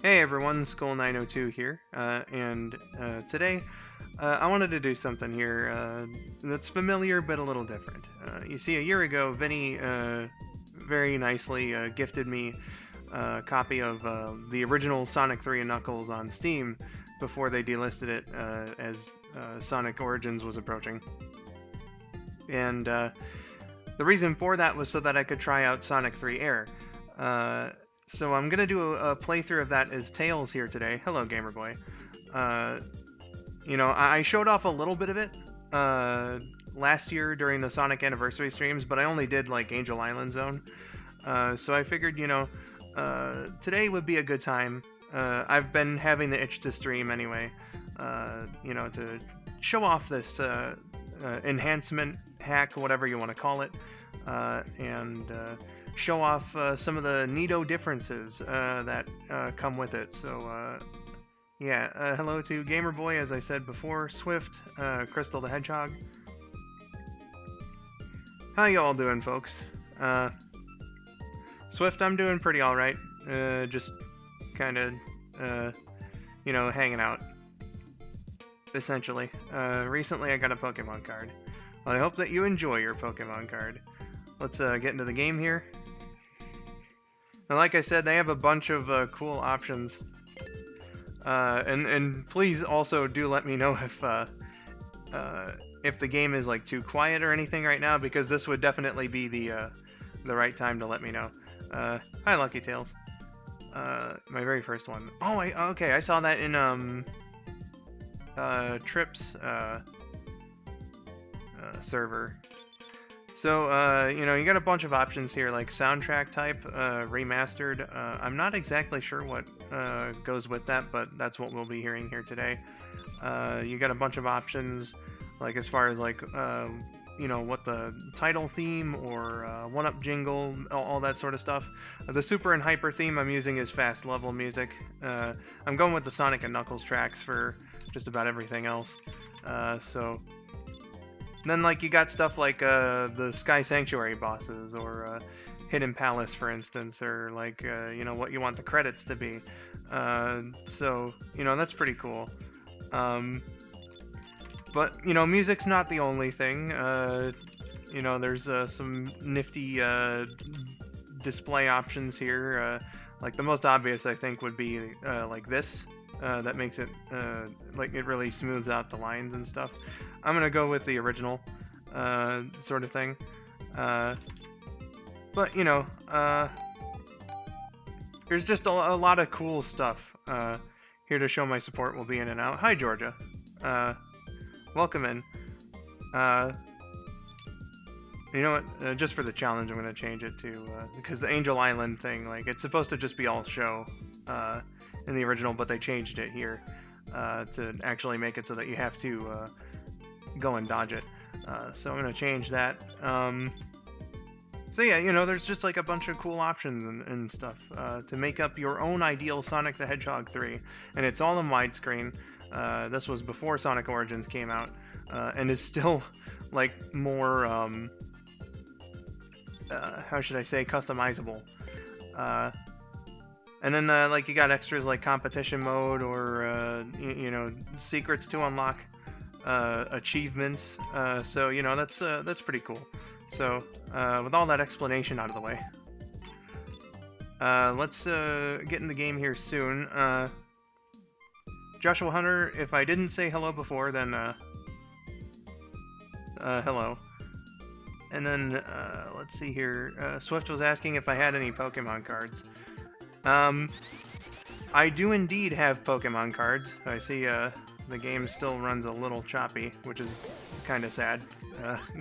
Hey everyone, skull902 here, and today I wanted to do something here that's familiar but a little different. You see, a year ago, Vinny very nicely gifted me a copy of the original Sonic 3 and Knuckles on Steam before they delisted it as Sonic Origins was approaching. And the reason for that was so that I could try out Sonic 3 Air. So I'm gonna do a playthrough of that as Tails here today. Hello, Gamer Boy. I showed off a little bit of it last year during the Sonic Anniversary streams, but I only did like Angel Island Zone. So I figured, today would be a good time. I've been having the itch to stream anyway, to show off this enhancement hack, whatever you want to call it, and show off some of the neato differences that come with it. So, hello to Gamer Boy, as I said before, Swift, Crystal the Hedgehog. How you all doing, folks? Swift, I'm doing pretty alright. Just kind of, hanging out, essentially. Recently I got a Pokemon card. Well, I hope that you enjoy your Pokemon card. Let's get into the game here. And like I said, they have a bunch of cool options. And please also do let me know if the game is like too quiet or anything right now, because this would definitely be the right time to let me know. Hi, Lucky Tails. My very first one. Oh, okay, I saw that in Trip's server. So, you got a bunch of options here, like soundtrack type, remastered. I'm not exactly sure what goes with that, but that's what we'll be hearing here today. You got a bunch of options, like as far as like, what the title theme or one-up jingle, all that sort of stuff. The Super and Hyper theme I'm using is fast level music. I'm going with the Sonic and Knuckles tracks for just about everything else. Then, like, you got stuff like the Sky Sanctuary bosses, or Hidden Palace, for instance, or, like, what you want the credits to be. That's pretty cool. But, music's not the only thing. There's some nifty display options here. Like, the most obvious, I think, would be like this. That makes it, it really smooths out the lines and stuff. I'm gonna go with the original sort of thing. There's just a lot of cool stuff here to show my support. Will be in and out. Hi, Georgia. Welcome in. You know what? Just for the challenge, I'm gonna change it to because the Angel Island thing, like, it's supposed to just be all show in the original, but they changed it here to actually make it so that you have to go and dodge it. So I'm gonna change that. There's just like a bunch of cool options and stuff to make up your own ideal Sonic the Hedgehog 3, and it's all in widescreen. This was before Sonic Origins came out, and is still like more how should I say, customizable. And then you got extras like competition mode, or secrets to unlock, achievements. That's pretty cool. So with all that explanation out of the way, let's get in the game here soon. Joshua Hunter, if I didn't say hello before, then hello. And then let's see here. Swift was asking if I had any Pokemon cards. I do indeed have Pokemon cards. I see the game still runs a little choppy, which is kind of sad,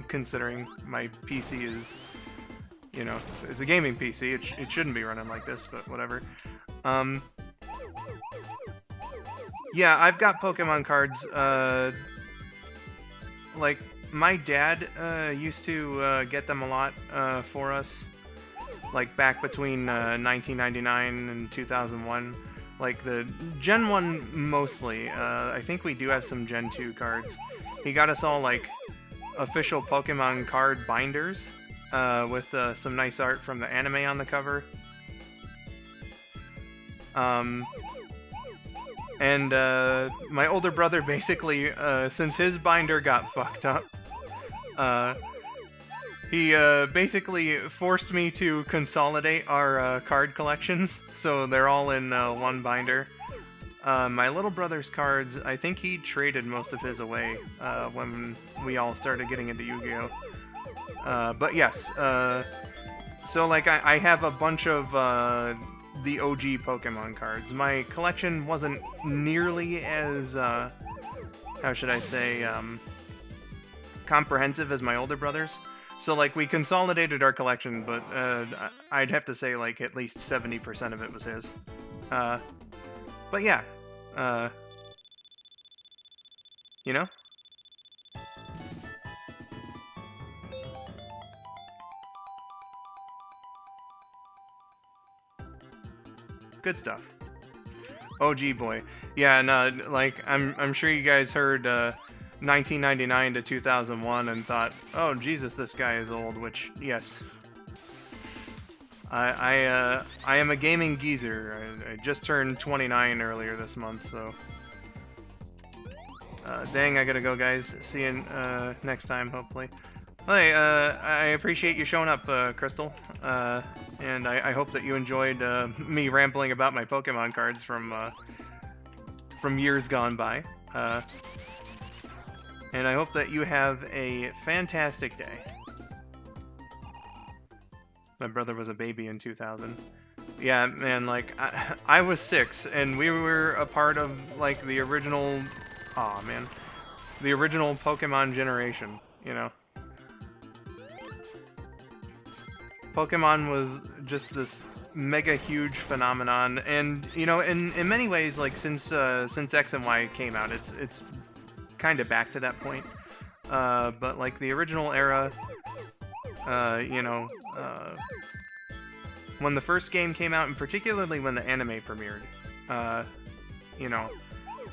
considering my PC is, the gaming PC. It shouldn't be running like this, but whatever. Yeah, I've got Pokemon cards. Like, my dad used to get them a lot for us, like back between 1999 and 2001. Like the Gen 1 mostly. I think we do have some Gen 2 cards. He got us all like official Pokemon card binders with some nice art from the anime on the cover. And my older brother basically, since his binder got fucked up, he basically forced me to consolidate our card collections, so they're all in one binder. My little brother's cards, I think he traded most of his away when we all started getting into Yu-Gi-Oh! But yes, so like I have a bunch of the OG Pokemon cards. My collection wasn't nearly as, how should I say, comprehensive as my older brother's. So, like, we consolidated our collection, but I'd have to say, like, at least 70% of it was his. But yeah, you know? Good stuff. OG boy. Yeah, no, like, I'm sure you guys heard 1999 to 2001 and thought, oh, Jesus, this guy is old, which, yes. I am a gaming geezer. I just turned 29 earlier this month, so... dang, I gotta go, guys. See you next time, hopefully. Hey, I appreciate you showing up, Crystal. And I hope that you enjoyed me rambling about my Pokemon cards from years gone by. And I hope that you have a fantastic day. My brother was a baby in 2000. Yeah, man, like, I was 6, and we were a part of, like, the original... Aw, man. The original Pokemon generation, you know? Pokemon was just this mega huge phenomenon, and, you know, in many ways, like, since X and Y came out, it's kind of back to that point. But, like, the original era, you know, when the first game came out, and particularly when the anime premiered, you know,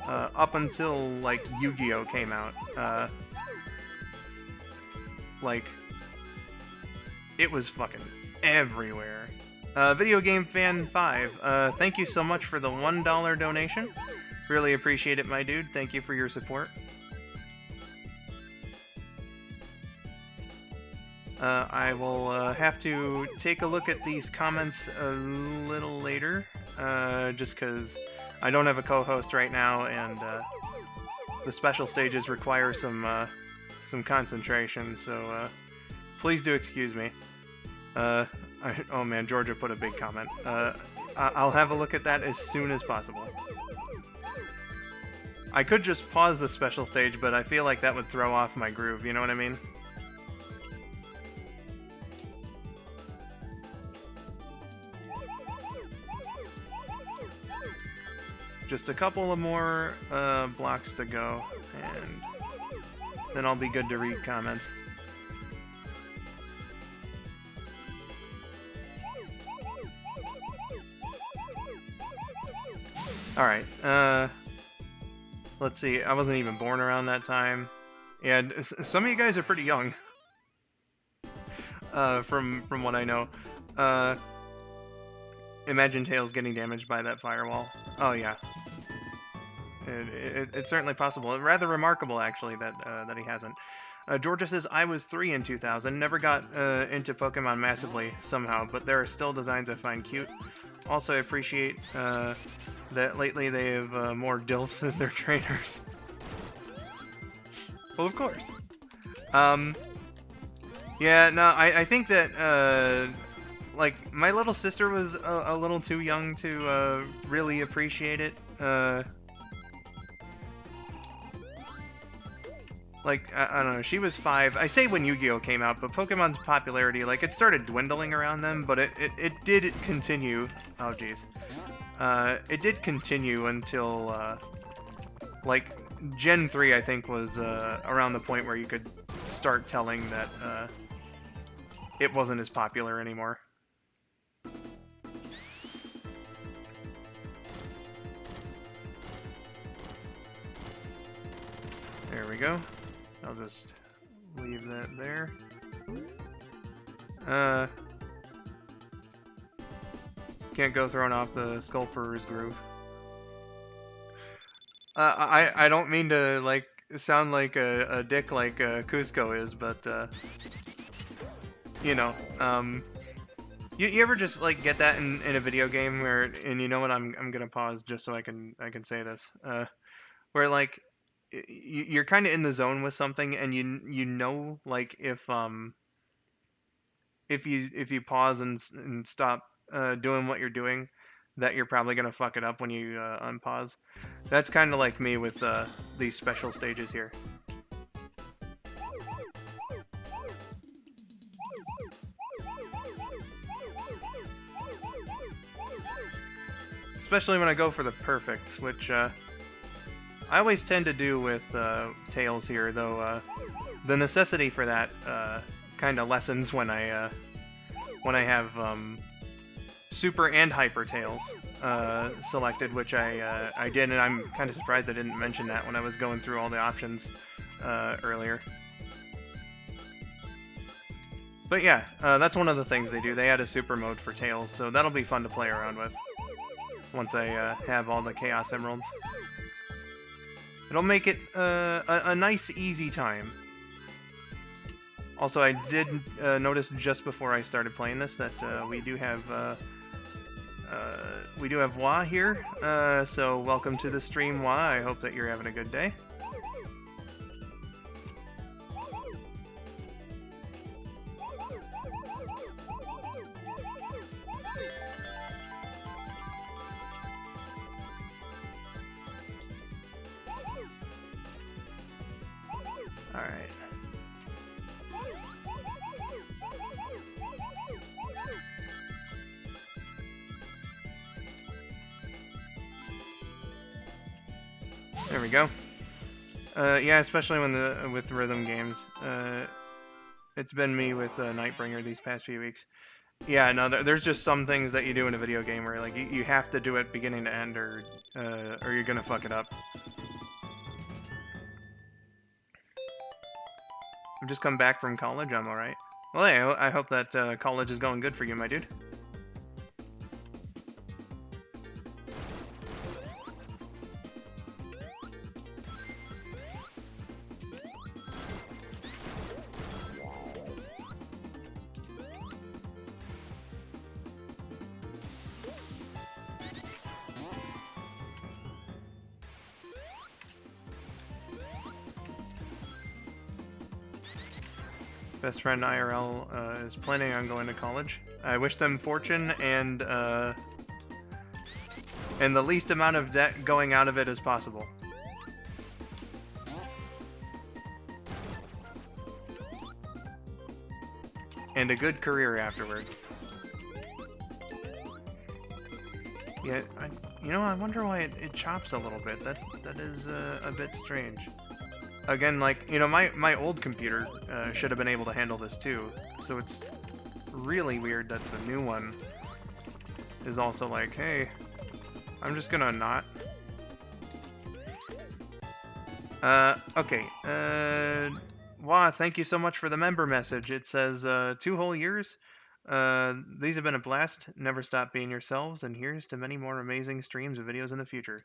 up until, like, Yu-Gi-Oh! Came out, like, it was fucking everywhere. Video Game Fan 5, thank you so much for the $1 donation. Really appreciate it, my dude. Thank you for your support. I will have to take a look at these comments a little later, just because I don't have a co-host right now, and the special stages require some concentration, so please do excuse me. Oh man, Georgia put a big comment. I'll have a look at that as soon as possible. I could just pause the special stage, but I feel like that would throw off my groove, you know what I mean? Just a couple of more blocks to go, and then I'll be good to read comments. Alright, let's see, I wasn't even born around that time. And some of you guys are pretty young, from what I know. Imagine Tails getting damaged by that firewall. Oh yeah. It's certainly possible. Rather remarkable, actually, that he hasn't. Georgia says, I was 3 in 2000, never got into Pokemon massively somehow, but there are still designs I find cute. Also, I appreciate that lately they have more DILFs as their trainers. Well, of course. Yeah, no, I think that, like, my little sister was a little too young to really appreciate it. Like, I don't know, she was 5. I'd say when Yu-Gi-Oh! Came out, but Pokemon's popularity, like, it started dwindling around them, but it did continue. Oh, jeez. It did continue until, like, Gen 3, I think, was around the point where you could start telling that it wasn't as popular anymore. There we go. I'll just leave that there. Can't go throwing off the Sculptor's groove. I don't mean to like sound like a dick like Cusco is, but you know, you ever just like get that in a video game where, and you know what, I'm gonna pause just so I can say this, where like you're kind of in the zone with something, and you know, like if you pause and stop doing what you're doing, that you're probably gonna fuck it up when you unpause. That's kind of like me with these special stages here. Especially when I go for the perfect, which I always tend to do with tails here, though the necessity for that kind of lessens when I have super and hyper tails selected, which I did, and I'm kind of surprised I didn't mention that when I was going through all the options earlier. But yeah, that's one of the things they do. They add a super mode for tails, so that'll be fun to play around with once I have all the Chaos Emeralds. It'll make it a nice, easy time. Also, I did notice just before I started playing this that we do have Wah here. So welcome to the stream, Wah. I hope that you're having a good day. Alright. There we go. Yeah, especially when with rhythm games. It's been me with Nightbringer these past few weeks. Yeah, no, there's just some things that you do in a video game where like you have to do it beginning to end, or you're gonna fuck it up. I've just come back from college. I'm alright. Well, hey, I hope that college is going good for you, my dude. Best friend IRL is planning on going to college. I wish them fortune and the least amount of debt going out of it as possible. And a good career afterward. Yeah, you know, I wonder why it chops a little bit. That is a bit strange. Again, like, you know, my old computer should have been able to handle this too, so it's really weird that the new one is also like, hey, I'm just gonna not. Okay, Wah, thank you so much for the member message. It says, 2 whole years. These have been a blast. Never stop being yourselves, and here's to many more amazing streams and videos in the future.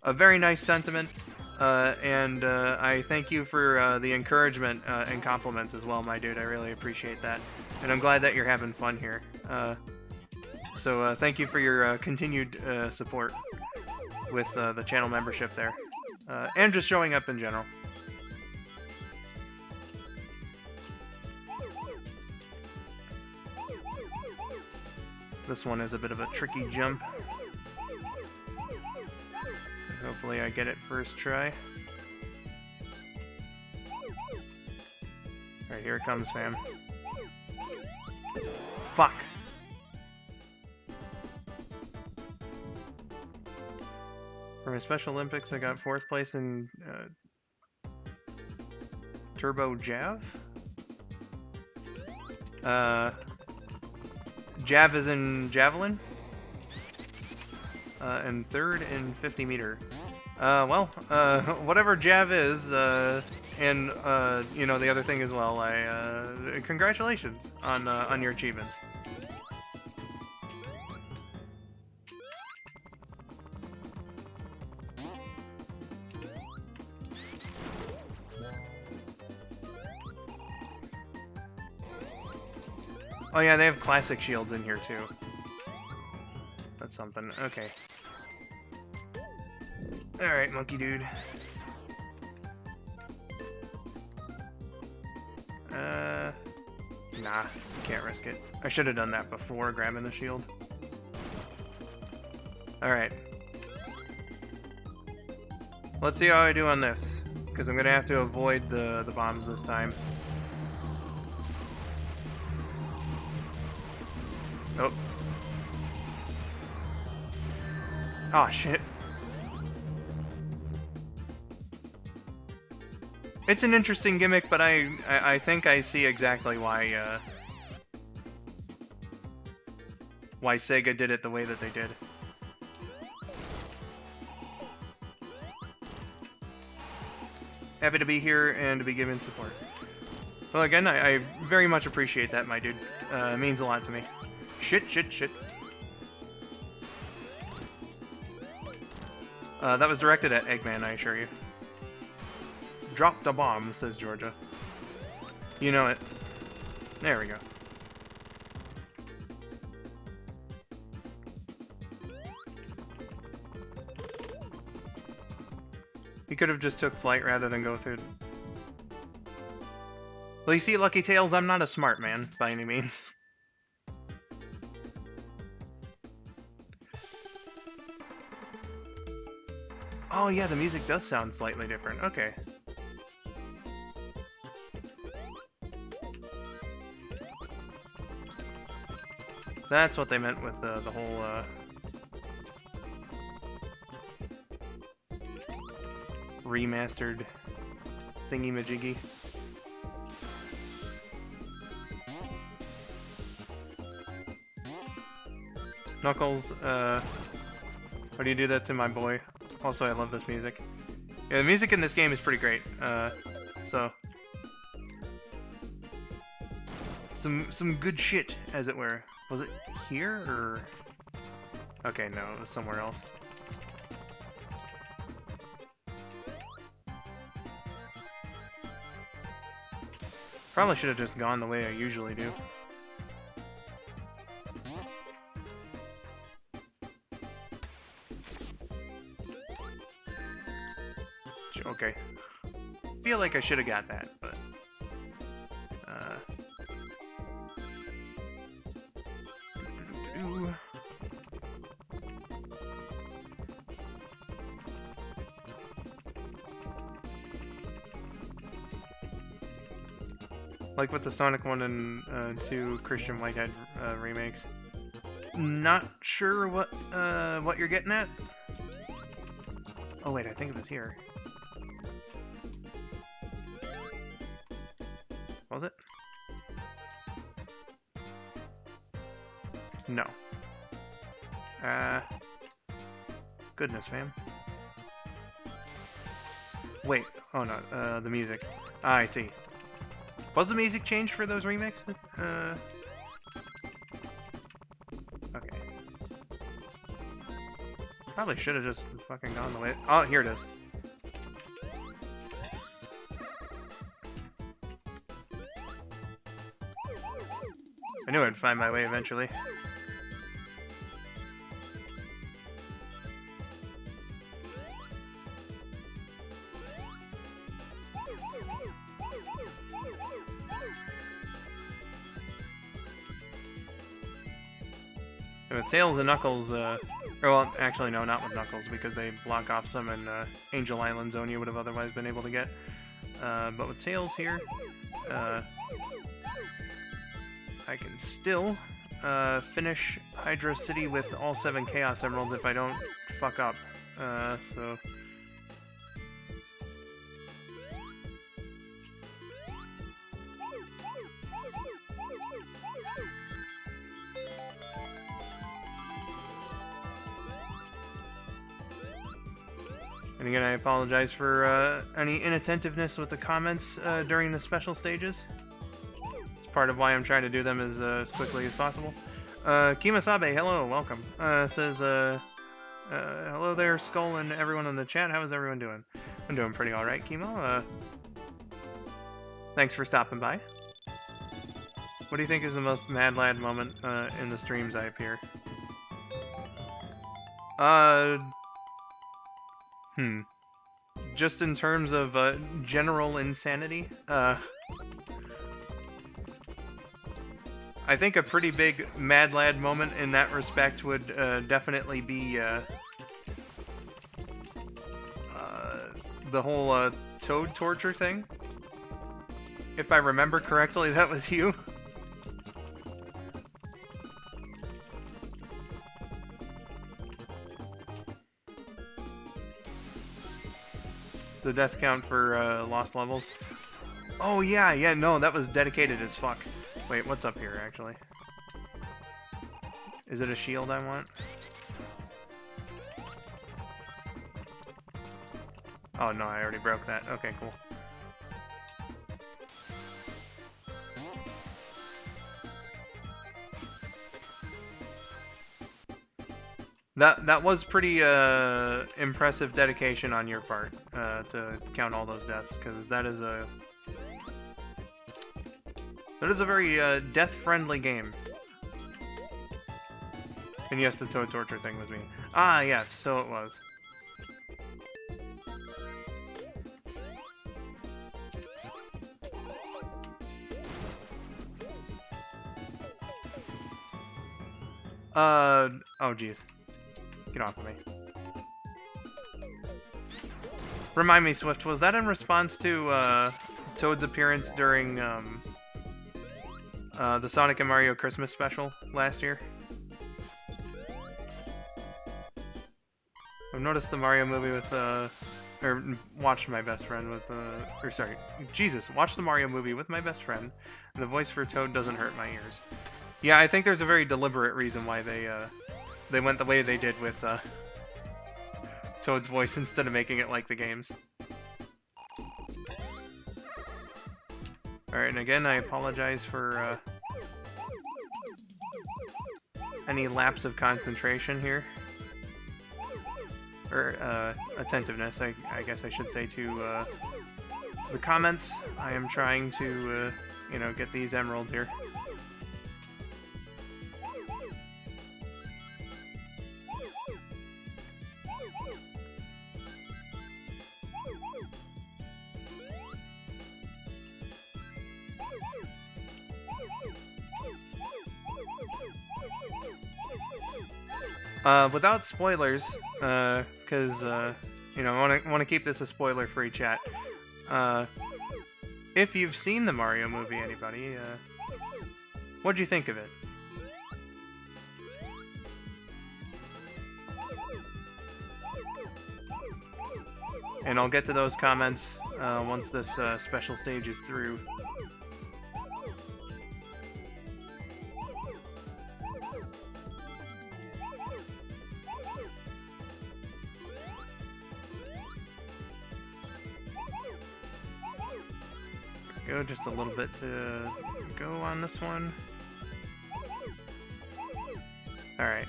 A very nice sentiment, and I thank you for the encouragement and compliments as well, my dude. I really appreciate that, and I'm glad that you're having fun here. So thank you for your continued support with the channel membership there, and just showing up in general. This one is a bit of a tricky jump. Hopefully I get it first try. Alright, here it comes, fam. Fuck! For my Special Olympics, I got 4th place in Turbo Jav? Jav is in Javelin? And 3rd in 50 meter. Well, whatever Jav is, and you know, the other thing as well, congratulations on your achievement. Oh yeah, they have classic shields in here too. That's something. Okay. Alright, monkey dude. Nah, can't risk it. I should have done that before grabbing the shield. Alright. Let's see how I do on this, because I'm going to have to avoid the bombs this time. Oh. Oh, shit. It's an interesting gimmick, but I think I see exactly why Sega did it the way that they did. Happy to be here and to be given support. Well, again, I very much appreciate that, my dude. It means a lot to me. Shit. That was directed at Eggman, I assure you. Dropped a bomb, says Georgia. You know it. There we go. He could have just took flight rather than go through. Well, you see, Lucky Tails, I'm not a smart man, by any means. Oh yeah, the music does sound slightly different. Okay. That's what they meant with the whole, remastered thingy-majiggy. Knuckles, why do you do that to my boy? Also, I love this music. Yeah, the music in this game is pretty great, so... Some good shit, as it were. Was it here, or...? Okay, no, it was somewhere else. Probably should have just gone the way I usually do. Okay. Feel like I should have got that, but... Like with the Sonic 1 and 2 Christian Whitehead remakes. Not sure what you're getting at. Oh wait, I think it was here. Was it? No. Goodness, fam. Wait, oh no, the music. Ah, I see. Was the music changed for those remakes? Okay. Probably should have just fucking gone the way... Oh, here it is. I knew I'd find my way eventually. With Tails and Knuckles, or well, actually no, not with Knuckles, because they block off some in Angel Island zone you would have otherwise been able to get. But with Tails here, I can still finish Hydra City with all 7 Chaos Emeralds if I don't fuck up. So... And again, I apologize for any inattentiveness with the comments during the special stages. It's part of why I'm trying to do them as quickly as possible. Kimasabe, hello, welcome. Says, hello there, Skull and everyone in the chat. How is everyone doing? I'm doing pretty alright, Kimo. Thanks for stopping by. What do you think is the most Mad Lad moment in the streams I appear? Just in terms of general insanity, I think a pretty big Mad Lad moment in that respect would definitely be the whole Toad torture thing. If I remember correctly, that was you. The death count for lost levels. Oh yeah, no, that was dedicated as fuck. Wait, what's up here, actually? Is it a shield I want? Oh no, I already broke that. Okay, cool. That was pretty impressive dedication on your part to count all those deaths, because that is a very death-friendly game. And yes, the Toad torture thing was me. Ah, yes, so it was. Oh jeez. Get off of me. Remind me, Swift, was that in response to Toad's appearance during the Sonic and Mario Christmas special last year? I've noticed the Mario movie with or watched my best friend with or sorry, Jesus, watched the Mario movie with my best friend, and the voice for Toad doesn't hurt my ears. Yeah, I think there's a very deliberate reason why they went the way they did with Toad's voice instead of making it like the games. Alright, and again, I apologize for any lapse of concentration here. Or attentiveness, I guess I should say, to the comments. I am trying to, you know, get these emeralds here. Without spoilers, because, you know, I want to keep this a spoiler-free chat. If you've seen the Mario movie, anybody, what'd you think of it? And I'll get to those comments once this special stage is through. Go just a little bit to go on this one. Alright,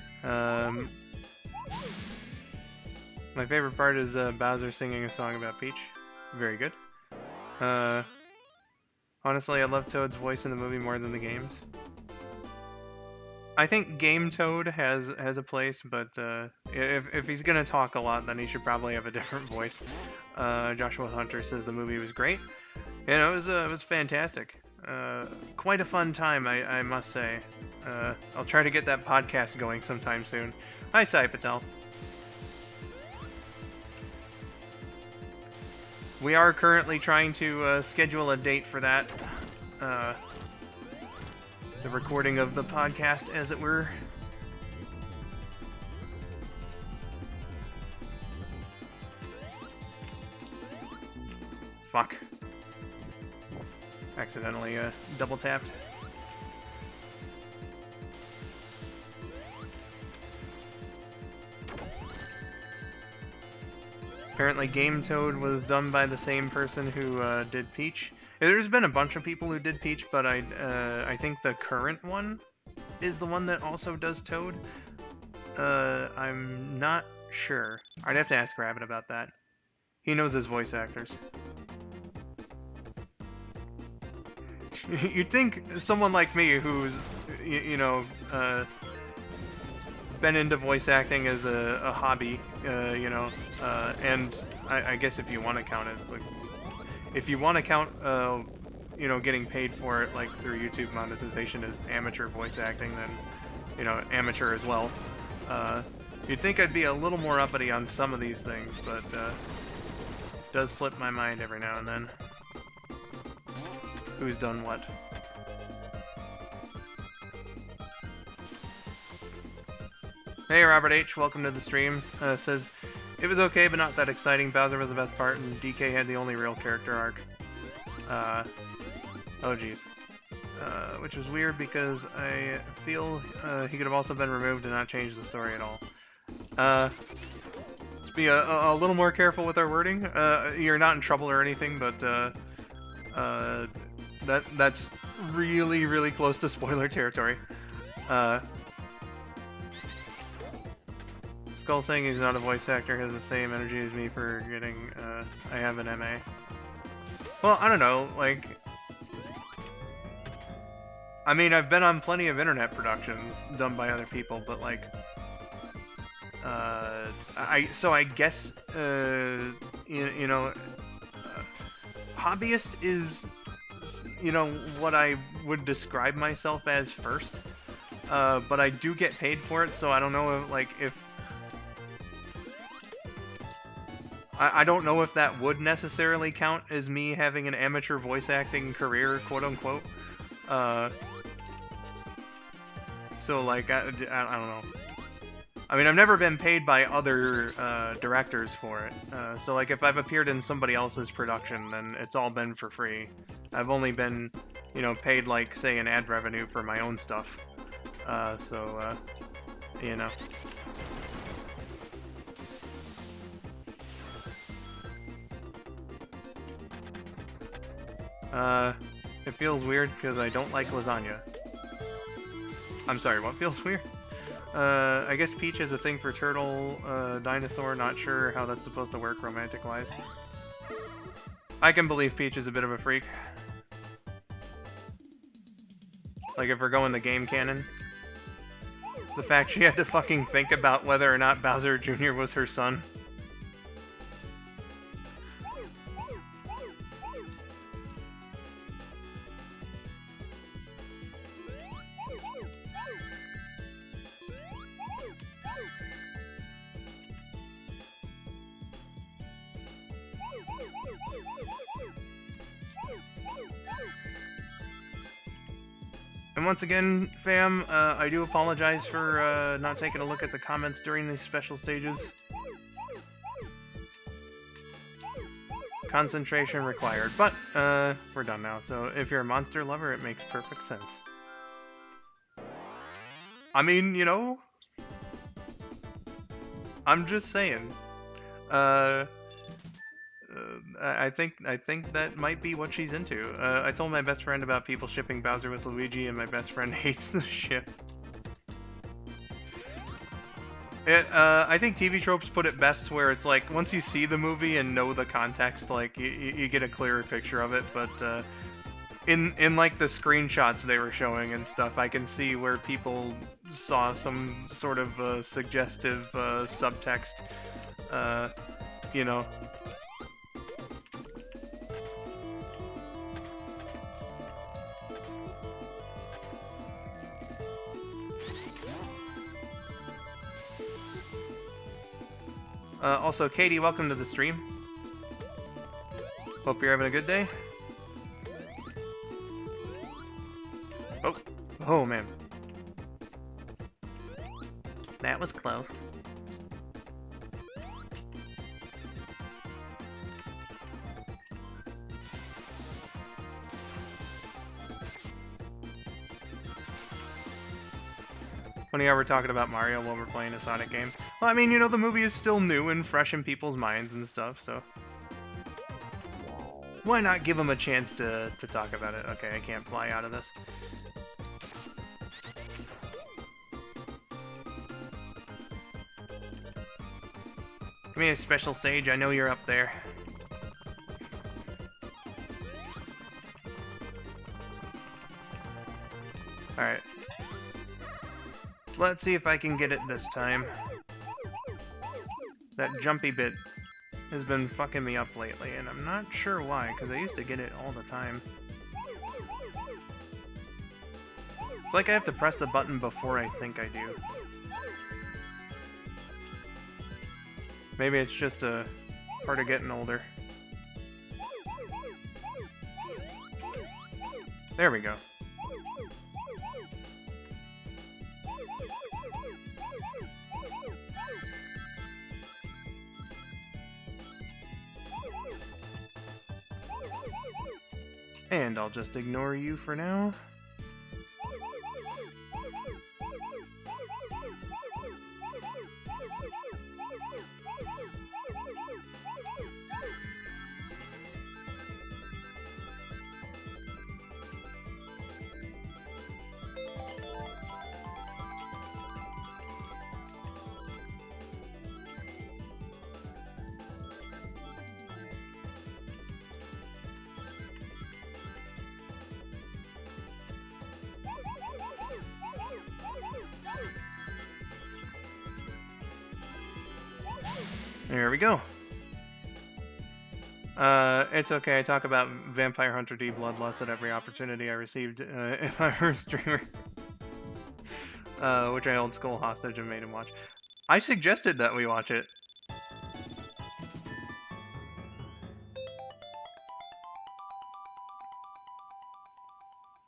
my favorite part is Bowser singing a song about Peach. Very good. Honestly, I love Toad's voice in the movie more than the games. I think Game Toad has a place, but if he's gonna talk a lot, then he should probably have a different voice. Joshua Hunter says the movie was great. You know, it was fantastic. Quite a fun time, I must say. I'll try to get that podcast going sometime soon. Hi, Sai Patel. We are currently trying to schedule a date for that. The recording of the podcast, as it were. Fuck. Accidentally double tapped. Apparently Game Toad was done by the same person who did Peach. There's been a bunch of people who did Peach, but I think the current one is the one that also does Toad. I'm not sure. I'd have to ask Rabbit about that. He knows his voice actors. You'd think someone like me who's, you know, been into voice acting as a hobby, you know, and I guess if you want to count it, like, if you want to count, you know, getting paid for it, like, through YouTube monetization as amateur voice acting, then, you know, amateur as well. You'd think I'd be a little more uppity on some of these things, but, does slip my mind every now and then. Who's done what? Hey, Robert H., welcome to the stream. Says, it was okay, but not that exciting. Bowser was the best part, and DK had the only real character arc. Oh geez. Which was weird because I feel he could have also been removed and not changed the story at all. Let's be a little more careful with our wording. You're not in trouble or anything, but that's really, really close to spoiler territory. Skull saying he's not a voice actor has the same energy as me for getting, I have an MA. Well, I don't know, like... I mean, I've been on plenty of internet productions done by other people, but, like... So I guess, you know... hobbyist is, you know, what I would describe myself as first. But I do get paid for it, so I don't know if, like, if... I don't know if that would necessarily count as me having an amateur voice acting career, quote-unquote. So, like, I don't know. I mean, I've never been paid by other directors for it. So, like, if I've appeared in somebody else's production, then it's all been for free. I've only been, you know, paid, like, say, an ad revenue for my own stuff. You know. It feels weird because I don't like lasagna. I'm sorry, what feels weird? I guess Peach is a thing for turtle, dinosaur, not sure how that's supposed to work romantic-wise. I can believe Peach is a bit of a freak. Like, if we're going the game canon. The fact she had to fucking think about whether or not Bowser Jr. was her son. And once again, fam, I do apologize for not taking a look at the comments during these special stages. Concentration required, but we're done now, so if you're a monster lover, it makes perfect sense. I mean, you know, I'm just saying. I think that might be what she's into. I told my best friend about people shipping Bowser with Luigi, and my best friend hates the ship. I think TV Tropes put it best where it's like, once you see the movie and know the context, like, you get a clearer picture of it, but in like the screenshots they were showing and stuff, I can see where people saw some sort of suggestive subtext, you know. Also, Katie, welcome to the stream. Hope you're having a good day. Oh man. That was close. Funny how we're talking about Mario while we're playing a Sonic game. Well, I mean, you know, the movie is still new and fresh in people's minds and stuff, so... why not give them a chance to talk about it? Okay, I can't fly out of this. Give me a special stage, I know you're up there. Let's see if I can get it this time. That jumpy bit has been fucking me up lately, and I'm not sure why, because I used to get it all the time. It's like I have to press the button before I think I do. Maybe it's just a part of getting older. There we go. And I'll just ignore you for now. There we go. It's okay, I talk about Vampire Hunter D Bloodlust at every opportunity I received if I were a streamer. Which I held Skull hostage and made him watch. I suggested that we watch it.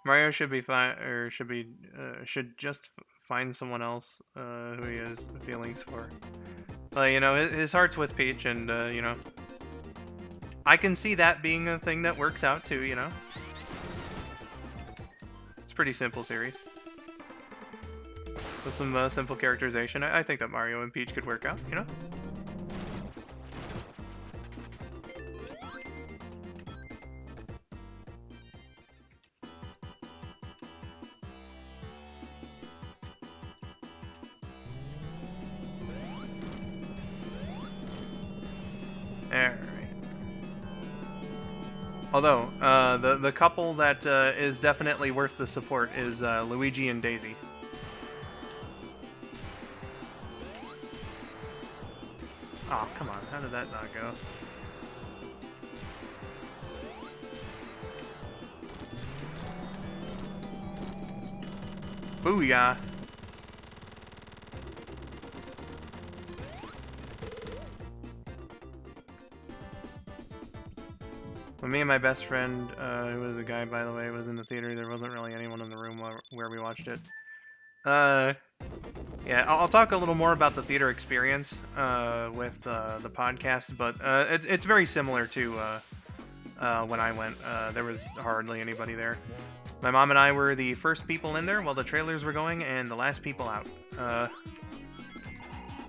Mario should be fine, or should just find someone else who he has feelings for. You know, his heart's with Peach, and, you know, I can see that being a thing that works out, too, you know? It's a pretty simple series. With some simple characterization, I think that Mario and Peach could work out, you know? Although, the couple that is definitely worth the support is Luigi and Daisy. Oh, come on. How did that not go? Booyah! When me and my best friend, who was a guy, by the way, was in the theater, there wasn't really anyone in the room where we watched it. Yeah, I'll talk a little more about the theater experience with the podcast, but it's very similar to when I went. There was hardly anybody there. My mom and I were the first people in there while the trailers were going, and the last people out.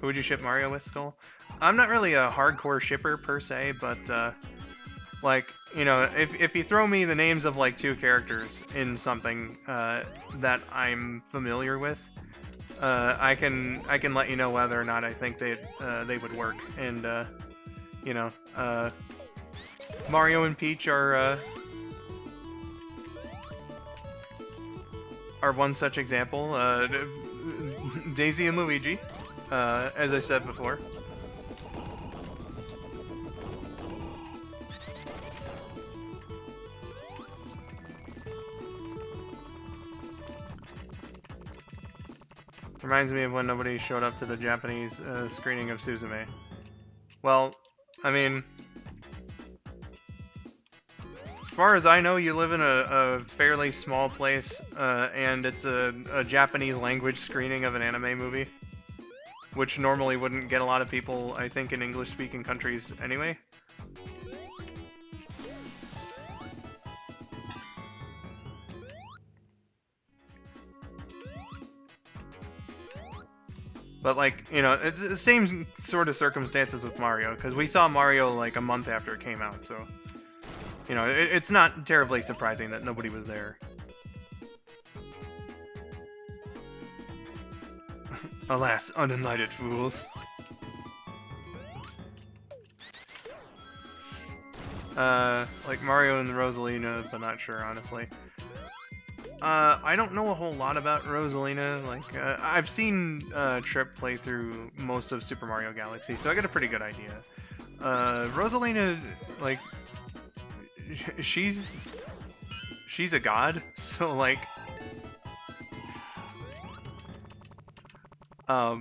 Who would you ship Mario with, Skull? I'm not really a hardcore shipper per se, but like, you know, if you throw me the names of like 2 characters in something that I'm familiar with, I can let you know whether or not I think they would work. And you know, Mario and Peach are one such example. Daisy and Luigi, as I said before. Reminds me of when nobody showed up to the Japanese screening of Suzume. Well, I mean, as far as I know, you live in a fairly small place, and it's a Japanese language screening of an anime movie, which normally wouldn't get a lot of people, I think, in English-speaking countries anyway. But, like, you know, it's the same sort of circumstances with Mario, because we saw Mario, like, a month after it came out, so, you know, it's not terribly surprising that nobody was there. Alas, unenlightened fools. Like Mario and Rosalina, but not sure, honestly. I don't know a whole lot about Rosalina. Like, I've seen Trip play through most of Super Mario Galaxy, so I got a pretty good idea. Rosalina, like, she's a god, so like, I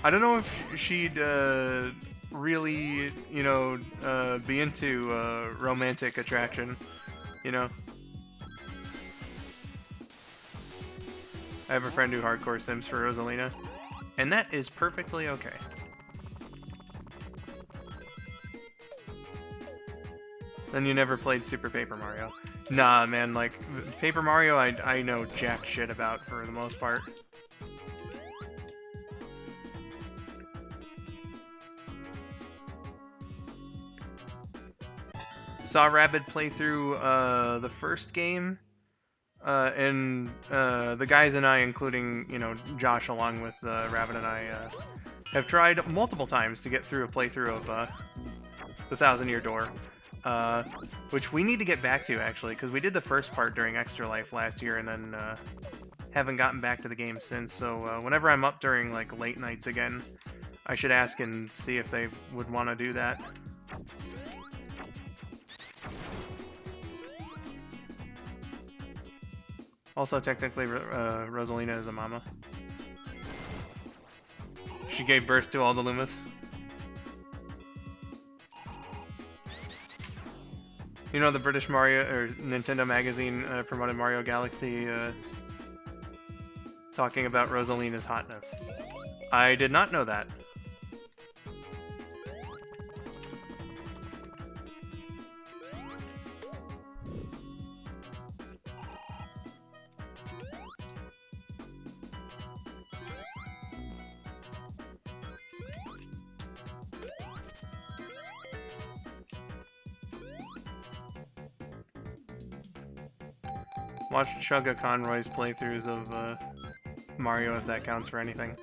don't know if she'd really, you know, be into romantic attraction, you know. I have a friend who hardcore sims for Rosalina, and that is perfectly okay. Then you never played Super Paper Mario. Nah, man, like, Paper Mario I know jack shit about for the most part. Saw Rabid play through the first game, and the guys and I, including, you know, Josh along with Rabid and I, have tried multiple times to get through a playthrough of the Thousand Year Door. Which we need to get back to, actually, because we did the first part during Extra Life last year and then haven't gotten back to the game since, so whenever I'm up during, like, late nights again, I should ask and see if they would want to do that. Also, technically, Rosalina is a mama. She gave birth to all the Lumas. You know, the British Mario or Nintendo magazine promoted Mario Galaxy talking about Rosalina's hotness. I did not know that. Watch Chugga Conroy's playthroughs of Mario, if that counts for anything.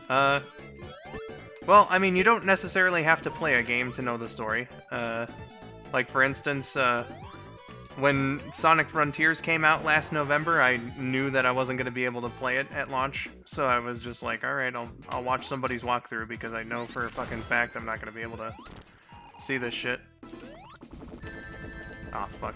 Well, I mean, you don't necessarily have to play a game to know the story. Like, for instance, when Sonic Frontiers came out last November, I knew that I wasn't going to be able to play it at launch, so I was just like, alright, I'll watch somebody's walkthrough, because I know for a fucking fact I'm not going to be able to see this shit. Aw, fuck.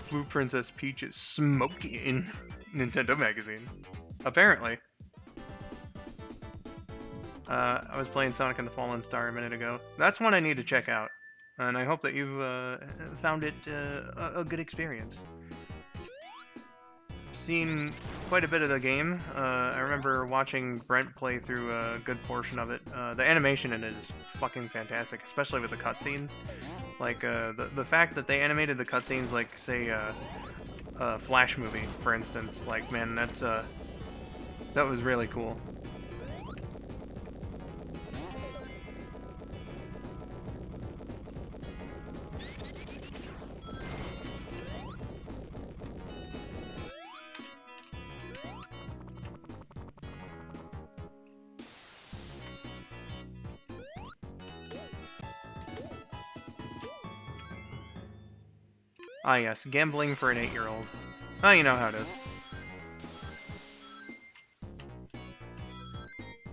Blue Princess Peach is smoky in Nintendo magazine. Apparently. I was playing Sonic and the Fallen Star a minute ago. That's one I need to check out. And I hope that you've found it a good experience. Seen quite a bit of the game. I remember watching Brent play through a good portion of it. The animation in it is fucking fantastic, especially with the cutscenes. Like, the fact that they animated the cutscenes like, say, a Flash movie, for instance. Like, man, that's, that was really cool. Ah yes, gambling for an 8-year-old. Oh, you know how it is.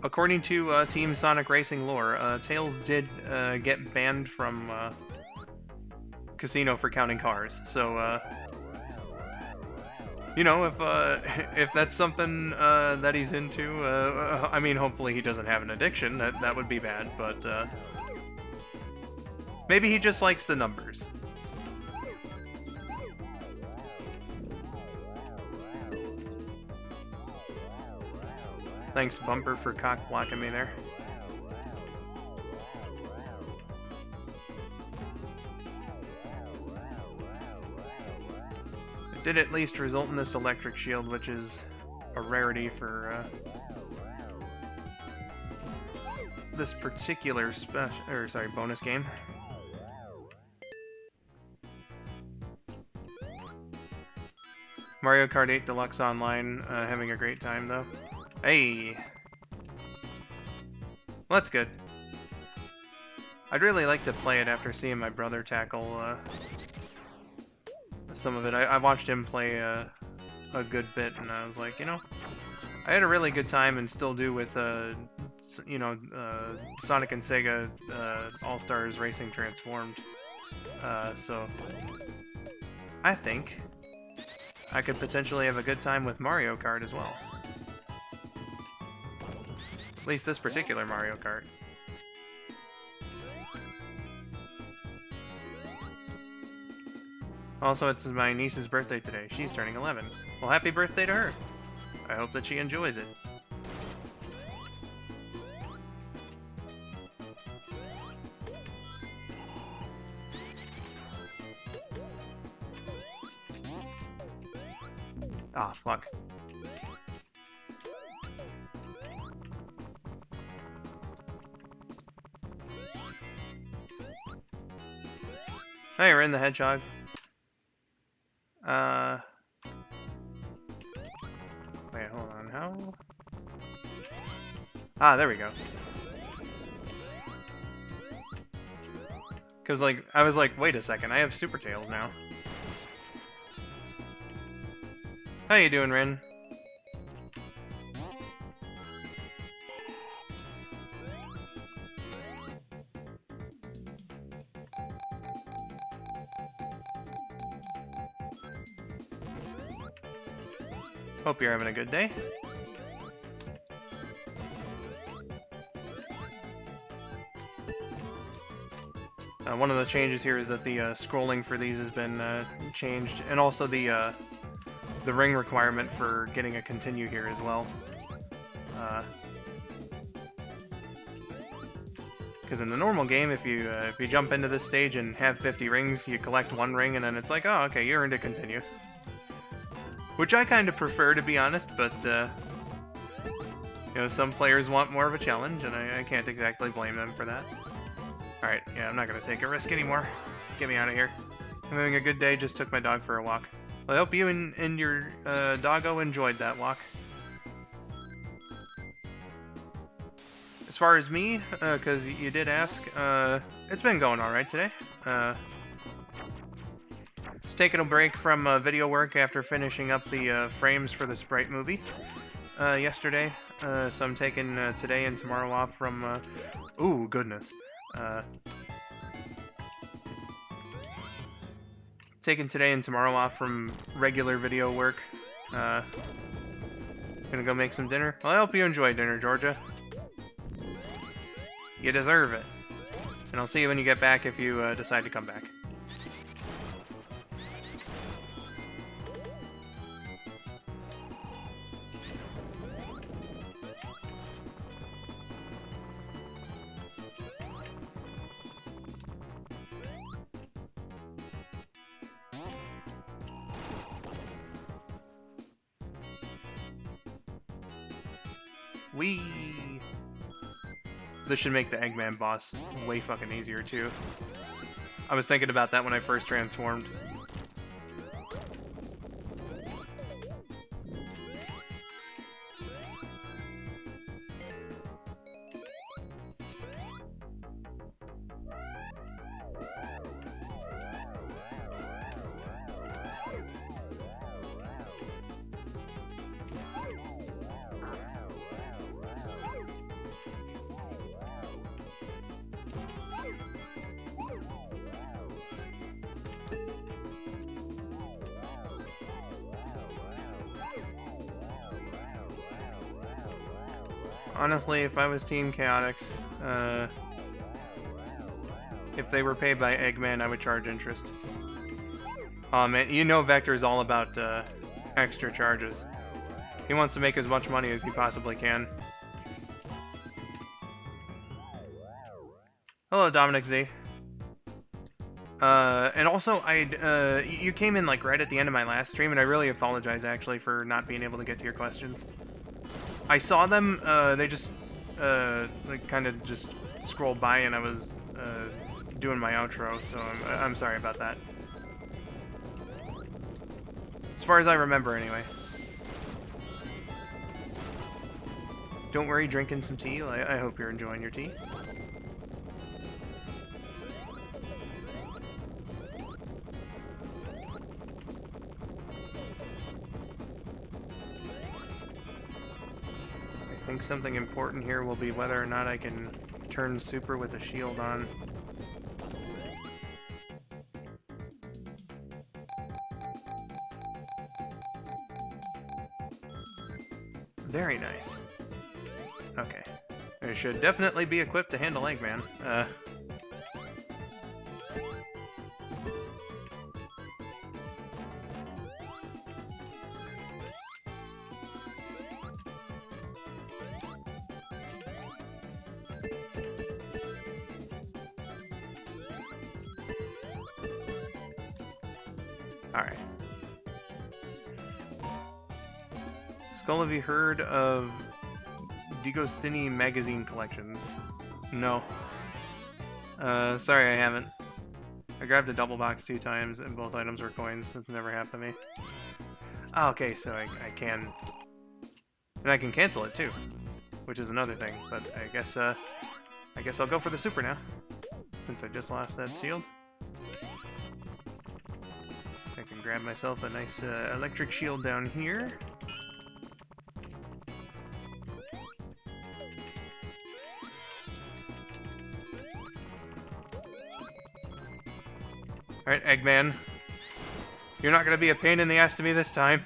According to Team Sonic Racing lore, Tails did get banned from Casino for counting cars. So, you know, if that's something that he's into, I mean, hopefully he doesn't have an addiction. That would be bad, but maybe he just likes the numbers. Thanks, Bumper, for cock blocking me there. It did at least result in this electric shield, which is a rarity for this particular bonus game. Mario Kart 8 Deluxe Online, having a great time though. Hey! Well, that's good. I'd really like to play it after seeing my brother tackle some of it. I watched him play a good bit, and I was like, you know, I had a really good time and still do with, you know, Sonic and Sega All-Stars Racing Transformed. So I think I could potentially have a good time with Mario Kart as well. At least this particular Mario Kart. Also, it's my niece's birthday today. She's turning 11. Well, happy birthday to her. I hope that she enjoys it. Ah, fuck. Hey, we're in the hedgehog. Wait, hold on, how? Ah, there we go. Cause, like, I was like, wait a second, I have Super Tails now. How you doing, Rin? Hope you're having a good day. One of the changes here is that the scrolling for these has been changed, and also the ring requirement for getting a continue here as well. Because in the normal game, if you jump into this stage and have 50 rings, you collect one ring, and then it's like, oh, okay, you earned a continue. Which I kind of prefer, to be honest, but, you know, some players want more of a challenge, and I can't exactly blame them for that. Alright, yeah, I'm not gonna take a risk anymore. Get me out of here. I'm having a good day, just took my dog for a walk. Well, I hope you and your doggo enjoyed that walk. As far as me, because you did ask, it's been going alright today. Just taking a break from video work after finishing up the frames for the Sprite movie yesterday. So I'm taking today and tomorrow off from... ooh, goodness. Taking today and tomorrow off from regular video work. Gonna go make some dinner. Well, I hope you enjoy dinner, Georgia. You deserve it. And I'll see you when you get back if you decide to come back. Whee! This should make the Eggman boss way fucking easier, too. I was thinking about that when I first transformed. Honestly, if I was Team Chaotix, if they were paid by Eggman, I would charge interest. Oh man, you know Vector is all about extra charges. He wants to make as much money as he possibly can. Hello, Dominic Z. And also, you came in like right at the end of my last stream, and I really apologize actually for not being able to get to your questions. I saw them, they just, like, kind of just scrolled by, and I was, doing my outro, so I'm sorry about that. As far as I remember, anyway. Don't worry, drinking some tea. I hope you're enjoying your tea. I think something important here will be whether or not I can turn super with a shield on. Very nice. Okay. I should definitely be equipped to handle Eggman. Alright. Skull, have you heard of Digostini magazine collections? No. Sorry, I haven't. I grabbed a double box 2 times and both items were coins. That's never happened to me. Oh, okay, so I can... And I can cancel it too, which is another thing, but I guess I'll go for the super now, since I just lost that shield. I can grab myself a nice electric shield down here. Alright, Eggman. You're not going to be a pain in the ass to me this time.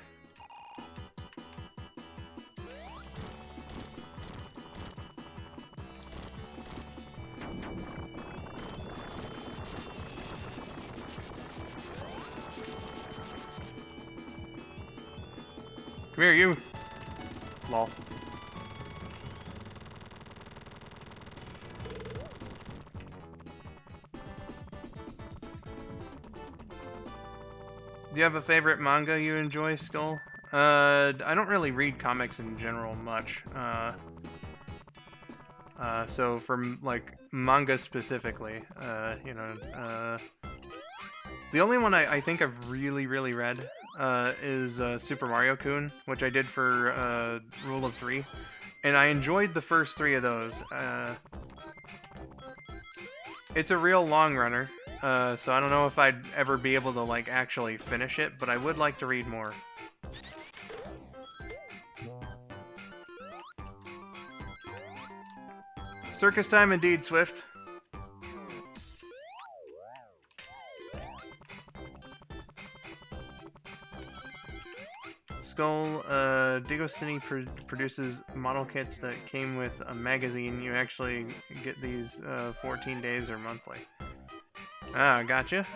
Come here, you. Lol. Do you have a favorite manga you enjoy, Skull? I don't really read comics in general much. So from like manga specifically, you know, the only one I think I've really read is Super Mario Kun, which I did for Rule of 3, and I enjoyed the first 3 of those. It's a real long runner. So I don't know if I'd ever be able to, like, actually finish it, but I would like to read more. Circus time indeed, Swift. Skull, Digostini produces model kits that came with a magazine. You actually get these 14 days or monthly. Ah, gotcha.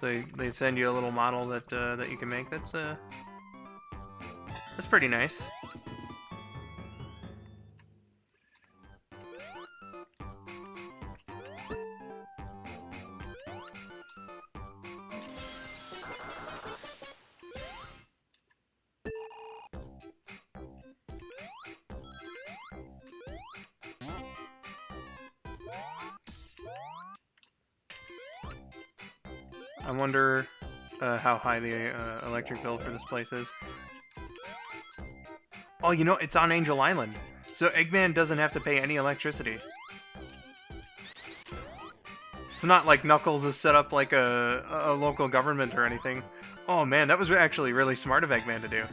So they send you a little model that that you can make. That's pretty nice. I wonder how high the electric bill for this place is. Oh, you know, it's on Angel Island, so Eggman doesn't have to pay any electricity. It's not like Knuckles is set up like a local government or anything. Oh man, that was actually really smart of Eggman to do.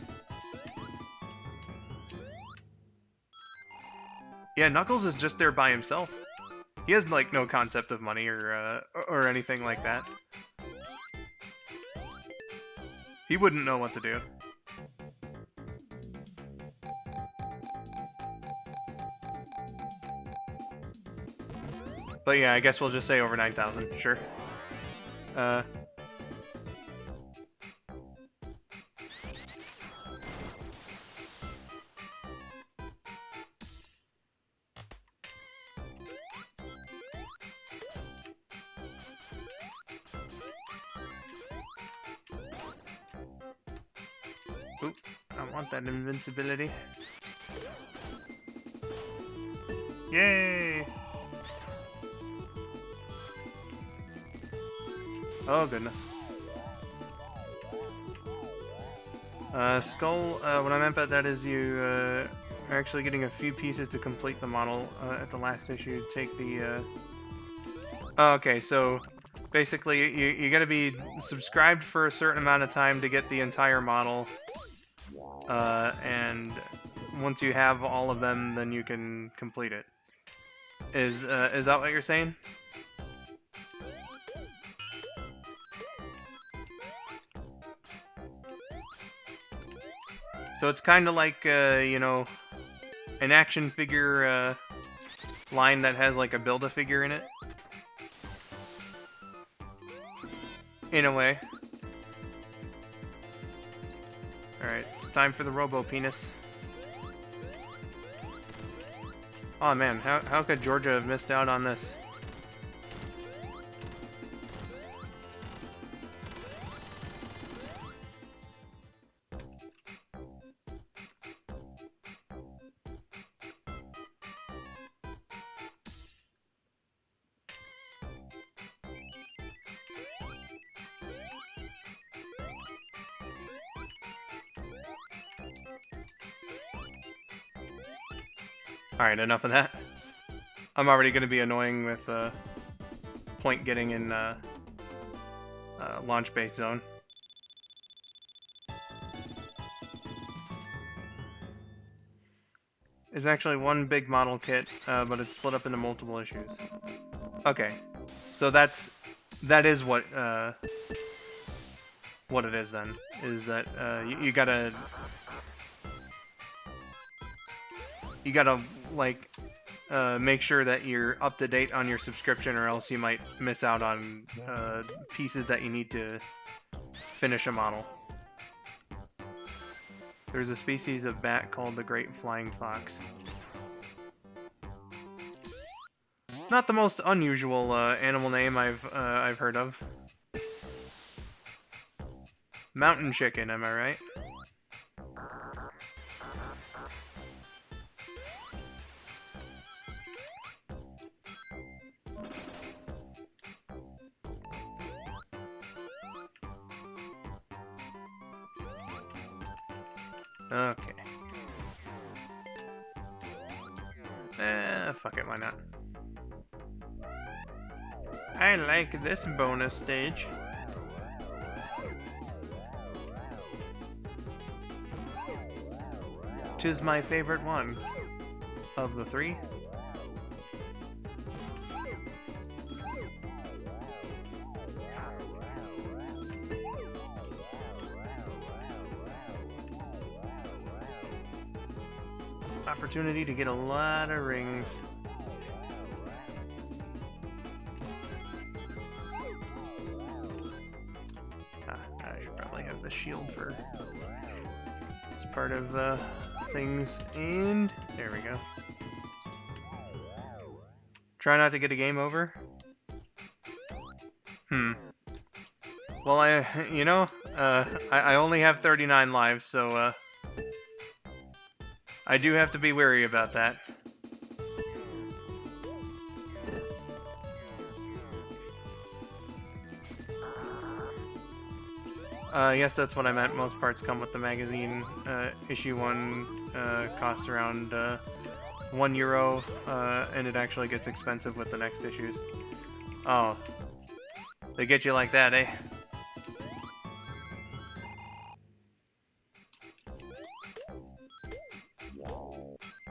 Yeah, Knuckles is just there by himself. He has like no concept of money or anything like that. He wouldn't know what to do. But yeah, I guess we'll just say over 9,000, sure. Oop, I want that invincibility. Yay! Oh goodness. Skull, what I meant by that is you are actually getting a few pieces to complete the model at the last issue. Take the... Okay, so basically you gotta be subscribed for a certain amount of time to get the entire model. And once you have all of them, then you can complete it. Is that what you're saying? So it's kind of like, you know, an action figure line that has like a Build-A-Figure in it. In a way. Alright, it's time for the Robo-Penis. Oh man, how could Georgia have missed out on this? Alright, enough of that. I'm already going to be annoying with point getting in launch base zone. There's actually one big model kit, but it's split up into multiple issues. Okay, so that is what it is then. Is that you gotta like make sure that you're up to date on your subscription, or else you might miss out on pieces that you need to finish a model. There's a species of bat called the Great Flying Fox. Not the most unusual animal name I've heard of. Mountain chicken, am I right? Okay. Fuck it, why not? I like this bonus stage. Tis my favorite one of the three. Opportunity to get a lot of rings. You probably have the shield for part of things, and there we go. Try not to get a game over. Well, I only have 39 lives, so I do have to be wary about that. Yes, that's what I meant. Most parts come with the magazine. Issue 1 costs around €1, and it actually gets expensive with the next issues. Oh. They get you like that, eh?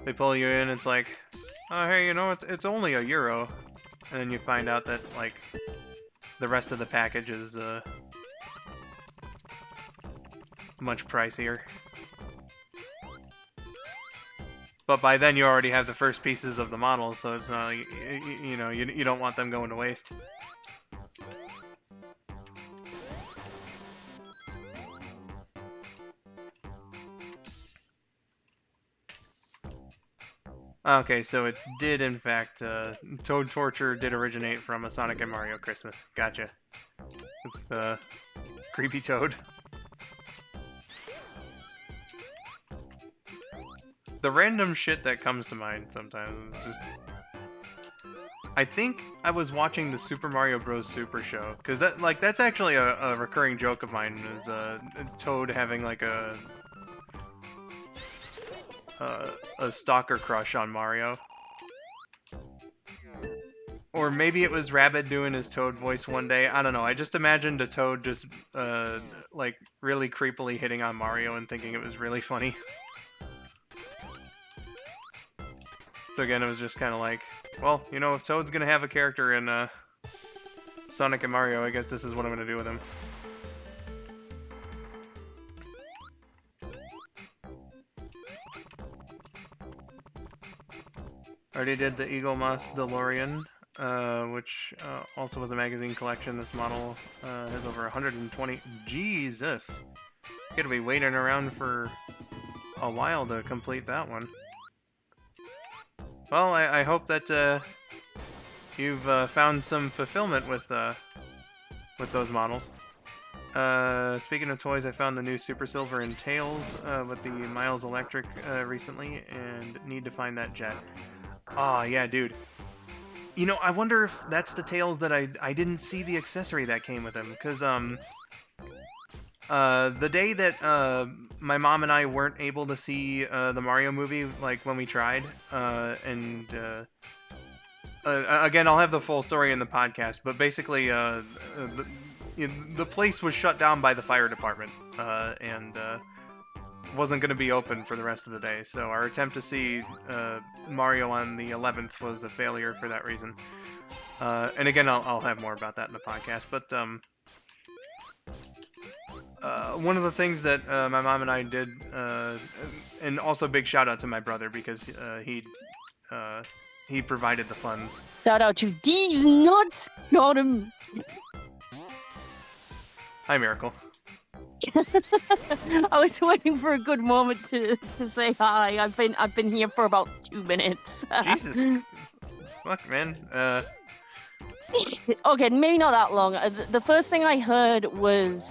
They pull you in, it's like, oh hey, you know, it's only €1. And then you find out that, like, the rest of the package is much pricier. But by then you already have the first pieces of the model, so it's not, you know, you don't want them going to waste. Okay, so it did, in fact, Toad Torture did originate from a Sonic and Mario Christmas. Gotcha. It's creepy Toad. The random shit that comes to mind sometimes is just... I think I was watching the Super Mario Bros. Super Show, because that's actually a recurring joke of mine, is Toad having like a stalker crush on Mario. Or maybe it was Rabbit doing his Toad voice one day. I don't know. I just imagined a Toad just like really creepily hitting on Mario and thinking it was really funny. So again, it was just kind of like, well, you know, if Toad's gonna have a character in Sonic and Mario, I guess this is what I'm gonna do with him. Already did the Eagle Moss DeLorean, which also was a magazine collection. This model has over 120. Jesus! Gotta be waiting around for a while to complete that one. Well, I hope that you've found some fulfillment with those models. Speaking of toys, I found the new Super Silver and Tails with the Miles Electric recently, and need to find that jet. Oh, yeah, dude. You know, I wonder if that's the Tails that I didn't see the accessory that came with him, because, the day that, my mom and I weren't able to see, the Mario movie, like, when we tried, again, I'll have the full story in the podcast, but basically, the place was shut down by the fire department, and wasn't going to be open for the rest of the day, so our attempt to see Mario on the 11th was a failure for that reason. And again, I'll have more about that in the podcast, but one of the things that my mom and I did, and also big shout out to my brother, because he provided the fun. Shout out to these nuts, got him. Hi, Miracle. I was waiting for a good moment to say hi. I've been here for about 2 minutes. Jesus, fuck, man. Okay, maybe not that long. The first thing I heard was,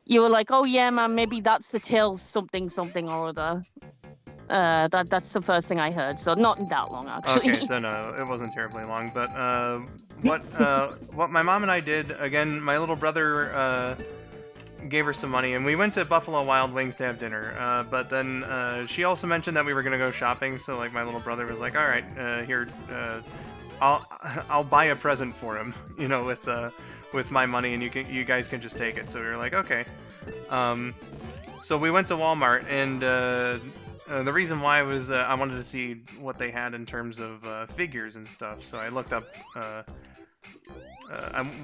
you were like, "Oh yeah, man, maybe that's the Tails something or other." That's the first thing I heard. So not that long, actually. Okay, so no, it wasn't terribly long, but what my mom and I did, again, my little brother gave her some money, and we went to Buffalo Wild Wings to have dinner. But then she also mentioned that we were gonna go shopping, so like my little brother was like, "All right, here, I'll buy a present for him, you know, with my money, and you guys can just take it." So we were like, okay. So we went to Walmart, and the reason why was I wanted to see what they had in terms of figures and stuff. So I looked up.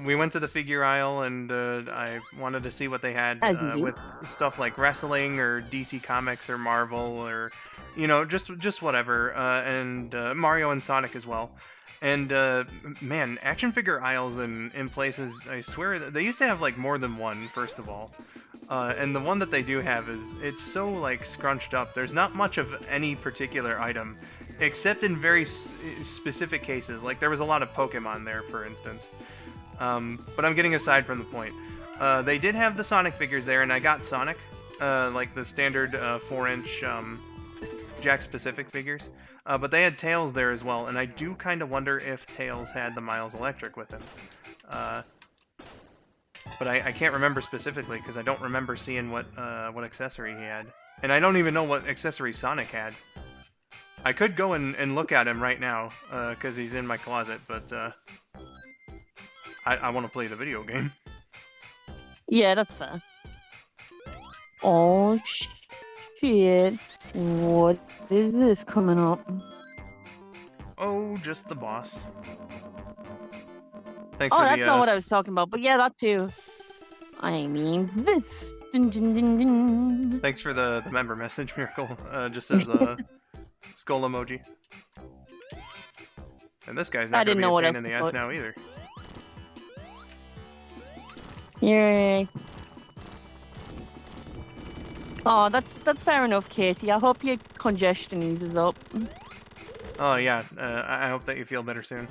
We went to the figure aisle, and I wanted to see what they had with stuff like wrestling or DC Comics or Marvel, or you know, just whatever, and Mario and Sonic as well. And man, action figure aisles in places, I swear they used to have like more than one, first of all. And the one that they do have it's so like scrunched up. There's not much of any particular item, except in very specific cases. Like there was a lot of Pokemon there, for instance. But I'm getting aside from the point. They did have the Sonic figures there, and I got Sonic, like the standard 4-inch Jack-specific figures. But they had Tails there as well, and I do kind of wonder if Tails had the Miles Electric with him. But I can't remember specifically, because I don't remember seeing what accessory he had. And I don't even know what accessory Sonic had. I could go and look at him right now, because he's in my closet, but I want to play the video game. Yeah, that's fair. Oh, shit. What is this coming up? Oh, just the boss. Thanks for that's not what I was talking about, but yeah, that too. I mean, this. Dun, dun, dun, dun. Thanks for the member message, Miracle. Just as a skull emoji. And this guy's not going to be a pain in the ass now either. Yay. Oh, that's fair enough, Katie. I hope your congestion eases up. Oh yeah, I hope that you feel better soon.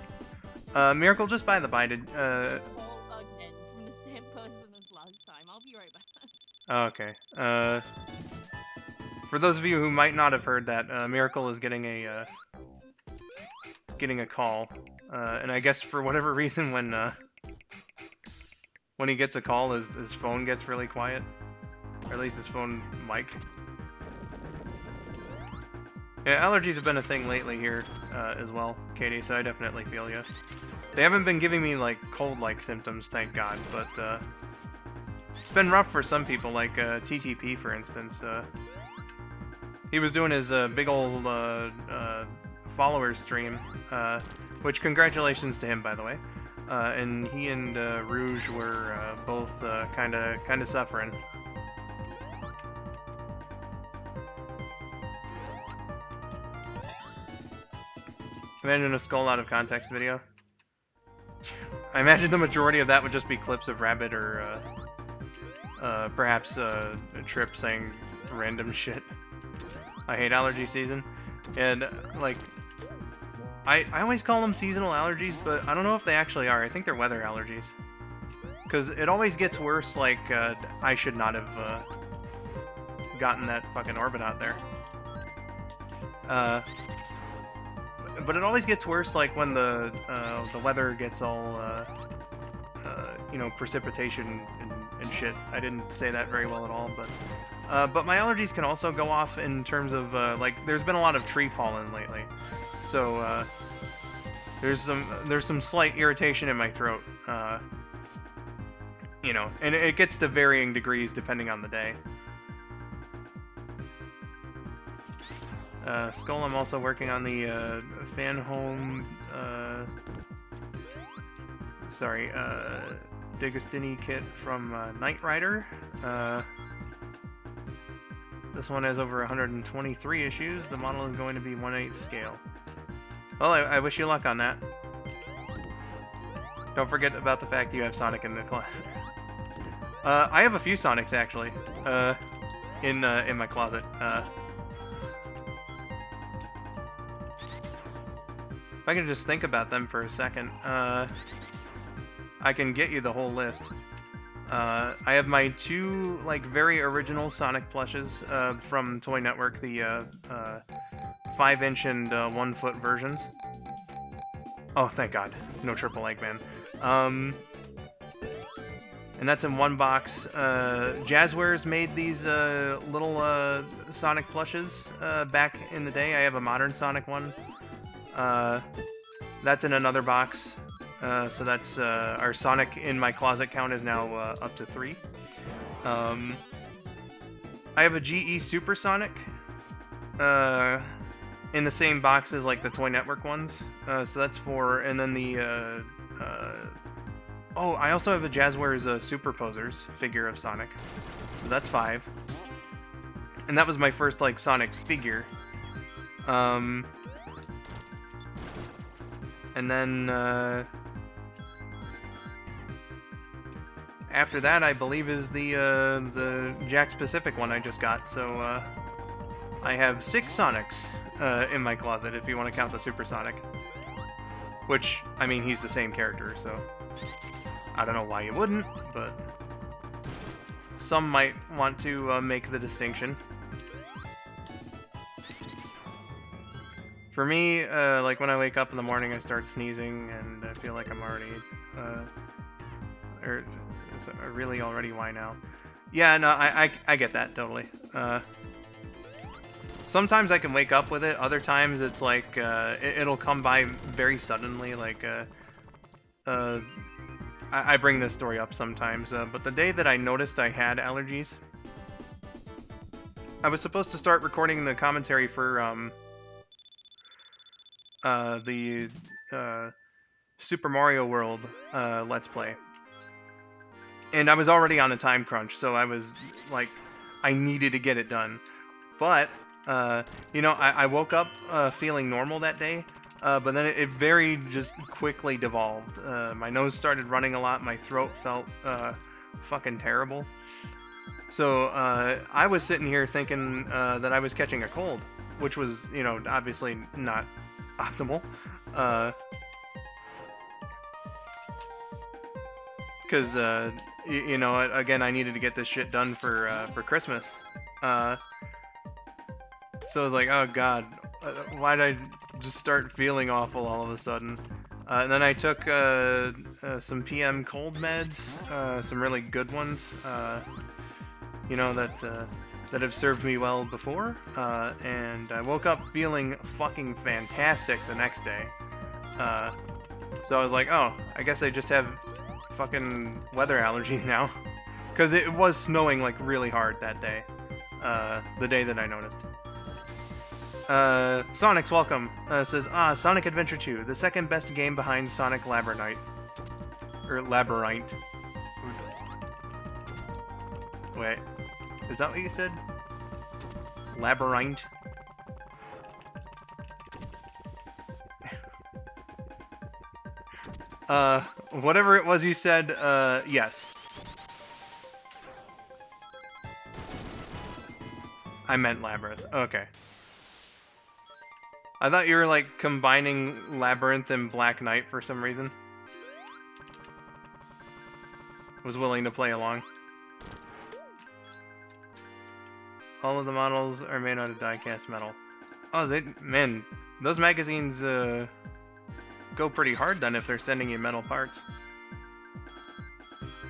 Miracle, just by the by, did again from the same person as last time. I'll be right back. Okay. For those of you who might not have heard that, Miracle is getting getting a call, and I guess for whatever reason, when he gets a call, his phone gets really quiet, or at least his phone mic. Yeah, allergies have been a thing lately here as well, Katie, so I definitely feel you. They haven't been giving me, like, cold-like symptoms, thank God, but it's been rough for some people, like TTP, for instance. He was doing his big old followers stream, which congratulations to him, by the way. And he and Rouge were both kind of suffering. Imagine a skull out of context video. I imagine the majority of that would just be clips of Rabbit or perhaps a Trip saying random shit. I hate allergy season. And, like, I always call them seasonal allergies, but I don't know if they actually are. I think they're weather allergies. Because it always gets worse, like, I should not have gotten that fucking orbit out there. But it always gets worse, like, when the weather gets all, you know, precipitation and shit. I didn't say that very well at all, but my allergies can also go off in terms of, like, there's been a lot of tree pollen lately. So, there's some slight irritation in my throat, you know, and it gets to varying degrees depending on the day. Skull, I'm also working on the fan home, Digostini kit from Knight Rider. This one has over 123 issues. The model is going to be 1/8 scale. Well, I wish you luck on that. Don't forget about the fact you have Sonic in the closet. I have a few Sonics, actually, in my closet. If I can just think about them for a second, I can get you the whole list. I have my two, like, very original Sonic plushes from Toy Network, the 5-inch and 1-foot versions. Oh, thank God. No triple Eggman. And that's in one box. Jazzwares made these little Sonic plushes back in the day. I have a modern Sonic one. That's in another box. So that's our Sonic in my closet count is now up to 3. I have a GE Supersonic in the same box as, like, the Toy Network ones. So that's 4. And then the oh, I also have a Jazzwares Superposers figure of Sonic. So that's 5. And that was my first, like, Sonic figure. And then after that, I believe, is the Jakks Pacific one I just got. So I have 6 Sonics in my closet, if you want to count the Supersonic. Which, I mean, he's the same character, so I don't know why you wouldn't, but some might want to make the distinction. For me, like, when I wake up in the morning, I start sneezing, and I feel like I'm already, really already, why now? Yeah, no, I get that, totally. Sometimes I can wake up with it, other times it's like, it'll come by very suddenly, like, I bring this story up sometimes, but the day that I noticed I had allergies, I was supposed to start recording the commentary for, the Super Mario World Let's Play. And I was already on a time crunch, so I was, like, I needed to get it done. But, you know, I woke up feeling normal that day, but then it very just quickly devolved. My nose started running a lot, my throat felt fucking terrible. So I was sitting here thinking that I was catching a cold, which was, you know, obviously not optimal. Because, you know, again, I needed to get this shit done for Christmas. So I was like, oh god, why did just start feeling awful all of a sudden. And then I took some PM cold meds, some really good ones, you know, that have served me well before, and I woke up feeling fucking fantastic the next day. So I was like, oh, I guess I just have fucking weather allergies now. Because it was snowing, like, really hard that day. The day that I noticed. Sonic, welcome. Says, Sonic Adventure 2, the second best game behind Sonic Labyrinth. Or Labyrinth. Wait. Is that what you said? Labyrinth? Whatever it was you said, yes. I meant Labyrinth. Okay. I thought you were, like, combining Labyrinth and Black Knight for some reason. Was willing to play along. All of the models are made out of die-cast metal. Oh, man, those magazines, go pretty hard then if they're sending you metal parts.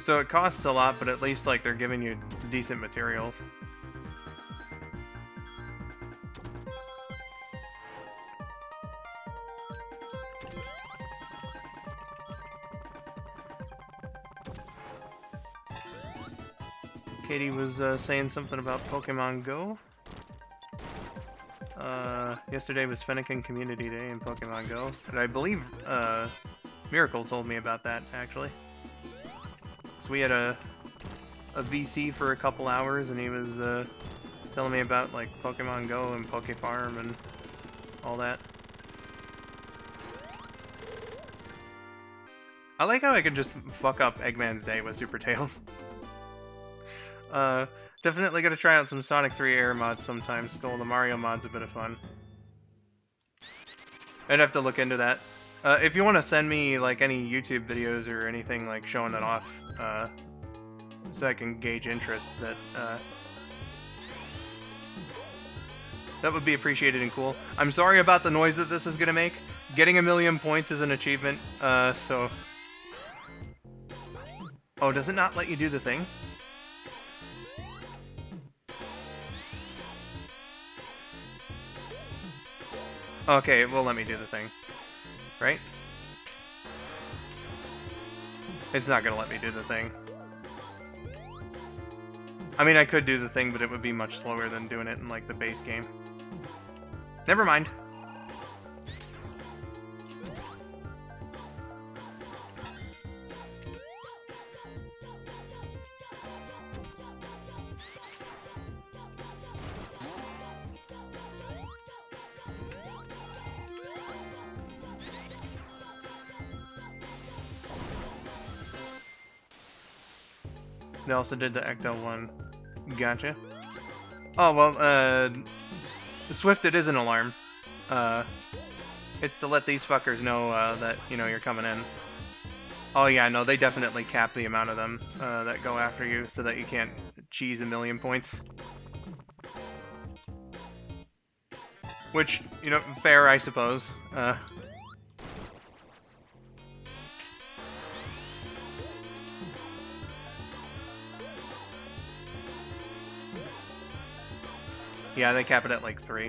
So it costs a lot, but at least, like, they're giving you decent materials. Katie was saying something about Pokemon Go. Yesterday was Fennekin Community Day in Pokemon Go, and I believe Miracle told me about that, actually. So we had a VC for a couple hours, and he was telling me about, like, Pokemon Go and Pokefarm and all that. I like how I can just fuck up Eggman's day with Super Tails. Definitely gonna try out some Sonic 3 Air mods sometime. Well, the Mario mod's a bit of fun. I'd have to look into that. If you want to send me, like, any YouTube videos or anything, like, showing it off, so I can gauge interest, that would be appreciated and cool. I'm sorry about the noise that this is gonna make. Getting 1,000,000 points is an achievement, so... Oh, does it not let you do the thing? Okay, it will let me do the thing. Right? It's not gonna let me do the thing. I mean, I could do the thing, but it would be much slower than doing it in, like, the base game. Never mind. They also did the Ecto one. Gotcha. Oh, well, Swift, it is an alarm. It's to let these fuckers know, that, you know, you're coming in. Oh yeah, no, they definitely cap the amount of them, that go after you, so that you can't cheese 1,000,000 points. Which, you know, fair, I suppose. Yeah, they cap it at, like, 3.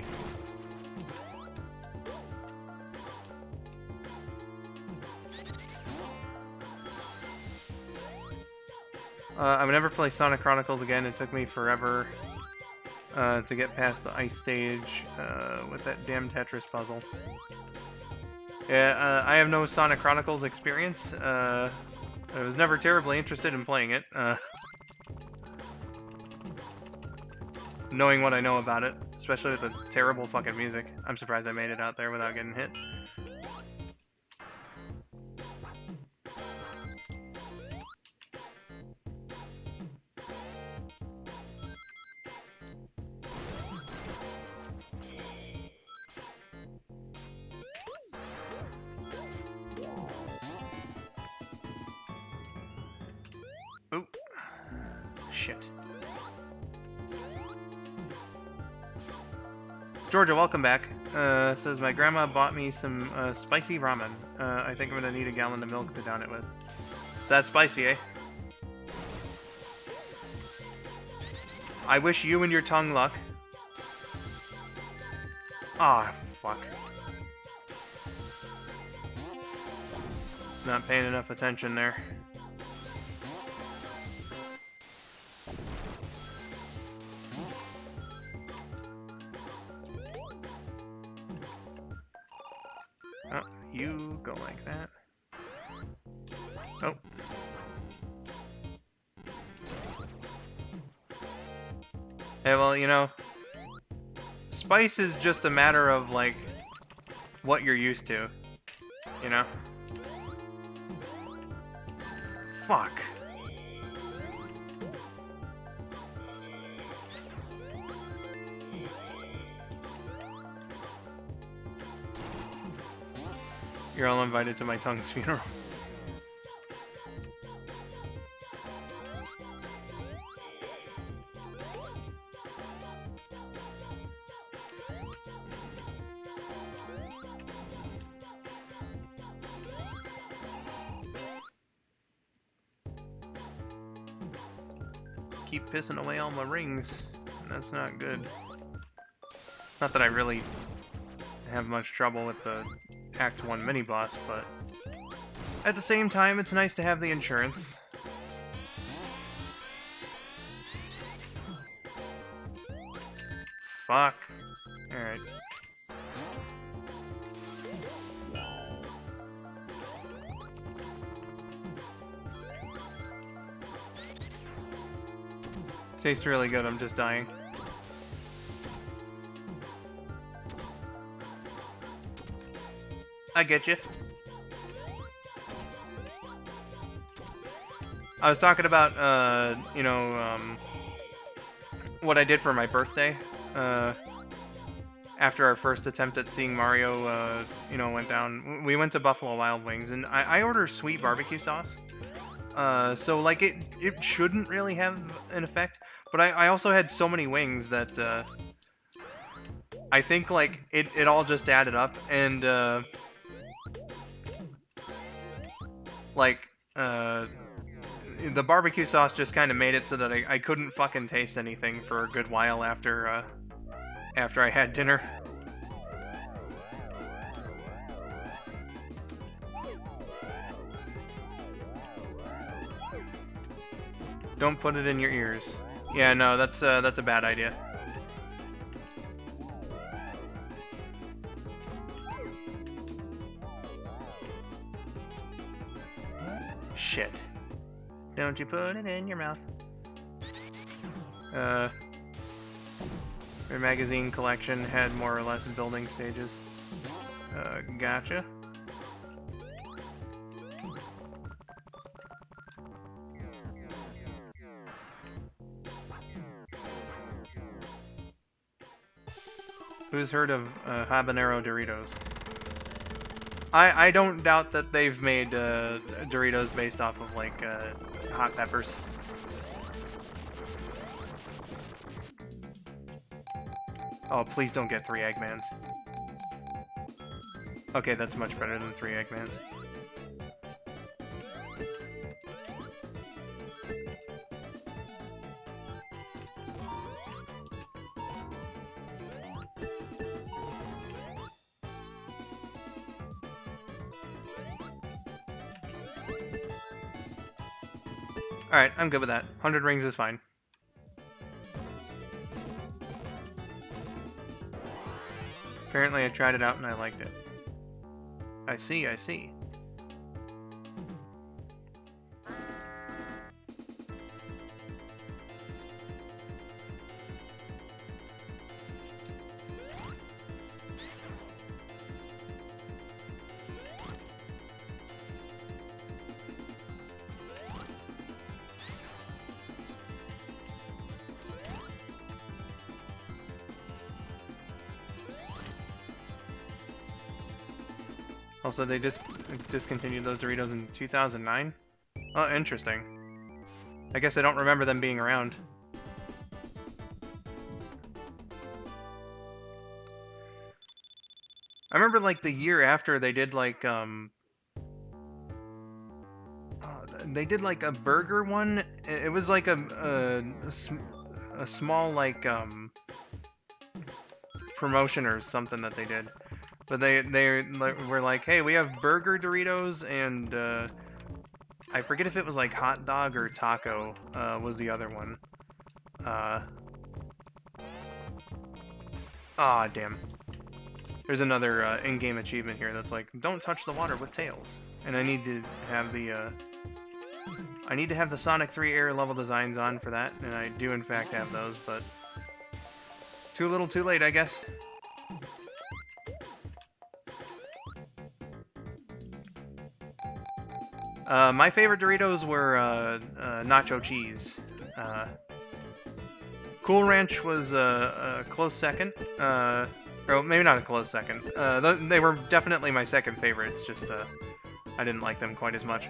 I would never play Sonic Chronicles again. It took me forever to get past the ice stage with that damn Tetris puzzle. Yeah, I have no Sonic Chronicles experience. I was never terribly interested in playing it. Knowing what I know about it, especially with the terrible fucking music. I'm surprised I made it out there without getting hit. Oh, shit. Georgia, welcome back. Says my grandma bought me some spicy ramen. I think I'm gonna need a gallon of milk to down it with. Is that spicy, eh? I wish you and your tongue luck. Ah, fuck. Not paying enough attention there. Oh, you go like that. Oh. Hey, well, you know, spice is just a matter of, like, what you're used to, you know? Fuck. You're all invited to my tongue's funeral. Keep pissing away all my rings. That's not good. Not that I really have much trouble with the Act 1 mini-boss, but at the same time, it's nice to have the insurance. Fuck. Alright. Tastes really good, I'm just dying. I get you. I was talking about, you know, what I did for my birthday, after our first attempt at seeing Mario, you know, went down. We went to Buffalo Wild Wings, and I ordered sweet barbecue sauce. So, like, it shouldn't really have an effect, but I also had so many wings that, I think, like, it all just added up, and, like, the barbecue sauce just kind of made it so that I couldn't fucking taste anything for a good while after, after I had dinner. Don't put it in your ears. Yeah, no, that's a bad idea. Shit. Don't you put it in your mouth. Their magazine collection had more or less building stages. Gotcha. Who's heard of habanero Doritos? I don't doubt that they've made Doritos based off of, like, hot peppers. Oh, please don't get 3 Eggmans. Okay, that's much better than 3 Eggmans. Alright, I'm good with that. 100 rings is fine. Apparently I tried it out and I liked it. I see, I see. Also, they just discontinued those Doritos in 2009? Oh, interesting. I guess I don't remember them being around. I remember like the year after they did like they did like a burger one. It was like a small like promotion or something that they did. But they were like, hey, we have burger Doritos and I forget if it was like hot dog or taco was the other one. Ah, damn. There's another in-game achievement here that's like, don't touch the water with tails. And I need to have the Sonic 3 air level designs on for that, and I do in fact have those, but too little too late, I guess. My favorite Doritos were nacho cheese. Cool Ranch was a close second. Or maybe not a close second. They were definitely my second favorite. Just I didn't like them quite as much.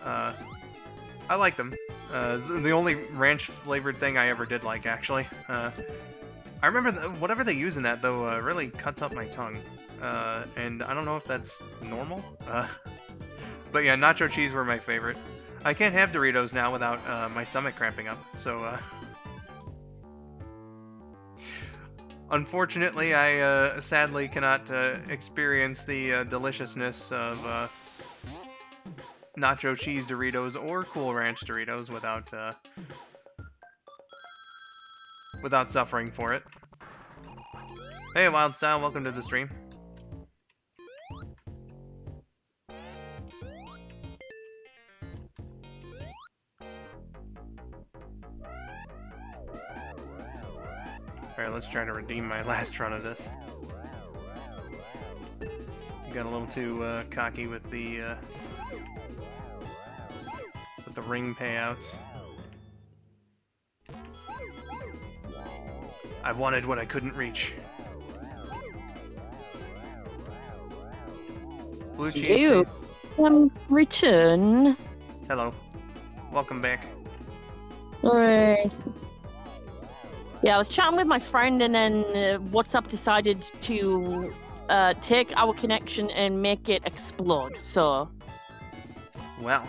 I like them. The only ranch flavored thing I ever did like, actually. I remember whatever they use in that though really cuts up my tongue. And I don't know if that's normal. But yeah, nacho cheese were my favorite. I can't have Doritos now without my stomach cramping up. So unfortunately, I sadly cannot experience the deliciousness of nacho cheese Doritos or Cool Ranch Doritos without suffering for it. Hey, Wild Style, welcome to the stream. Alright, let's try to redeem my last run of this. Got a little too cocky with the ring payouts. I wanted what I couldn't reach. Blue cheese. You return. Hello. Welcome back. Alright. Yeah, I was chatting with my friend, and then WhatsApp decided to take our connection and make it explode. So. Well.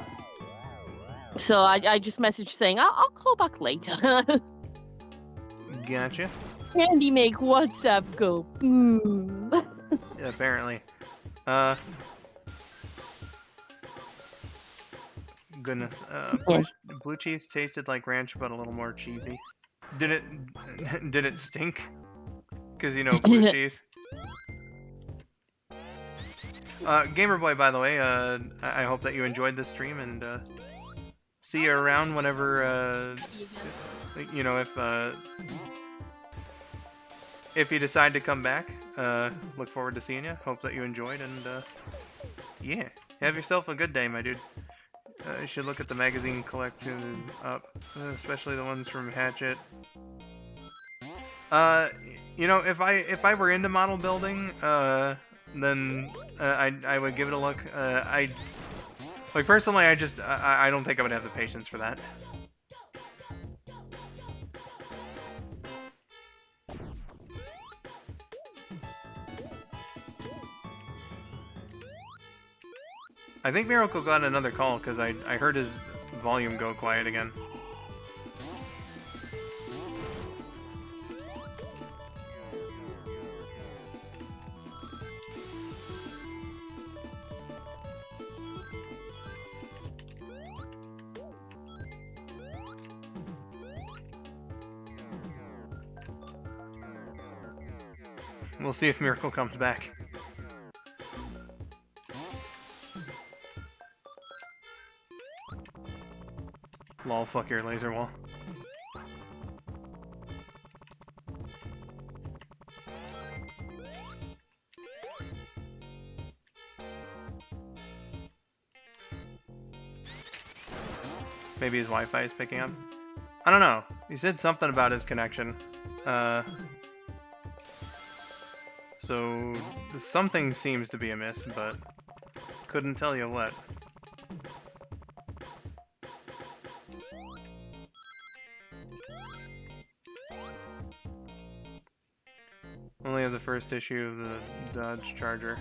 So I just messaged saying I'll call back later. Gotcha. Candy make WhatsApp go boom. Yeah, apparently. Goodness. Blue cheese tasted like ranch, but a little more cheesy. Did it stink? Because, you know, blue cheese. Gamerboy, by the way, I hope that you enjoyed this stream, and see you around whenever, you know, if you decide to come back. Look forward to seeing you. Hope that you enjoyed, and yeah, have yourself a good day, my dude. You should look at the magazine collection up, especially the ones from Hatchet. You know, if I were into model building, then I would give it a look. Like personally, I don't think I would have the patience for that. I think Miracle got another call because I heard his volume go quiet again. We'll see if Miracle comes back. Lol, fuck your laser wall. Maybe his Wi-Fi is picking up. I don't know. He said something about his connection. So something seems to be amiss, but couldn't tell you what. Only have the first issue of the Dodge Charger.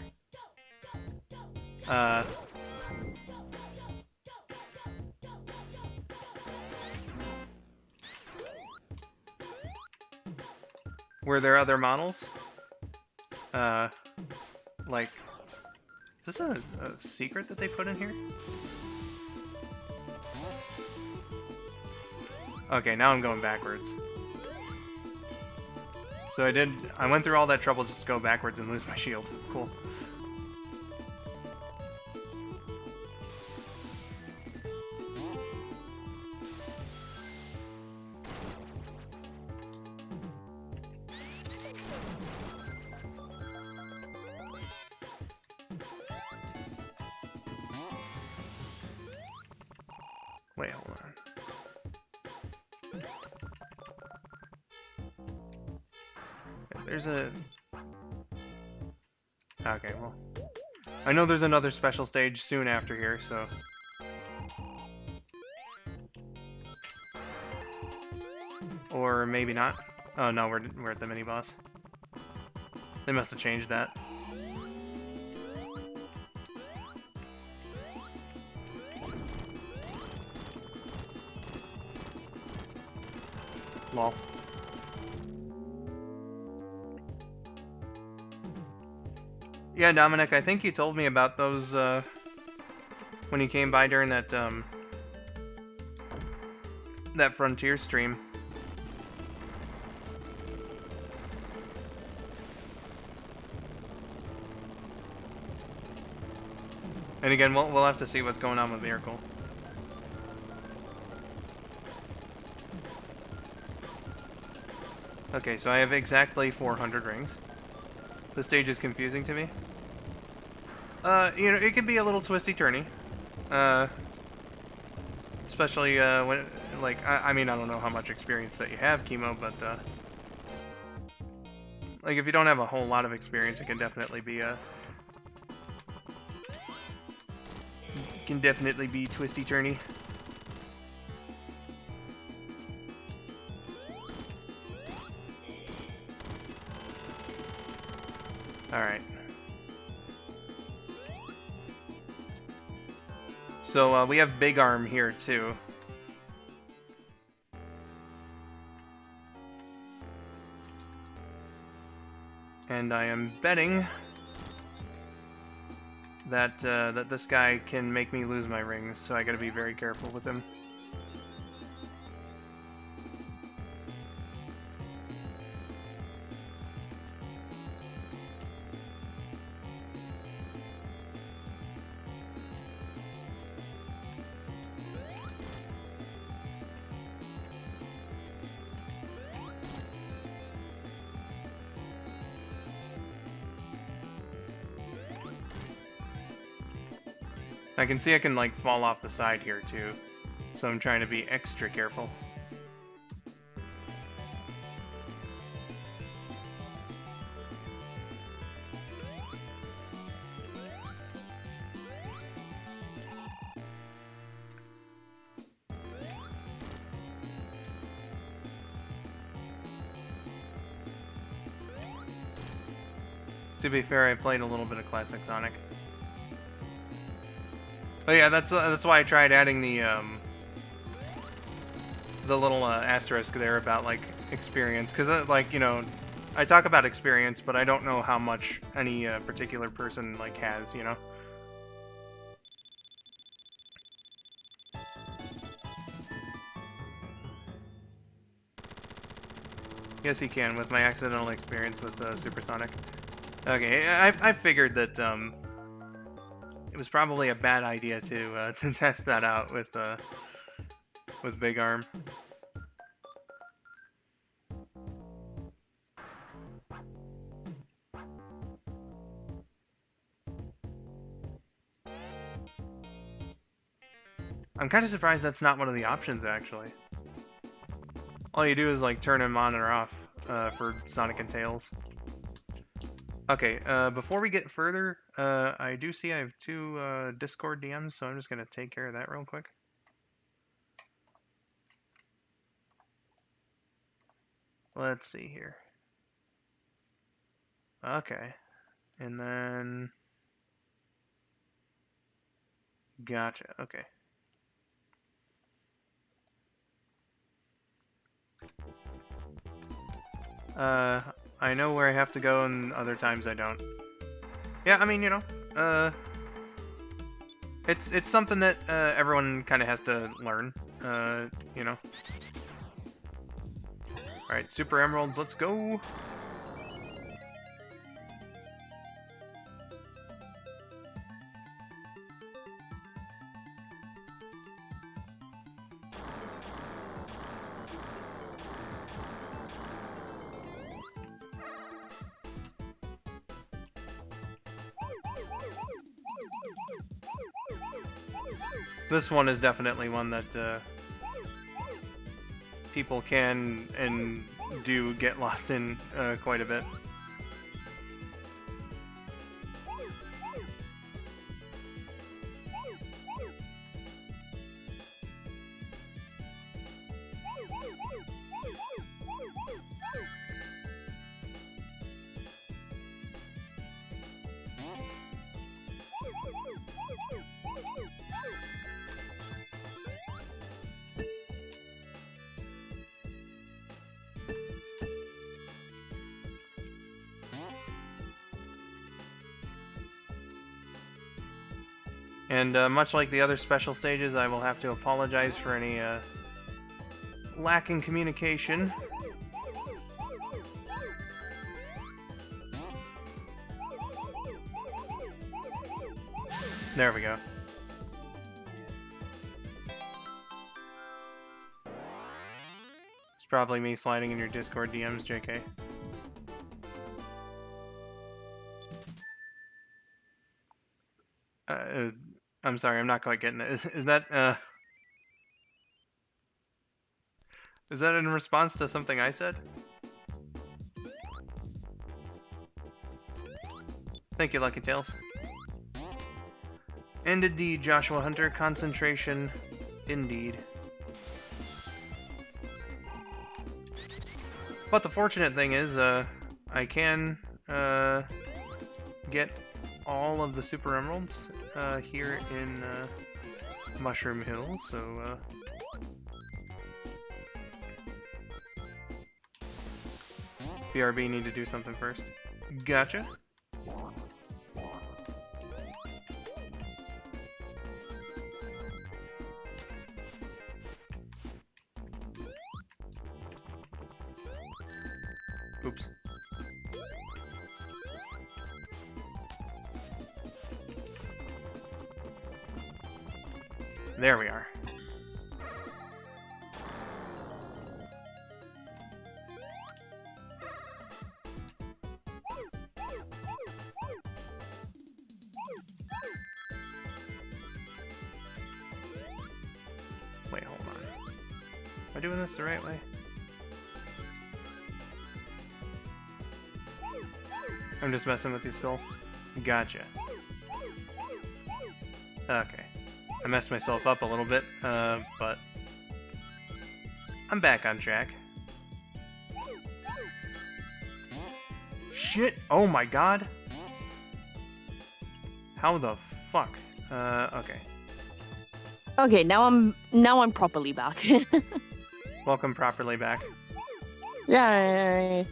Were there other models? Like, is this a secret that they put in here? Okay, now I'm going backwards. So I went through all that trouble just to go backwards and lose my shield. Cool. Wait, hold on. There's a... Okay, well... I know there's another special stage soon after here, so... Or maybe not. Oh no, we're at the mini-boss. They must have changed that. Lol. Yeah, Dominic, I think you told me about those, when you came by during that, that Frontier stream. And again, we'll have to see what's going on with Miracle. Okay, so I have exactly 400 rings. The stage is confusing to me. You know, it can be a little twisty-turny. Especially, when, like, I mean, I don't know how much experience that you have, Chemo, but, like, if you don't have a whole lot of experience, it can definitely be, twisty-turny. Alright. So, we have Big Arm here, too. And I am betting that, that this guy can make me lose my rings, so I gotta be very careful with him. I can see I can, like, fall off the side here, too. So I'm trying to be extra careful. To be fair, I played a little bit of Classic Sonic. But yeah, that's why I tried adding the little asterisk there about, like, experience, because like, you know, I talk about experience, but I don't know how much any particular person, like, has, you know. Yes, he can with my accidental experience with Supersonic. Okay, I figured that it was probably a bad idea to test that out with Big Arm. I'm kind of surprised that's not one of the options, actually. All you do is, like, turn him on or off for Sonic and Tails. Okay, before we get further, I do see I have two Discord DMs, so I'm just going to take care of that real quick. Let's see here. Okay. And then... Gotcha, okay. I know where I have to go, and other times I don't. Yeah, I mean, you know, it's something that everyone kind of has to learn, you know. Alright, Super Emeralds, let's go! This one is definitely one that people can and do get lost in quite a bit. And much like the other special stages, I will have to apologize for any lacking communication. There we go. It's probably me sliding in your Discord DMs, JK. I'm sorry, I'm not quite getting it. Is that in response to something I said? Thank you, Lucky Tail. And indeed, Joshua Hunter, concentration, indeed. But the fortunate thing is, I can get all of the Super Emeralds here in Mushroom Hill, so BRB need to do something first. Gotcha. Oops. There we are. Wait, hold on. Am I doing this the right way? I'm just messing with these pills. Gotcha. Okay. I messed myself up a little bit, but I'm back on track. Shit! Oh my god! How the fuck? Okay. Okay, now I'm properly back. Welcome properly back. Yay!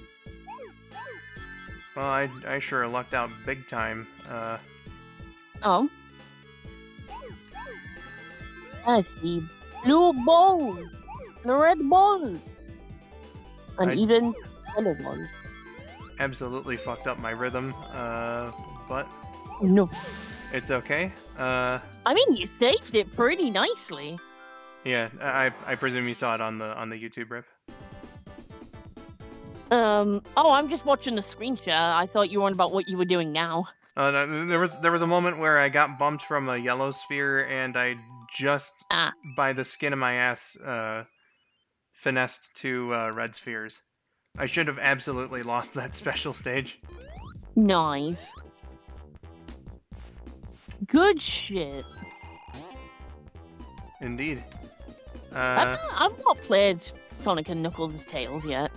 Well, I sure lucked out big time. Oh. I see blue balls, the red balls, and even yellow balls. Absolutely fucked up my rhythm, but no, it's okay. I mean, you saved it pretty nicely. Yeah, I presume you saw it on the YouTube rip. Oh, I'm just watching the screenshot. I thought you were on about what you were doing now. No, there was a moment where I got bumped from a yellow sphere, and I just by the skin of my ass finessed two red spheres. I should have absolutely lost that special stage. Nice. Good shit. Indeed. I've not played Sonic and Knuckles' Tales yet.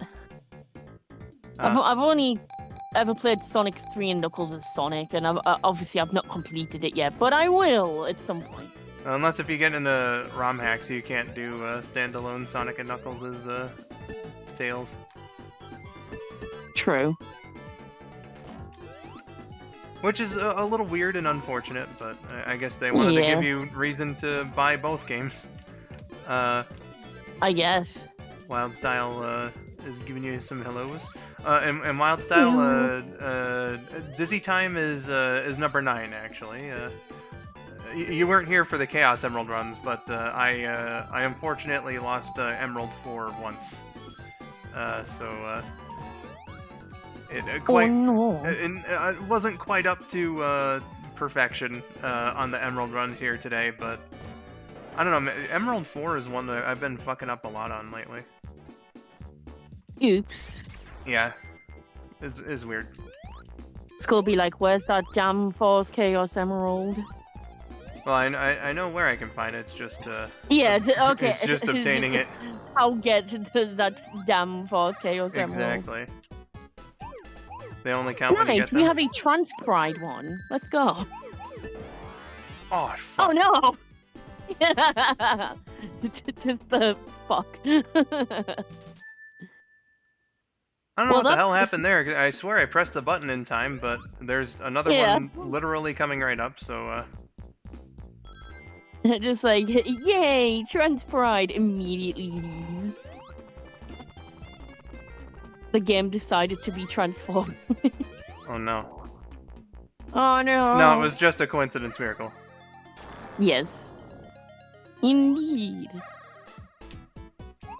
I've only ever played Sonic 3 and Knuckles as Sonic, and obviously I've not completed it yet, but I will at some point. Unless if you get into ROM hacks, you can't do standalone Sonic and Knuckles as Tails. True. Which is a little weird and unfortunate, but I guess they wanted to give you reason to buy both games. I guess. Wildstyle is giving you some hellos. And Wildstyle, Dizzy Time is number 9 actually. You weren't here for the Chaos Emerald runs, but I unfortunately lost Emerald 4 once. It wasn't quite up to perfection on the Emerald run here today, but I don't know. Emerald 4 is one that I've been fucking up a lot on lately. Oops. Yeah, it's weird. It's gonna be like, where's that damn 4th Chaos Emerald? Well, I know where I can find it. It's just yeah. Okay. Just obtaining it. I'll get to that damn 4th Chaos Emerald. Exactly. They only count when you get them. We have a transcribed one. Let's go. Oh, fuck. Oh no! Just the fuck. I don't know what the hell happened there. I swear I pressed the button in time, but there's another one literally coming right up, so just like, yay, transcribed immediately. The game decided to be transformed. Oh no. Oh no. No, it was just a coincidence miracle. Yes. Indeed.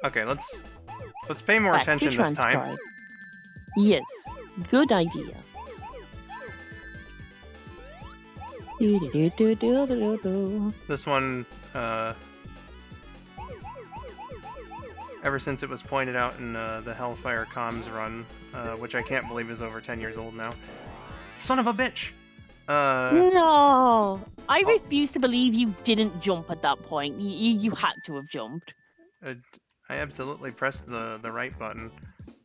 Okay, let's pay more attention this time. Yes. Good idea. This one, ever since it was pointed out in the Hellfire Comms run, which I can't believe is over 10 years old now. Son of a bitch! No! I refuse to believe you didn't jump at that point. You had to have jumped. I absolutely pressed the right button.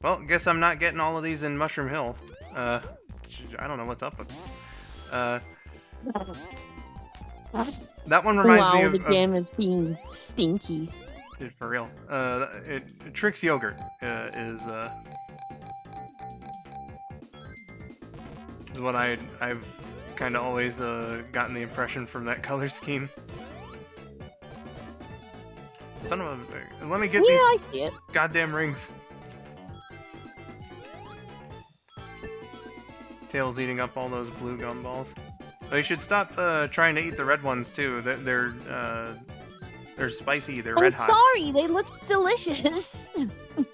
Well, guess I'm not getting all of these in Mushroom Hill. I don't know what's up with that one reminds me of... the game is being stinky. Dude, for real. Trix Yogurt is what I've kind of always gotten the impression from that color scheme. Son of a... Let me get these goddamn rings. Tails eating up all those blue gumballs. But you should stop trying to eat the red ones too. They're spicy. They're red hot. I'm sorry, they look delicious. It's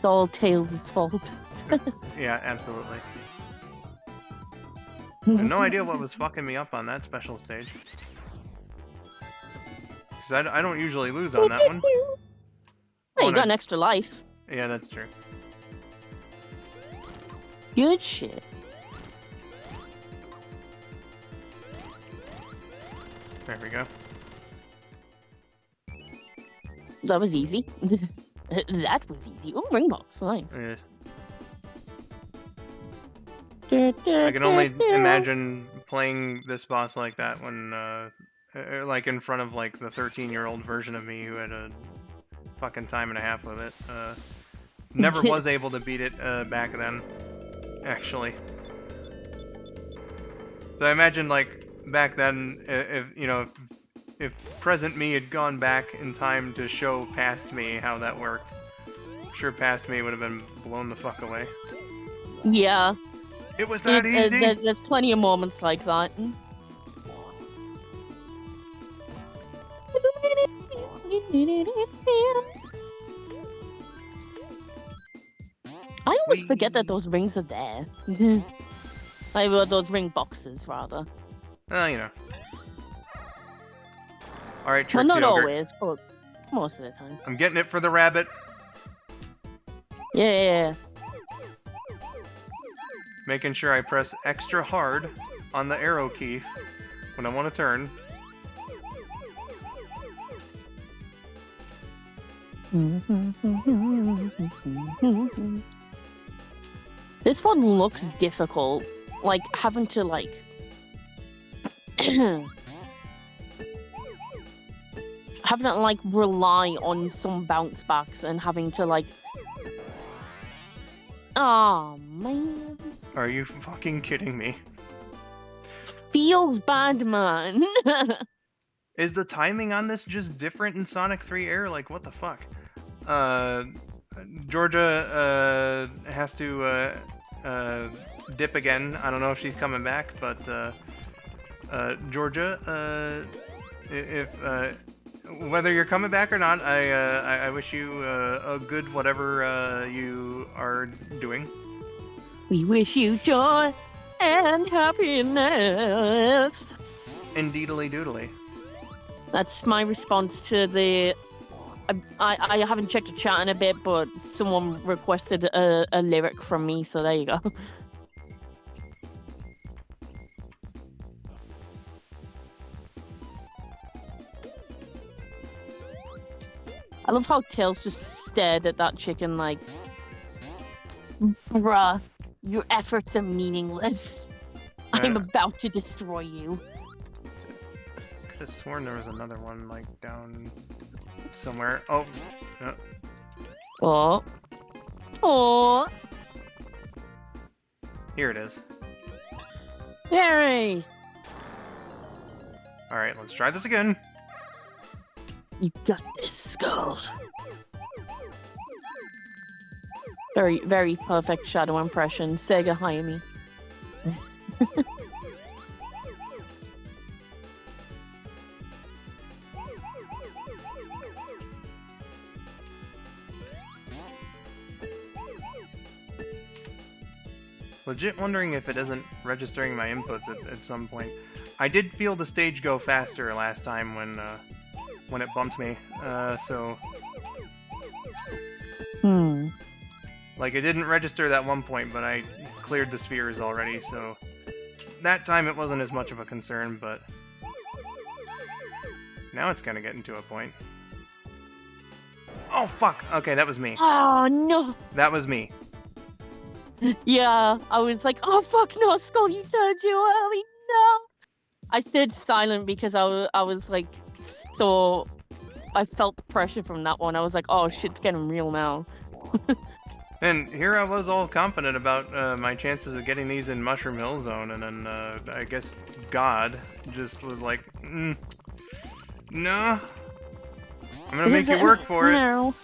all Tails' fault. Yeah, absolutely. I have no idea what was fucking me up on that special stage. I don't usually lose on that one. Hey, you got an extra life. Yeah, that's true. Good shit. There we go. That was easy. That was easy. Oh, ring box. Nice. Yeah. I can only imagine playing this boss like that when, like in front of like the 13-year-old version of me who had a fucking time and a half with it. Never was able to beat it back then, actually. So I imagine like back then, if present me had gone back in time to show past me how that worked, I'm sure past me would have been blown the fuck away. Yeah. It was that easy. There's plenty of moments like that. I always forget that those rings are there. Like, those ring boxes, rather. Well, you know. Alright, Trix Well, not Yogurt. always, but most of the time. I'm getting it for the rabbit. Yeah. Making sure I press extra hard on the arrow key when I want to turn. This one looks difficult. Like, having to, like... having to, like, rely on some bounce backs and having to, like... Oh, man. Are you fucking kidding me? Feels bad, man. Is the timing on this just different in Sonic 3 Air? Like, what the fuck? Georgia has to dip again. I don't know if she's coming back, but Georgia, if whether you're coming back or not, I wish you a good whatever you are doing. We wish you joy and happiness. Indeedly doodly. That's my response to the... I haven't checked the chat in a bit, but someone requested a lyric from me, so there you go. I love how Tails just stared at that chicken like, bruh, your efforts are meaningless. I'm about to destroy you. Could have sworn there was another one, like, down somewhere. Oh. No. Oh. Oh. Here it is. Yay! Alright, let's try this again. You got this, Skull. Very, very perfect shadow impression. Sega, hire me. Legit wondering if it isn't registering my inputs at some point. I did feel the stage go faster last time when it bumped me, so... Like, it didn't register that one point, but I cleared the spheres already, so... That time it wasn't as much of a concern, but... Now it's kind of getting to a point. Oh, fuck! Okay, that was me. Oh, no! That was me. Yeah, I was like, oh, fuck no, Skull, you turned too early, no! I stayed silent because I was like, so... I felt the pressure from that one. I was like, oh, shit's getting real now. And here I was all confident about my chances of getting these in Mushroom Hill Zone, and then I guess God just was like, no, I'm gonna make you work for it. No,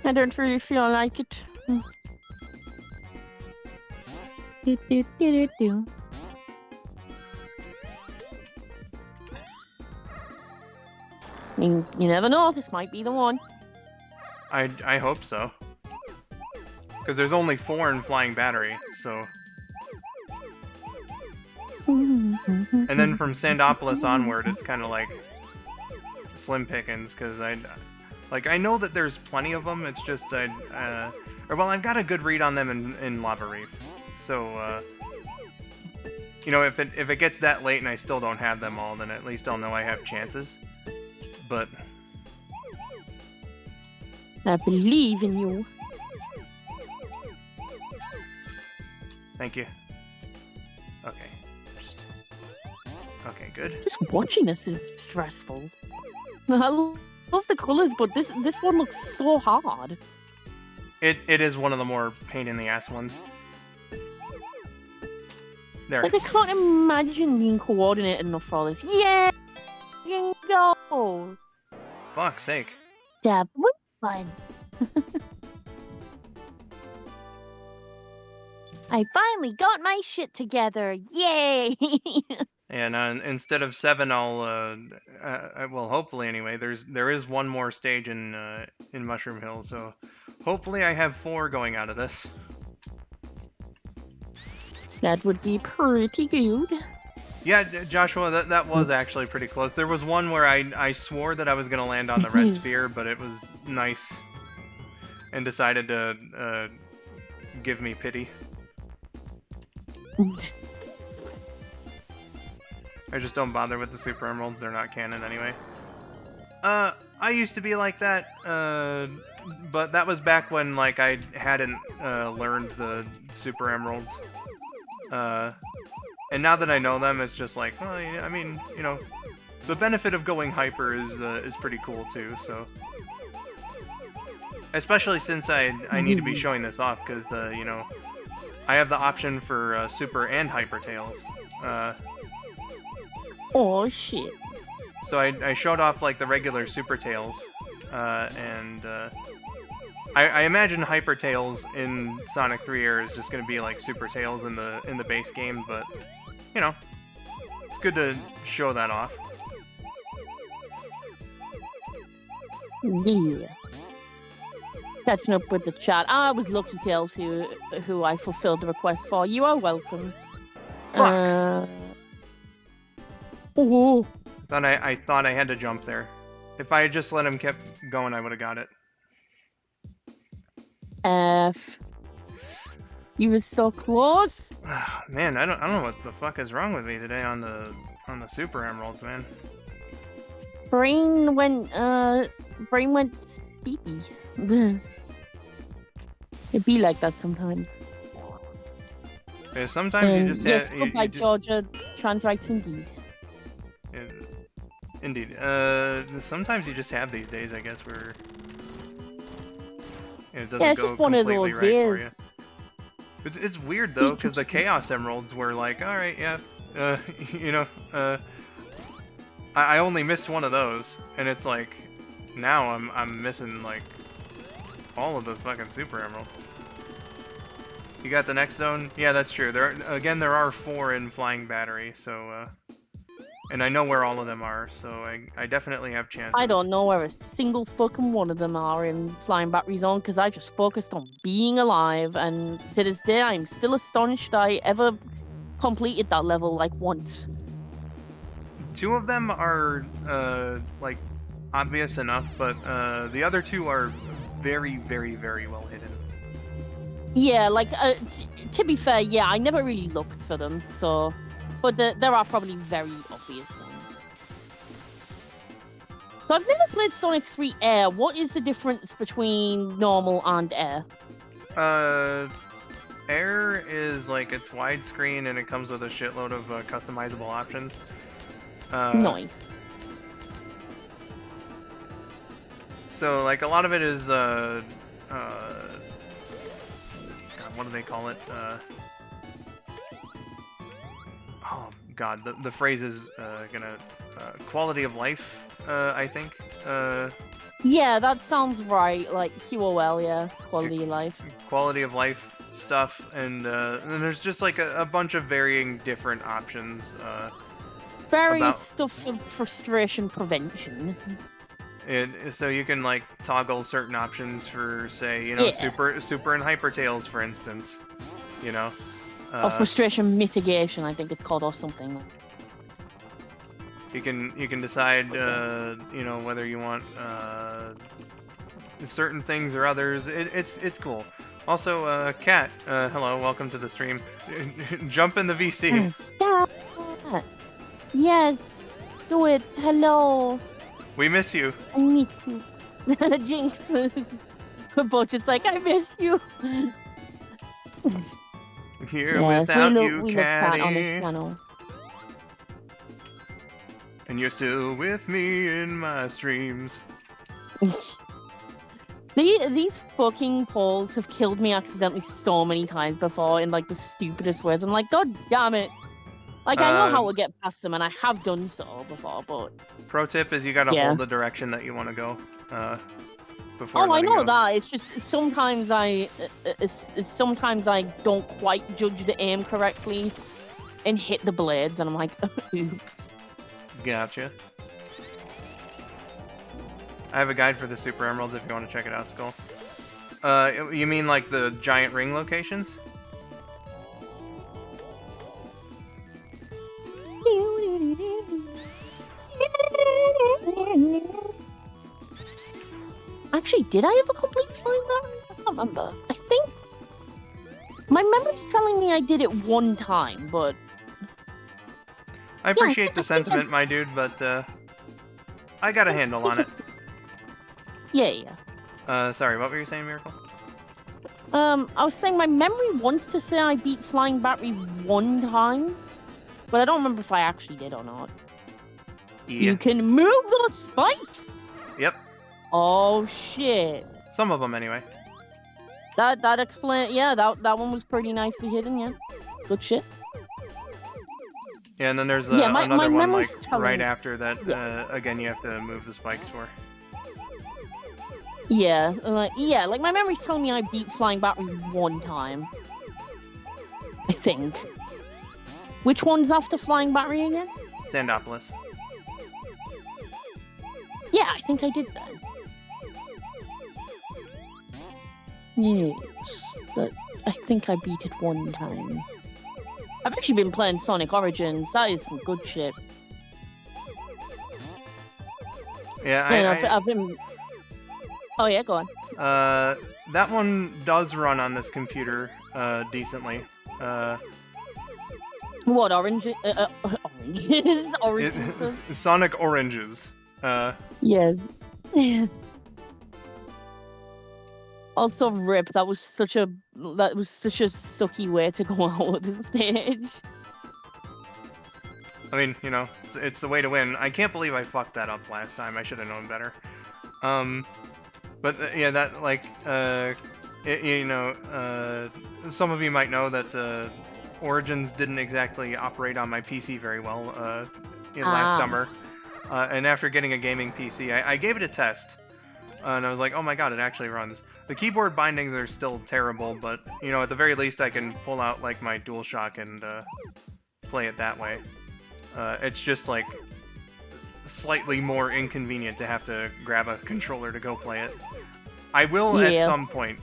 I don't really feel like it. You never know, this might be the one. I hope so. Because there's only 4 in Flying Battery, so... And then from Sandopolis onward, it's kind of like... slim pickings, because I know that there's plenty of them, it's just, I've got a good read on them in Lava Reef. So, you know, if it gets that late and I still don't have them all, then at least I'll know I have chances. But... I believe in you. Thank you. Okay. Okay, good. Just watching this is stressful. I love the colors, but this one looks so hard. It is one of the more pain in the ass ones. There. Like, I can't imagine being coordinated enough for all this. Yeah, you can go. Fuck's sake. That was fun. I finally got my shit together. Yay! And instead of 7, I'll well, hopefully anyway. There is one more stage in Mushroom Hill, so hopefully I have 4 going out of this. That would be pretty good. Yeah, Joshua, that was actually pretty close. There was one where I swore that I was gonna land on the red sphere, but it was nice, and decided to give me pity. I just don't bother with the Super Emeralds, they're not canon anyway. I used to be like that, but that was back when like I hadn't learned the Super Emeralds. And now that I know them, it's just like, well, yeah, I mean, you know, the benefit of going hyper is pretty cool too. So, especially since I need to be showing this off because you know, I have the option for Super and Hyper Tails. Oh shit. So I showed off like the regular Super Tails, and I imagine Hyper Tails in Sonic 3 is just gonna be like Super Tails in the base game, but you know, it's good to show that off. Yeah. Catching up with the chat. I was Lucky Tails who I fulfilled the request for. You are welcome. Fuck. Oh. I thought I had to jump there. If I had just let him keep going, I would have got it. You were so close. Man, I don't know what the fuck is wrong with me today on the Super Emeralds, man. Brain went beepy. It be like that sometimes. Yeah, sometimes you just yes, goodbye, Georgia. Trans rights indeed. Yeah, indeed. Sometimes you just have these days, I guess, where it doesn't go completely right for you. It's weird though, because the Chaos Emeralds were like, all right, yeah, you know, I only missed one of those, and it's like now I'm missing like all of the fucking Super Emeralds. You got the next zone? Yeah, that's true. There are 4 in Flying Battery, so and I know where all of them are, so I definitely have chances. I don't know where a single fucking one of them are in Flying Battery Zone because I just focused on being alive, and to this day I'm still astonished I ever completed that level like once. 2 of them are like obvious enough, but the other 2 are very, very, very well hidden. Yeah, like to be fair, yeah, I never really looked for them, so. But there are probably very obvious ones. So I've never played Sonic 3 Air. What is the difference between normal and Air? Air is like it's widescreen and it comes with a shitload of customizable options. Nice. So like a lot of it is God, what do they call it? Oh God, the phrase is quality of life, I think. Yeah, that sounds right. Like QOL, yeah, quality of life. Quality of life stuff, and there's just like a bunch of varying different options. Various stuff for frustration prevention. So you can like toggle certain options for, say, you know, yeah. Super and Hyper Tails, for instance. You know. Or frustration mitigation, I think it's called, or something. You can decide, you know, whether you want certain things or others. It's cool. Also, Kat, hello, welcome to the stream. Jump in the VC. Yes, do it. Hello. We miss you. I miss you. Jinx. We're both just like, I miss you. Here without you, we Catty. On this channel. And you're still with me in my streams. These fucking polls have killed me accidentally so many times before in like the stupidest ways. I'm like, God damn it. Like, I know how to get past them, and I have done so before, but... Pro tip is you gotta hold the direction that you want to go, before I know that. It's just sometimes I don't quite judge the aim correctly and hit the blades, and I'm like, oops. Gotcha. I have a guide for the Super Emeralds if you want to check it out, Skull. You mean like the giant ring locations? Actually, did I ever complete Flying Battery? I can't remember. I think my memory's telling me I did it one time, but I appreciate the sentiment, my dude, but I got a handle on it. Yeah. Sorry, what were you saying, Miracle? I was saying my memory wants to say I beat Flying Battery one time, but I don't remember if I actually did or not. Yeah. You can move those spikes? Yep. Oh, shit. Some of them, anyway. That explain. Yeah, that one was pretty nicely hidden. Yeah, good shit. Yeah, and then there's my another one like telling... right after that. Yeah. Again, you have to move the spikes for. Yeah, like my memory's telling me I beat Flying Battery one time. I think. Which one's after Flying Battery again? Sandopolis. Yeah, I think I did that. Yes, but I think I beat it one time. I've actually been playing Sonic Origins. That is some good shit. Yeah, I've been... Oh yeah, go on. That one does run on this computer, decently. What, oranges? Oranges? Sonic Oranges. Yes. Also, RIP. That was such a sucky way to go out of the stage. I mean, you know, it's the way to win. I can't believe I fucked that up last time. I should have known better. But yeah, that like, you know, some of you might know that Origins didn't exactly operate on my PC very well last summer. And after getting a gaming PC, I gave it a test. And I was like, oh my god, it actually runs. The keyboard bindings are still terrible, but, you know, at the very least I can pull out, like, my DualShock and play it that way. It's just, like, slightly more inconvenient to have to grab a controller to go play it. I will at some point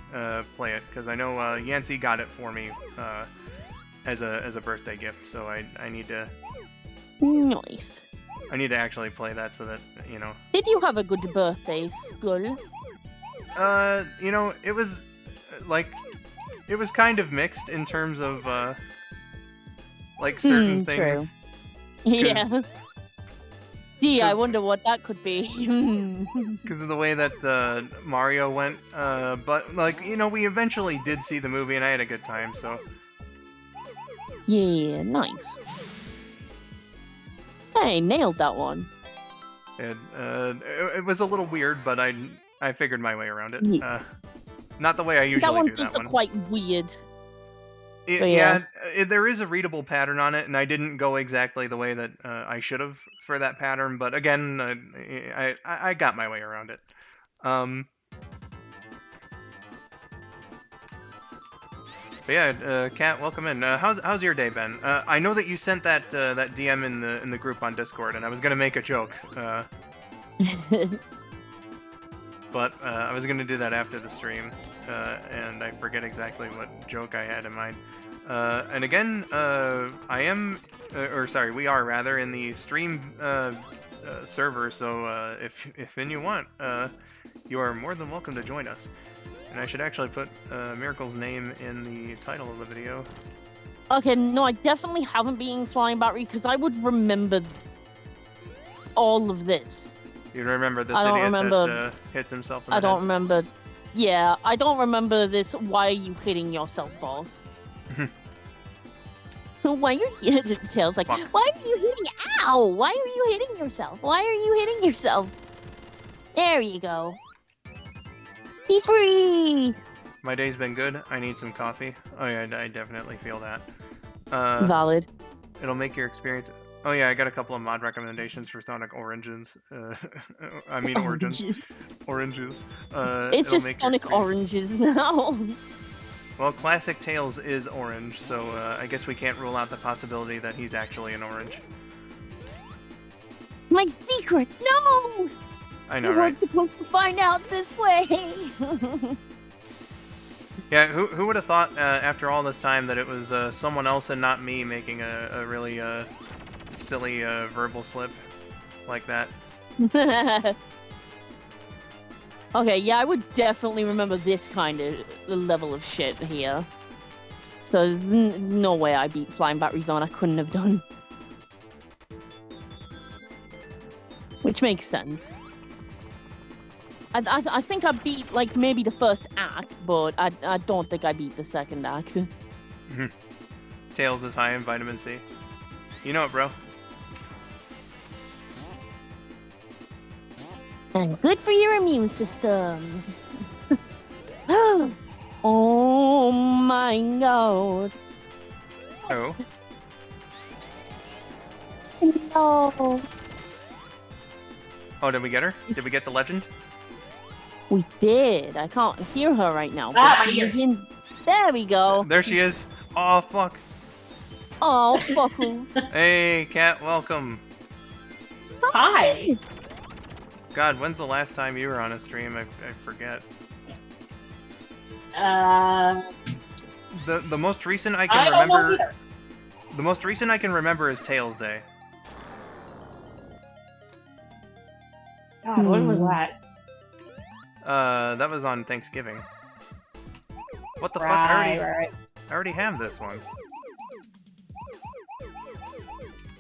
play it, because I know Yancey got it for me as a birthday gift, so I need to... Nice. I need to actually play that so that, you know... Did you have a good birthday, Skull? You know, it was, like, it was kind of mixed in terms of, like, certain things. Yeah. Gee, I wonder what that could be. Because of the way that, Mario went, but, like, you know, we eventually did see the movie and I had a good time, so... Yeah, nice. Hey, nailed that one. It was a little weird, but I figured my way around it. Not the way I usually do that one. That one is quite weird. There is a readable pattern on it, and I didn't go exactly the way that I should have for that pattern, but again, I got my way around it. But yeah, Kat, welcome in. How's your day been? I know that you sent that that DM in the group on Discord, and I was gonna make a joke. But I was gonna do that after the stream, and I forget exactly what joke I had in mind. And again, I am, or sorry, we are rather in the stream server. So if you want, you are more than welcome to join us. And I should actually put Miracle's name in the title of the video. Okay, no, I definitely haven't been Flying Battery because I would remember all of this. You remember this idiot that hit himself in the head? I don't remember. Yeah, I don't remember this. Why are you hitting yourself, boss? Why are you hitting Tails? Like, Fuck. Why are you hitting? Ow! Why are you hitting yourself? Why are you hitting yourself? There you go. Be free! My day's been good. I need some coffee. Oh yeah, I definitely feel that. Valid. It'll make your experience... Oh yeah, I got a couple of mod recommendations for Sonic Oranges. I mean Origins. Oranges. It's just Sonic Oranges now. Well, Classic Tails is orange, so I guess we can't rule out the possibility that he's actually an orange. My secret! No! I know, we weren't supposed to find out this way! Yeah, who would have thought after all this time that it was someone else and not me making a really silly verbal slip like that? Okay, yeah, I would definitely remember this kind of level of shit here. So there's no way I beat Flying Battery Zone. I couldn't have done. Which makes sense. I think I beat like maybe the first act, but I don't think I beat the second act. Tails is high in vitamin C. You know it, bro. And good for your immune system. Oh my god. Oh. No. Oh, did we get her? Did we get the legend? We did. I can't hear her right now. Ah, but my ears. There we go. There she is. Oh, fuck. Oh, fuckles. Hey, Cat, welcome. Hi. God, when's the last time you were on a stream? I forget. The most recent I can I don't know remember. either. The most recent I can remember is Tails Day. God, when was that? That was on Thanksgiving. What the fuck? Right. I already have this one.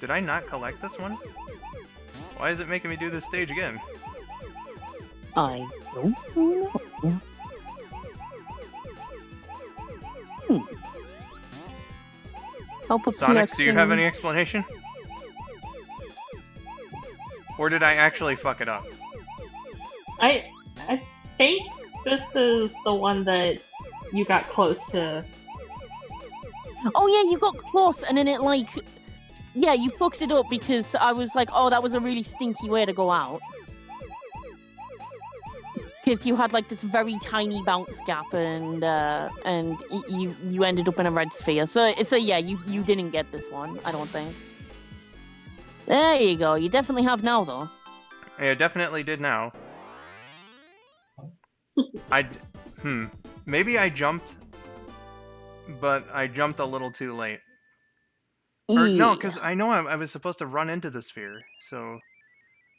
Did I not collect this one? Why is it making me do this stage again? I don't know. Help of Sonic, do you have collection. any explanation? Or did I actually fuck it up? I think this is the one that you got close to. Oh yeah, you got close, and then it like, yeah, you fucked it up because I was like, oh, that was a really stinky way to go out. Because you had like this very tiny bounce gap, and you ended up in a red sphere. So yeah, you didn't get this one, I don't think. There you go. You definitely have now, though. I definitely did now. Maybe I jumped, but I jumped a little too late. Or no, because I know I was supposed to run into the sphere, so...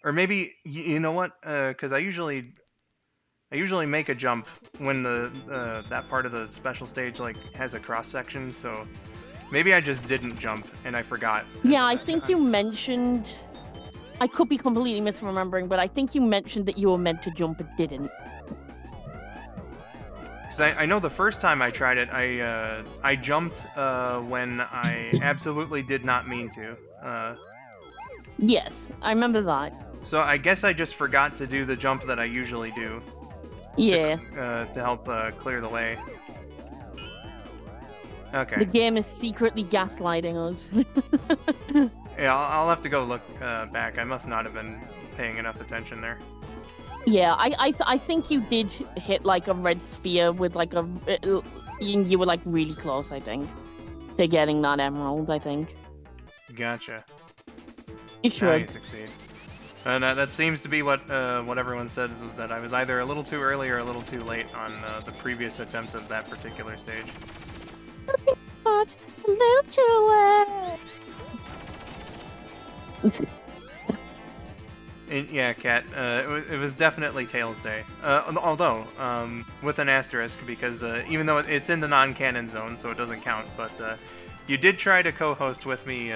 Or maybe, you know what? Because I usually make a jump when that part of the special stage like has a cross section, so maybe I just didn't jump and I forgot. Yeah, I think you mentioned. I could be completely misremembering, but I think you mentioned that you were meant to jump but didn't. Because I know the first time I tried it, I jumped when I absolutely did not mean to. Yes, I remember that. So I guess I just forgot to do the jump that I usually do. Yeah. To help clear the way. Okay. The game is secretly gaslighting us. Yeah, I'll have to go look back. I must not have been paying enough attention there. Yeah, I think you did hit like a red sphere with like a. You were like really close, I think, to getting that emerald. I think. Gotcha. You Now should. you succeed. And that seems to be what everyone says, was that I was either a little too early or a little too late on the previous attempt of that particular stage. But a little too late. Yeah, Kat, it was definitely Tails Day. Although, with an asterisk, because even though it's in the non-canon zone, so it doesn't count, but you did try to co-host with me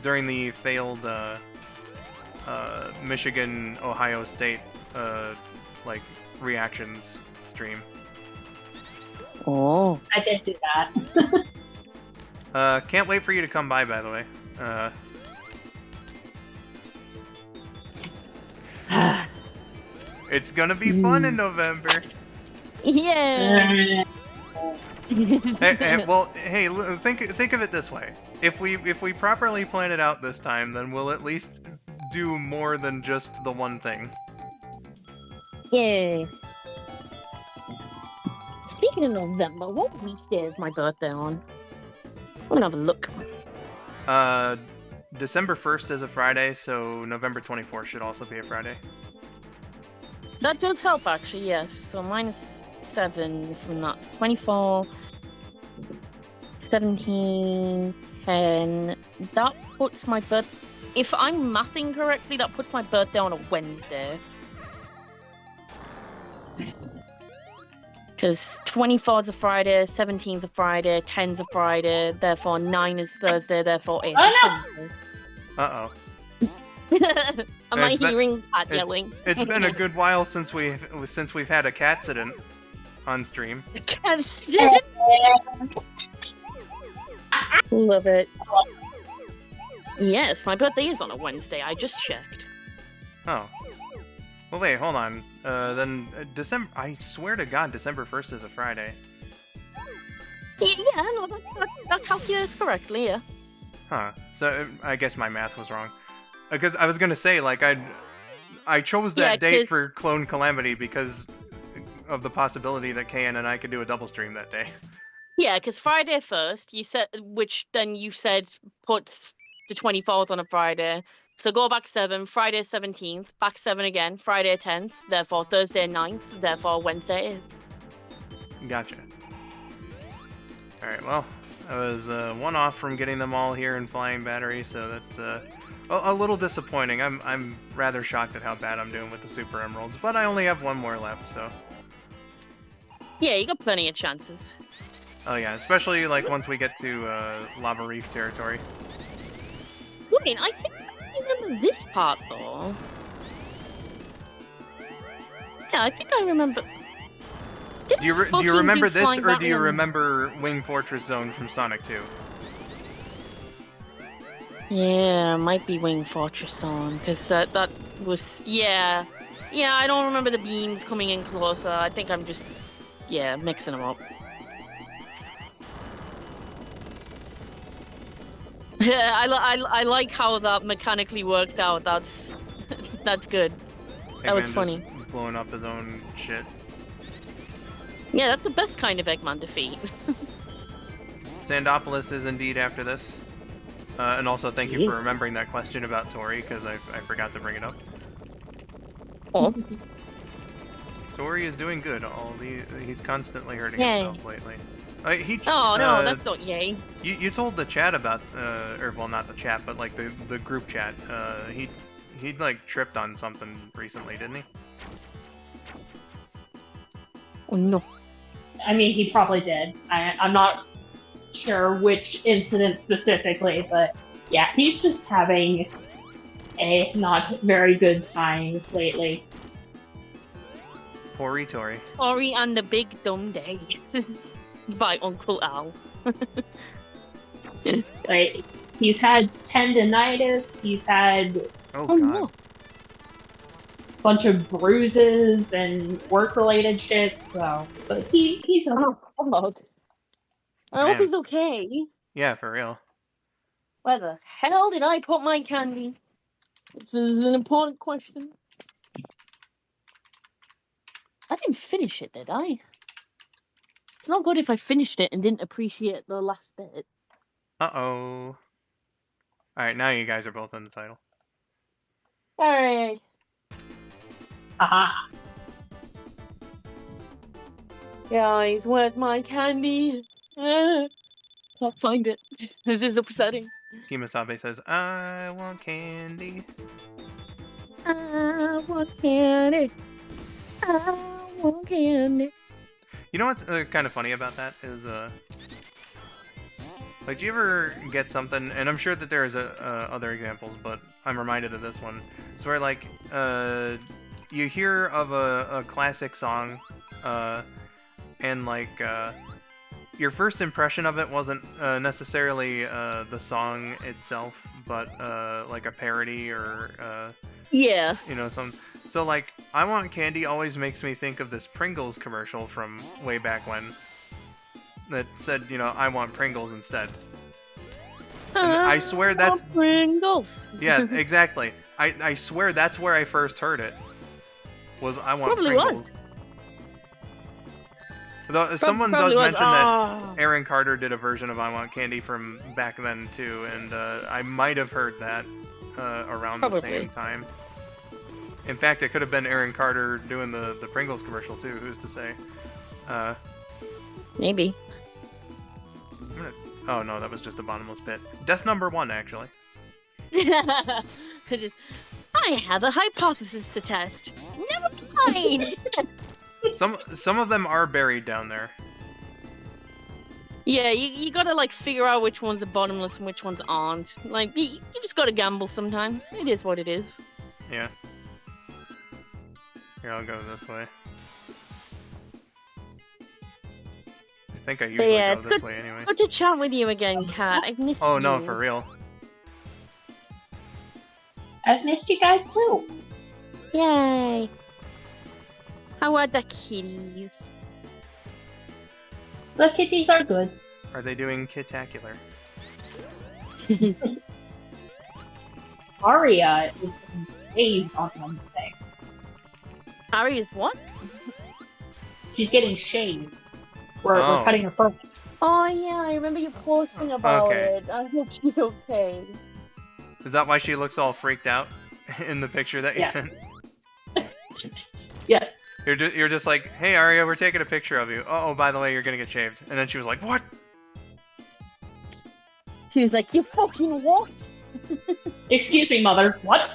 during the failed Michigan, Ohio State, like, reactions stream. Oh. I did do that. Can't wait for you to come by the way. It's gonna be fun in November. Yeah. Well, hey, think of it this way: if we properly plan it out this time, then we'll at least do more than just the one thing. Yeah. Speaking of November, what weekday is my birthday on? I'm gonna have a look. December 1st is a Friday, so November 24th should also be a Friday. That does help, actually, yes. So -7 from that's 24, 17, 10. That puts my birthday... If I'm mathing correctly, that puts my birthday on a Wednesday. Because 24 is a Friday, 17 is a Friday, 10 is a Friday, therefore 9 is Thursday, therefore 8 is Oh, no! Wednesday. Uh-oh. Am I It's been- hearing cat yelling? It's been a good while since we've had a catsident on stream. Catsident? Love it. Yes, my birthday is on a Wednesday. I just checked. Oh. Well, wait, hold on. Then December. I swear to God, December 1st is a Friday. Yeah, no, that calculates correctly. Yeah. Huh. So I guess my math was wrong. Because I was gonna say, like, I chose that date for Clone Calamity because of the possibility that KN and I could do a double stream that day. Yeah, because Friday 1st, you said, which then you said puts the 24th on a Friday. So go back 7, Friday 17th, back 7 again, Friday 10th, therefore Thursday 9th, therefore Wednesday 8th. Gotcha. Alright, well, I was one off from getting them all here in Flying Battery, so that's a little disappointing. I'm rather shocked at how bad I'm doing with the Super Emeralds, but I only have one more left, so... Yeah, you got plenty of chances. Oh yeah, especially like once we get to Lava Reef territory. Wait, I think I remember this part though. Yeah, I think I remember. Do you remember this, or do you remember Wing Fortress Zone from Sonic 2? Yeah, might be Wing Fortress Zone, because that was... Yeah, I don't remember the beams coming in closer. I think I'm just, mixing them up. Yeah, I like how that mechanically worked out. That's good. That was funny. Blowing up his own shit. Yeah, that's the best kind of Eggman defeat. Sandopolis is indeed after this. And also thank you for remembering that question about Tori, because I forgot to bring it up. Oh. Tori is doing good. He's constantly hurting himself lately. No, that's not yay. You told the chat about, or well, not the chat, but like the group chat. He'd like tripped on something recently, didn't he? Oh no. I mean, he probably did. I'm not sure which incident specifically, but yeah, he's just having a not very good time lately. Tori. Tori and the Big Dumb Day by Uncle Al. Like, he's had tendinitis, he's had no. bunch of bruises and work-related shit, so... But he's okay. I hope he's okay. Yeah, for real. Where the hell did I put my candy? This is an important question. I didn't finish it, did I? It's not good if I finished it and didn't appreciate the last bit. Uh-oh. Alright, now you guys are both in the title. Alright. Aha! Guys, where's my candy? Can't find it. This is upsetting. Kimasabe says, I want candy. I want candy. I want candy. You know what's kind of funny about that is, like, do you ever get something, and I'm sure that there's other examples, but I'm reminded of this one. It's where, like, you hear of a classic song, and, like, your first impression of it wasn't necessarily the song itself, but, like, a parody or, Yeah. you know, So, like, I Want Candy always makes me think of this Pringles commercial from way back when that said, you know, I want Pringles instead. And I swear that's... Pringles! Yeah, exactly. I swear that's where I first heard it. Was I want Probably Pringles. Though, someone does mention that Aaron Carter did a version of I Want Candy from back then, too, and I might have heard that around the same time. In fact, it could have been Aaron Carter doing the Pringles commercial too, who's to say? Maybe. Oh no, that was just a bottomless pit. Death number 1, actually. I have a hypothesis to test. Never mind! Some of them are buried down there. Yeah, you gotta like figure out which ones are bottomless and which ones aren't. Like you just gotta gamble sometimes. It is what it is. Yeah. Here, I'll go this way. I think I usually yeah, go it's this good, way anyway. good to chat with you again, Kat. I've missed you. Oh no, for real. I've missed you guys too. Yay! How are the kitties? The kitties are good. Are they doing kitacular? Aria is getting shaved on Wednesday. Harry is what? She's getting shaved. We're Oh. cutting her fur. Oh yeah, I remember you posting about Okay. it. I hope she's okay. Is that why she looks all freaked out in the picture that you Yeah. sent? Yes. You're just like, hey Arya, we're taking a picture of you. Oh, by the way, you're gonna get shaved. And then she was like, what? She was like, you fucking what? Excuse me, mother. What?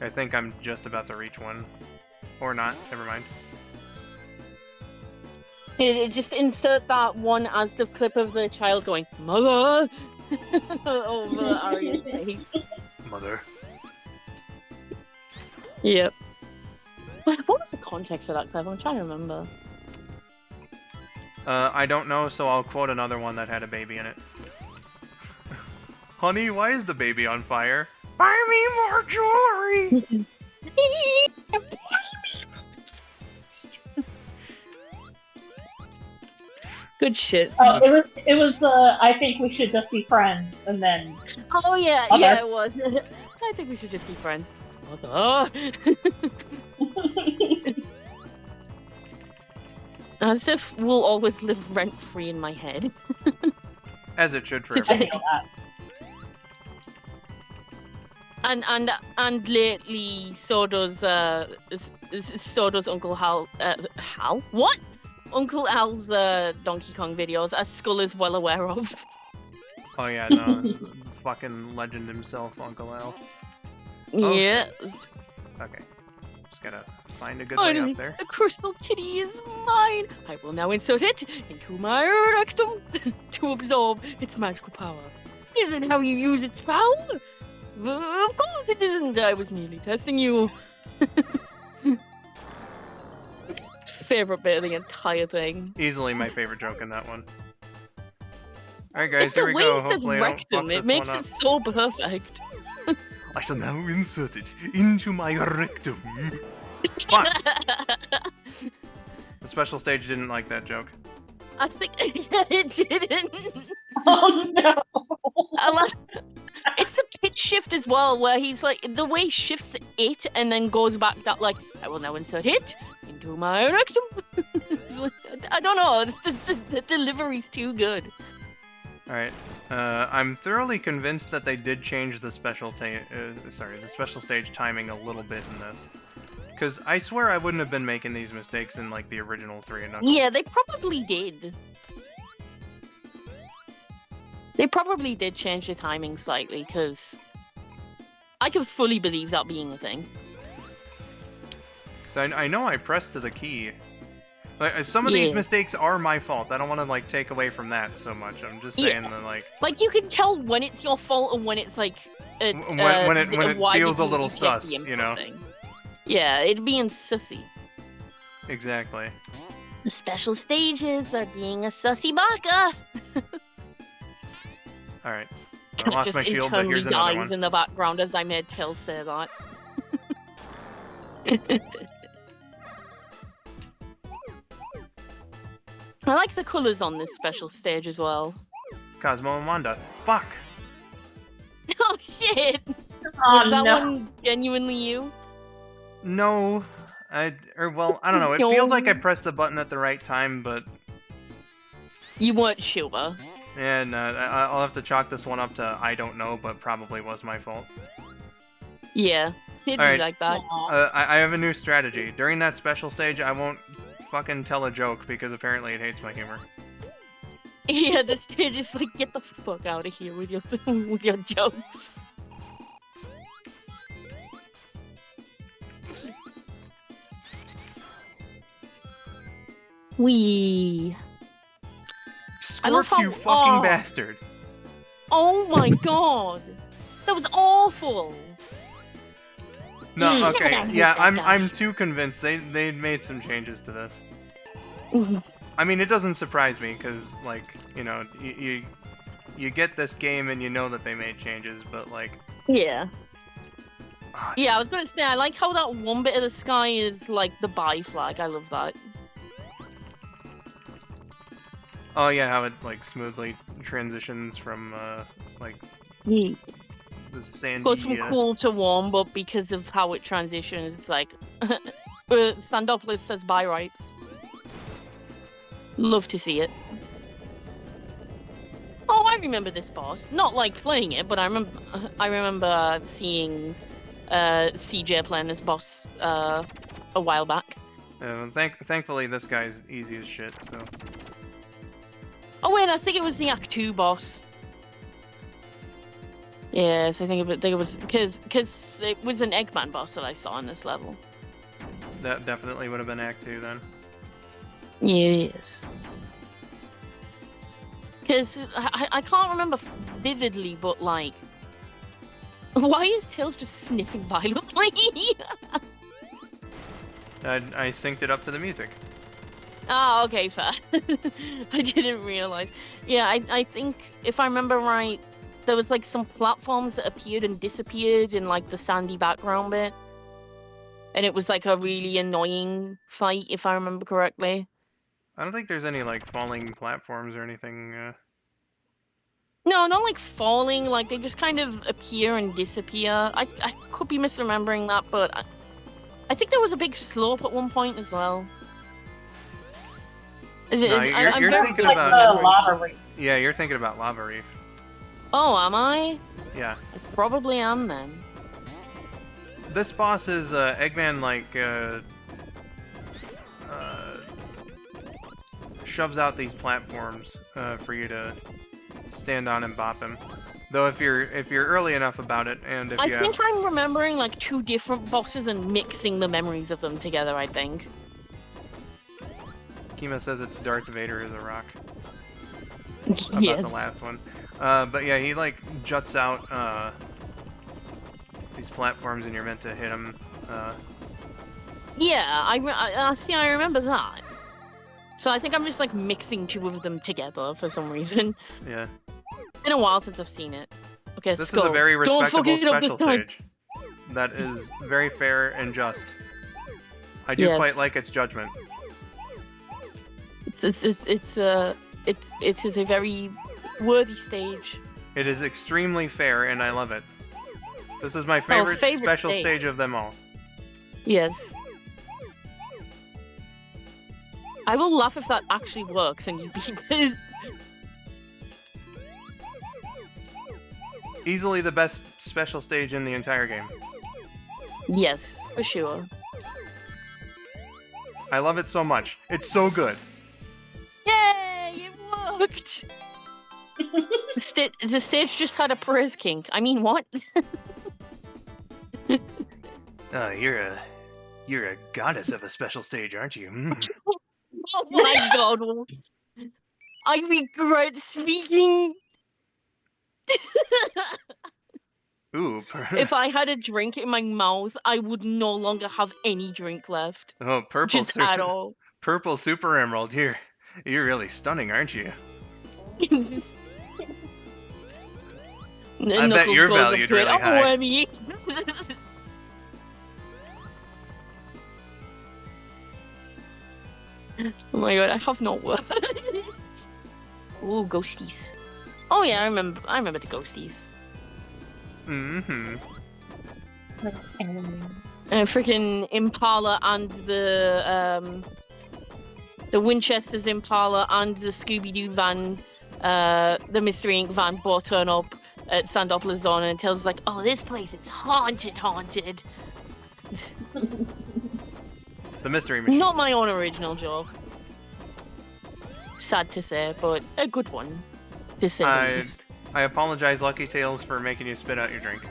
I think I'm just about to reach one. Or not, never mind. Just insert that one as the clip of the child going, mother! over Arya's face. Mother. Yep. What was the context of that clip? I'm trying to remember. I don't know, so I'll quote another one that had a baby in it. Honey, why is the baby on fire? Buy me more jewelry! Good shit. Oh, it was. I think we should just be friends, and then. Oh yeah, Mother. yeah, it was. I think we should just be friends. Mother. As if we'll always live rent free in my head. As it should for I everyone. know that. And lately, so does Uncle Hal. Hal? What? Uncle Al's Donkey Kong videos, as Skull is well aware of. Oh yeah, no. Fucking legend himself, Uncle Al. Oh, Yes. Okay. Just gotta find a good way Finally, up there. the crystal titty is mine. I will now insert it into my rectum to absorb its magical power. Isn't how you use its power? Of course it isn't. I was merely testing you. Favorite bit of the entire thing. Easily my favorite joke in that one. Alright guys, It's the here we way go. it says Hopefully I don't rectum. fuck It this makes one it up. so perfect. I shall now insert it into my rectum. Fuck! The special stage didn't like that joke. I think it didn't. Oh no! I like it's the pitch shift as well, where he's like the way he shifts it and then goes back that like I will now insert it into my rectum. It's like, I don't know. It's just the delivery's too good. Alright. I'm thoroughly convinced that they did change the special stage timing a little bit in this. Because I swear I wouldn't have been making these mistakes in like the original 3 and Knuckles. Yeah, they probably did. They probably did change the timing slightly, because I can fully believe that being a thing. So I know I pressed to the key. Like, some of these Yeah. mistakes are my fault. I don't want to like take away from that so much. I'm just saying that Like, you can tell when it's your fault and when it's like... when it why feels did a little you get the sus, you input know? thing? Yeah, it being sussy. Exactly. The special stages are being a sussy baka. Alright. I lost Just my shield, but internally here's another dies one. in the background as I made Till say that. I like the colours on this special stage as well. It's Cosmo and Wanda. Fuck! Oh shit! Oh Was that no! one genuinely you? No. Well, I don't know. It feels like I pressed the button at the right time, but... You weren't sure. Yeah, no, I'll have to chalk this one up to I don't know, but probably was my fault. Yeah, it'd Alright. be like that. Aw. I have a new strategy. During that special stage, I won't fucking tell a joke because apparently it hates my humor. Yeah, the stage is like, get the fuck out of here with your with your jokes. Wee. love Scorp, you how- fucking oh. bastard. Oh my god! That was awful! No, okay, I hate yeah, that guy. I'm too convinced they made some changes to this. I mean, it doesn't surprise me because, like, you know, you get this game and you know that they made changes, but like, Yeah. ah, Yeah, I was gonna say, I like how that one bit of the sky is like the buy flag. I love that. oh yeah, how it like smoothly transitions from like Mm. the sandy. Goes from cool to warm, but because of how it transitions, it's like Standopolis says buy rights. Love to see it. Oh, I remember this boss. Not like playing it, but I remember seeing CJ playing this boss a while back. Thankfully, this guy's easy as shit. So. Oh wait, I think it was the Act 2 boss. Yes, I think it was because it was an Eggman boss that I saw in this level. That definitely would have been Act 2 then. Yes. Because I can't remember vividly, but like, why is Tails just sniffing violently? I synced it up to the music. Oh, okay, fair. I didn't realize. Yeah, I think if I remember right, there was like some platforms that appeared and disappeared in like the sandy background bit. And it was like a really annoying fight, if I remember correctly. I don't think there's any like falling platforms or anything. No, not like falling, like they just kind of appear and disappear. I could be misremembering that, but I think there was a big slope at one point as well. No, I'm you're very thinking good about- at the remembering. lava reef. Yeah, you're thinking about Lava Reef. Oh, am I? Yeah. I probably am then. This boss is Eggman like shoves out these platforms for you to stand on and bop him. Though if you're early enough about it, and if I you think I'm remembering like two different bosses and mixing the memories of them together, I think. Kima says it's Darth Vader is a rock. About Yes. the last one. But yeah, he like juts out these platforms and you're meant to hit him. Yeah, I see, I remember that. So I think I'm just like mixing two of them together for some reason. Yeah. It's been a while since I've seen it. Okay, This Skull. is a very Don't fuck respectable it up this special time. stage. That is very fair and just. I do Yes. quite like its judgment. It is a very worthy stage. It is extremely fair and I love it. This is my favorite, favorite special stage. stage of them all. Yes. I will laugh if that actually works and you beat this. Easily the best special stage in the entire game. Yes, for sure. I love it so much. It's so good. Yay! It worked! The stage just had a praise kink. I mean, what? You're a goddess of a special stage, aren't you? Mm. Oh my god. I regret speaking. Ooh. If I had a drink in my mouth, I would no longer have any drink left. Oh, purple. Just at all. Purple Super Emerald. You're really stunning, aren't you? I bet you're valued really high. Me. Oh my god, I have no words. Ooh, ghosties. Oh yeah, I remember the ghosties. Mm-hmm. Freaking Impala and the Winchester's Impala and the Scooby-Doo van, the Mystery Inc. van both turn up at Sandopolis Zone and tells us like, oh, this place is haunted. The mystery machine. Not my own original joke. Sad to say, but a good one. To say the least. I apologize, Lucky Tails, for making you spit out your drink.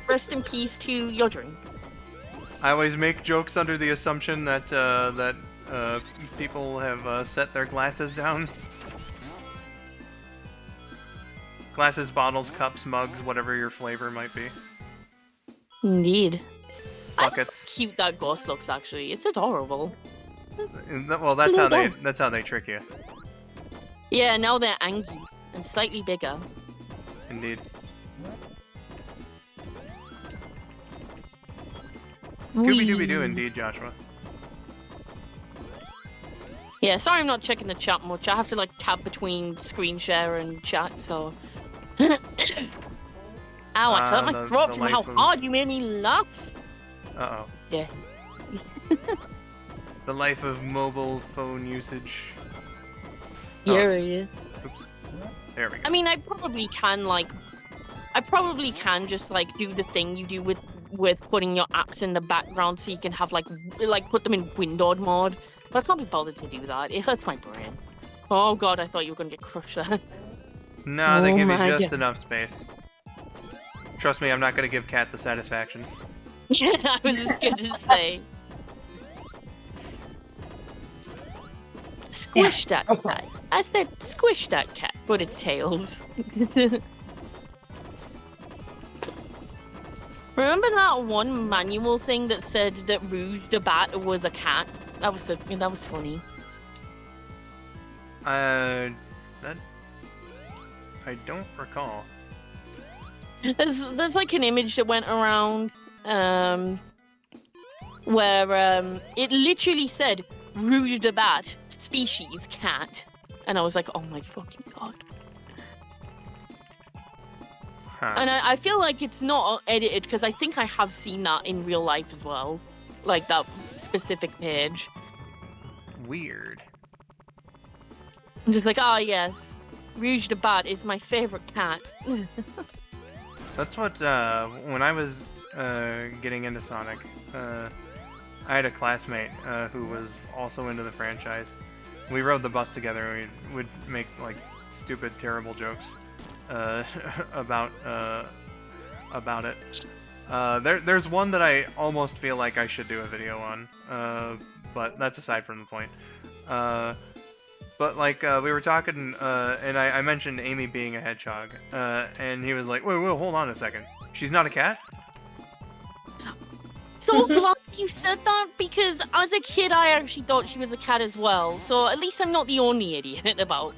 Rest in peace to your drink. I always make jokes under the assumption that people have set their glasses down. Glasses, bottles, cups, mugs, whatever your flavor might be. Indeed. I Bucket. love how cute that ghost looks. Actually, it's adorable. Well, that's how they trick you. Yeah, now they're angry and slightly bigger. Indeed. Whee! Scooby-Dooby-Doo, indeed, Joshua. Yeah, sorry I'm not checking the chat much. I have to like tab between screen share and chat, so. Ow, I hurt my throat from how hard you made me laugh. Uh-oh. Yeah. The life of mobile phone usage. Yeah. Oops. There we go. I mean, I probably can just like do the thing you do with putting your apps in the background so you can have like put them in windowed mode. But I can't be bothered to do that. It hurts my brain. Oh god, I thought you were gonna get crushed there. No, they give you just enough space. Trust me, I'm not gonna give Cat the satisfaction. Yeah, I was just gonna say. Squish that cat. I said squish that cat, but it's tails. Remember that one manual thing that said that Rouge the Bat was a cat? That was funny. That I don't recall. There's like an image that went around, where it literally said Rouge the Bat, species cat, and I was like, oh my fucking god. Huh. And I feel like it's not edited because I think I have seen that in real life as well, like that specific page. Weird. I'm just like, oh yes, Rouge the Bat is my favorite cat. That's what, when I was getting into Sonic, I had a classmate who was also into the franchise. We rode the bus together and we would make, like, stupid, terrible jokes about it. There's one that I almost feel like I should do a video on, but that's aside from the point. But like we were talking, and I mentioned Amy being a hedgehog, and he was like, "Wait, hold on a second. She's not a cat?" So glad you said that because as a kid I actually thought she was a cat as well. So at least I'm not the only idiot about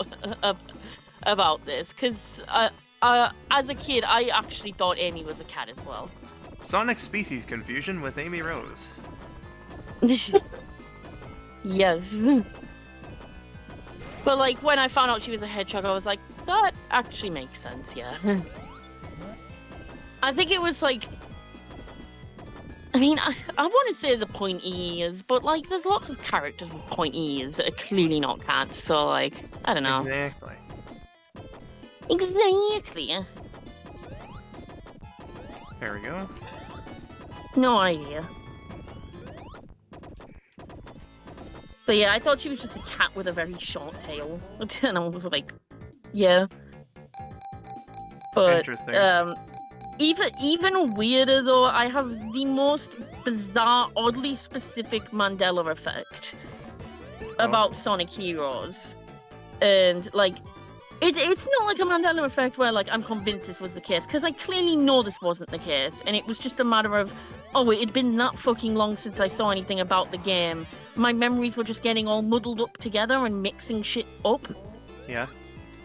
this. Because as a kid I actually thought Amy was a cat as well. Sonic species confusion with Amy Rose. Yes. But like when I found out she was a hedgehog, I was like, that actually makes sense, yeah. I think it was like, I mean, I want to say the pointy ears, but like there's lots of characters with pointy ears that are clearly not cats, so like, I don't know. Exactly. Exactly. There we go. No idea. But yeah, I thought she was just a cat with a very short tail. And I was like, yeah. But, interesting. even weirder though, I have the most bizarre, oddly specific Mandela effect about Sonic Heroes. And, like, it's not like a Mandela effect where, like, I'm convinced this was the case, because I clearly know this wasn't the case, and it was just a matter of, oh, it had been that fucking long since I saw anything about the game. My memories were just getting all muddled up together and mixing shit up. Yeah.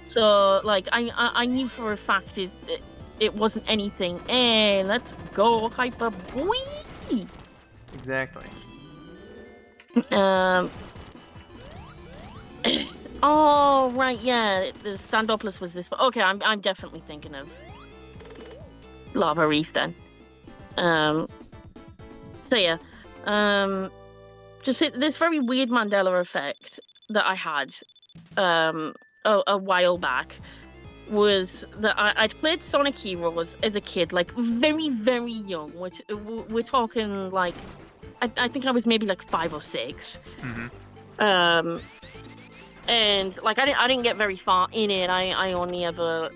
So, like, I knew for a fact it wasn't anything. Hey, let's go, Hyper Boy! Exactly. Oh, right, yeah, the Sandopolis was this. Okay, I'm definitely thinking of Lava Reef then. So yeah, just this very weird Mandela effect that I had a while back was that I'd played Sonic Heroes as a kid, like very, very young. We're talking like, I think I was maybe like 5 or 6. Mm-hmm. And like I didn't get very far in it. I only ever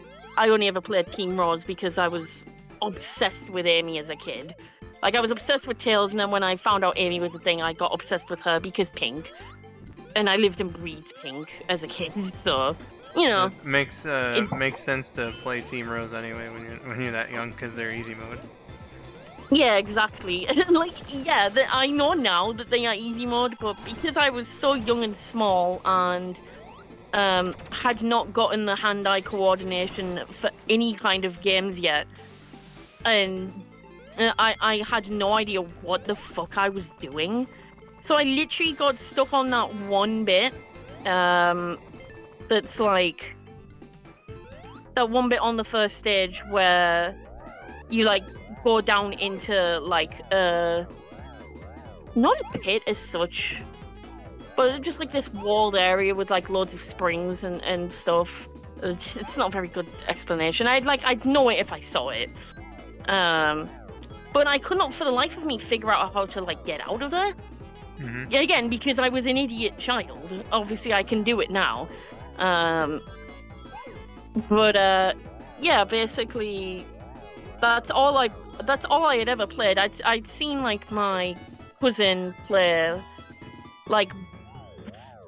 played Team Rose because I was obsessed with Amy as a kid. Like I was obsessed with Tails, and then when I found out Amy was a thing, I got obsessed with her because pink. and I lived and breathed pink as a kid, so you know. It makes sense to play Team Rose anyway when you're that young, because they're easy mode. Yeah, exactly. Like, yeah, I know now that they are easy mode, but because I was so young and small and had not gotten the hand-eye coordination for any kind of games yet, and I had no idea what the fuck I was doing. So I literally got stuck on that one bit, that's like, that one bit on the first stage where you, like, go down into, like, not a pit as such, but just, like, this walled area with, like, loads of springs and stuff. It's not a very good explanation. I'd know it if I saw it. But I could not for the life of me figure out how to, like, get out of there. Mm-hmm. Yeah, again, because I was an idiot child. Obviously, I can do it now. Yeah, basically, that's all I had ever played. I'd seen, like, my cousin play, like,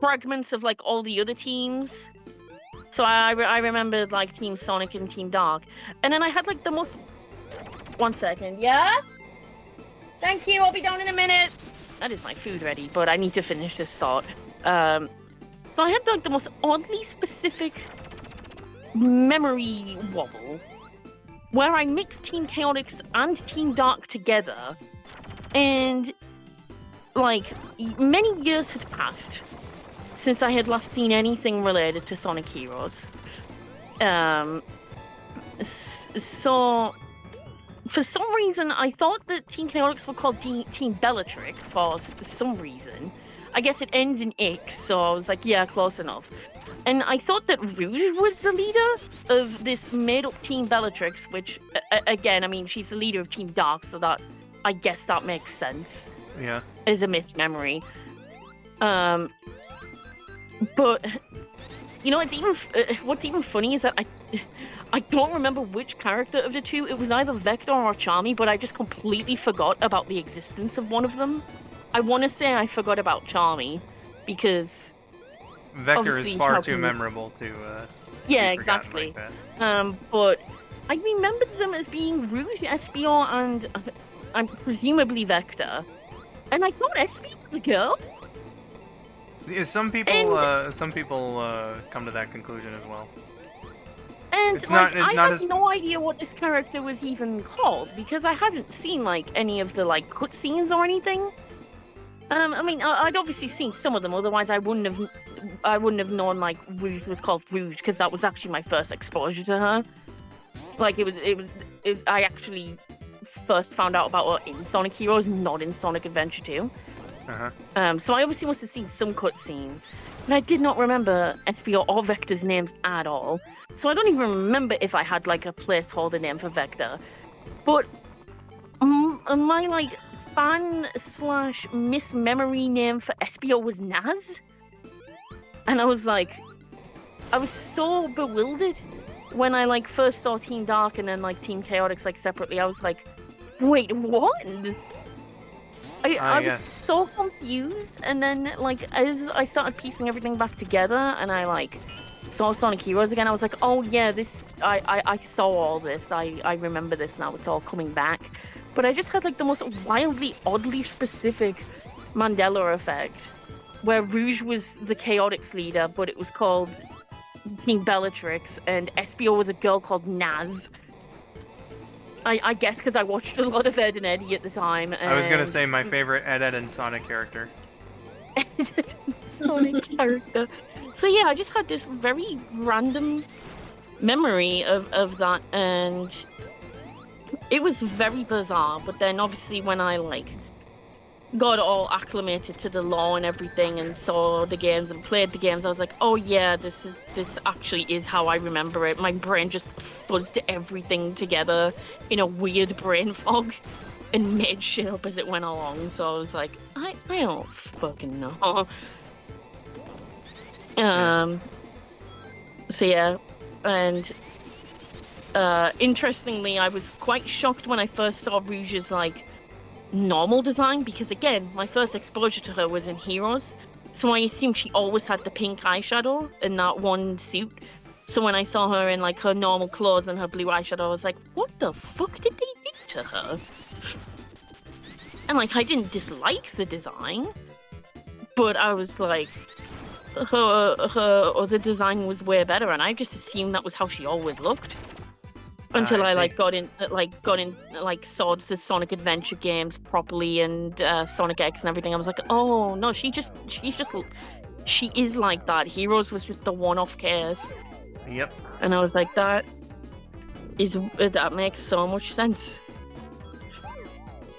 fragments of, like, all the other teams. So I remembered, like, Team Sonic and Team Dark. And then I had, like, the most... 1 second, yeah? Thank you, I'll be down in a minute! That is my food ready, but I need to finish this thought. So I had, like, the most oddly specific memory wobble, where I mixed Team Chaotix and Team Dark together, and, like, many years had passed since I had last seen anything related to Sonic Heroes. So, for some reason, I thought that Team Chaotix were called Team Bellatrix for some reason. I guess it ends in X, so I was like, yeah, close enough. And I thought that Rouge was the leader of this made-up Team Bellatrix, which, again, I mean, she's the leader of Team Dark, so that, I guess that makes sense. Yeah. As a missed memory. But, you know, what's even funny is that I don't remember which character of the two. It was either Vector or Charmy, but I just completely forgot about the existence of one of them. I want to say I forgot about Charmy, because... Vector is far too memorable to yeah, exactly. like that. But I remembered them as being Rouge, Espio, and presumably Vector. And I thought Espio was a girl. Yeah, some people come to that conclusion as well. And it's like, not, I had no idea what this character was even called, because I hadn't seen like any of the like cutscenes or anything. I mean, I'd obviously seen some of them, otherwise I wouldn't have known like Rouge was called Rouge, because that was actually my first exposure to her. Like I actually first found out about her in Sonic Heroes, not in Sonic Adventure 2. So I obviously must have seen some cutscenes, but I did not remember Espio or Vector's names at all. So I don't even remember if I had like a placeholder name for Vector. But my like fan/mismemory name for Espio was Naz, and I was so bewildered when I like first saw Team Dark and then like Team Chaotix like separately. I was like, wait, what? I was so confused, and then like as I started piecing everything back together and I like saw Sonic Heroes again, I was like, oh yeah, this I saw all this. I remember this now, it's all coming back. But I just had like the most wildly, oddly specific Mandela effect, where Rouge was the Chaotix leader, but it was called Team Bellatrix, and Espio was a girl called Naz. I guess because I watched a lot of Ed and Eddie at the time. And... I was gonna say my favorite Ed and Sonic character. Ed and Sonic character. So yeah, I just had this very random memory of that, and it was very bizarre. But then obviously when I like got all acclimated to the lore and everything and saw the games and played the games, I was like, oh yeah, this actually is how I remember it. My brain just fuzzed everything together in a weird brain fog and made shit up as it went along. So I was like, I don't fucking know. So yeah, and interestingly, I was quite shocked when I first saw Rouge's like normal design, because again, my first exposure to her was in Heroes, So I assumed she always had the pink eyeshadow in that one suit. So when I saw her in like her normal clothes and her blue eyeshadow, I was like, what the fuck did they do to her? And like, I didn't dislike the design, but I was like, her other design was way better, and I just assumed that was how she always looked. Until I got in saw the Sonic Adventure games properly and Sonic X and everything. I was like, oh no, she is like that. Heroes was just a one-off case. Yep. And I was like, that makes so much sense.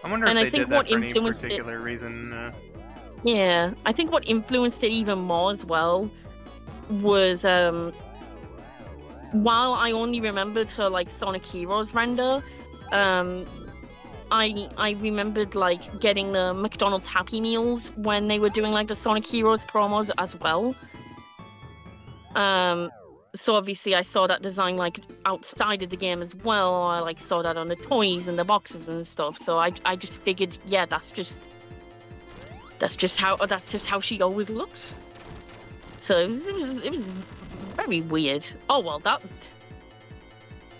I wonder if they did that for any particular reason. Yeah, I think what influenced it even more as well was while I only remembered her like Sonic Heroes render, I remembered like getting the McDonald's Happy Meals when they were doing like the Sonic Heroes promos as well. So obviously I saw that design like outside of the game as well. I like saw that on the toys and the boxes and stuff. So I just figured, yeah, that's just how she always looks. So it was very weird. Oh well,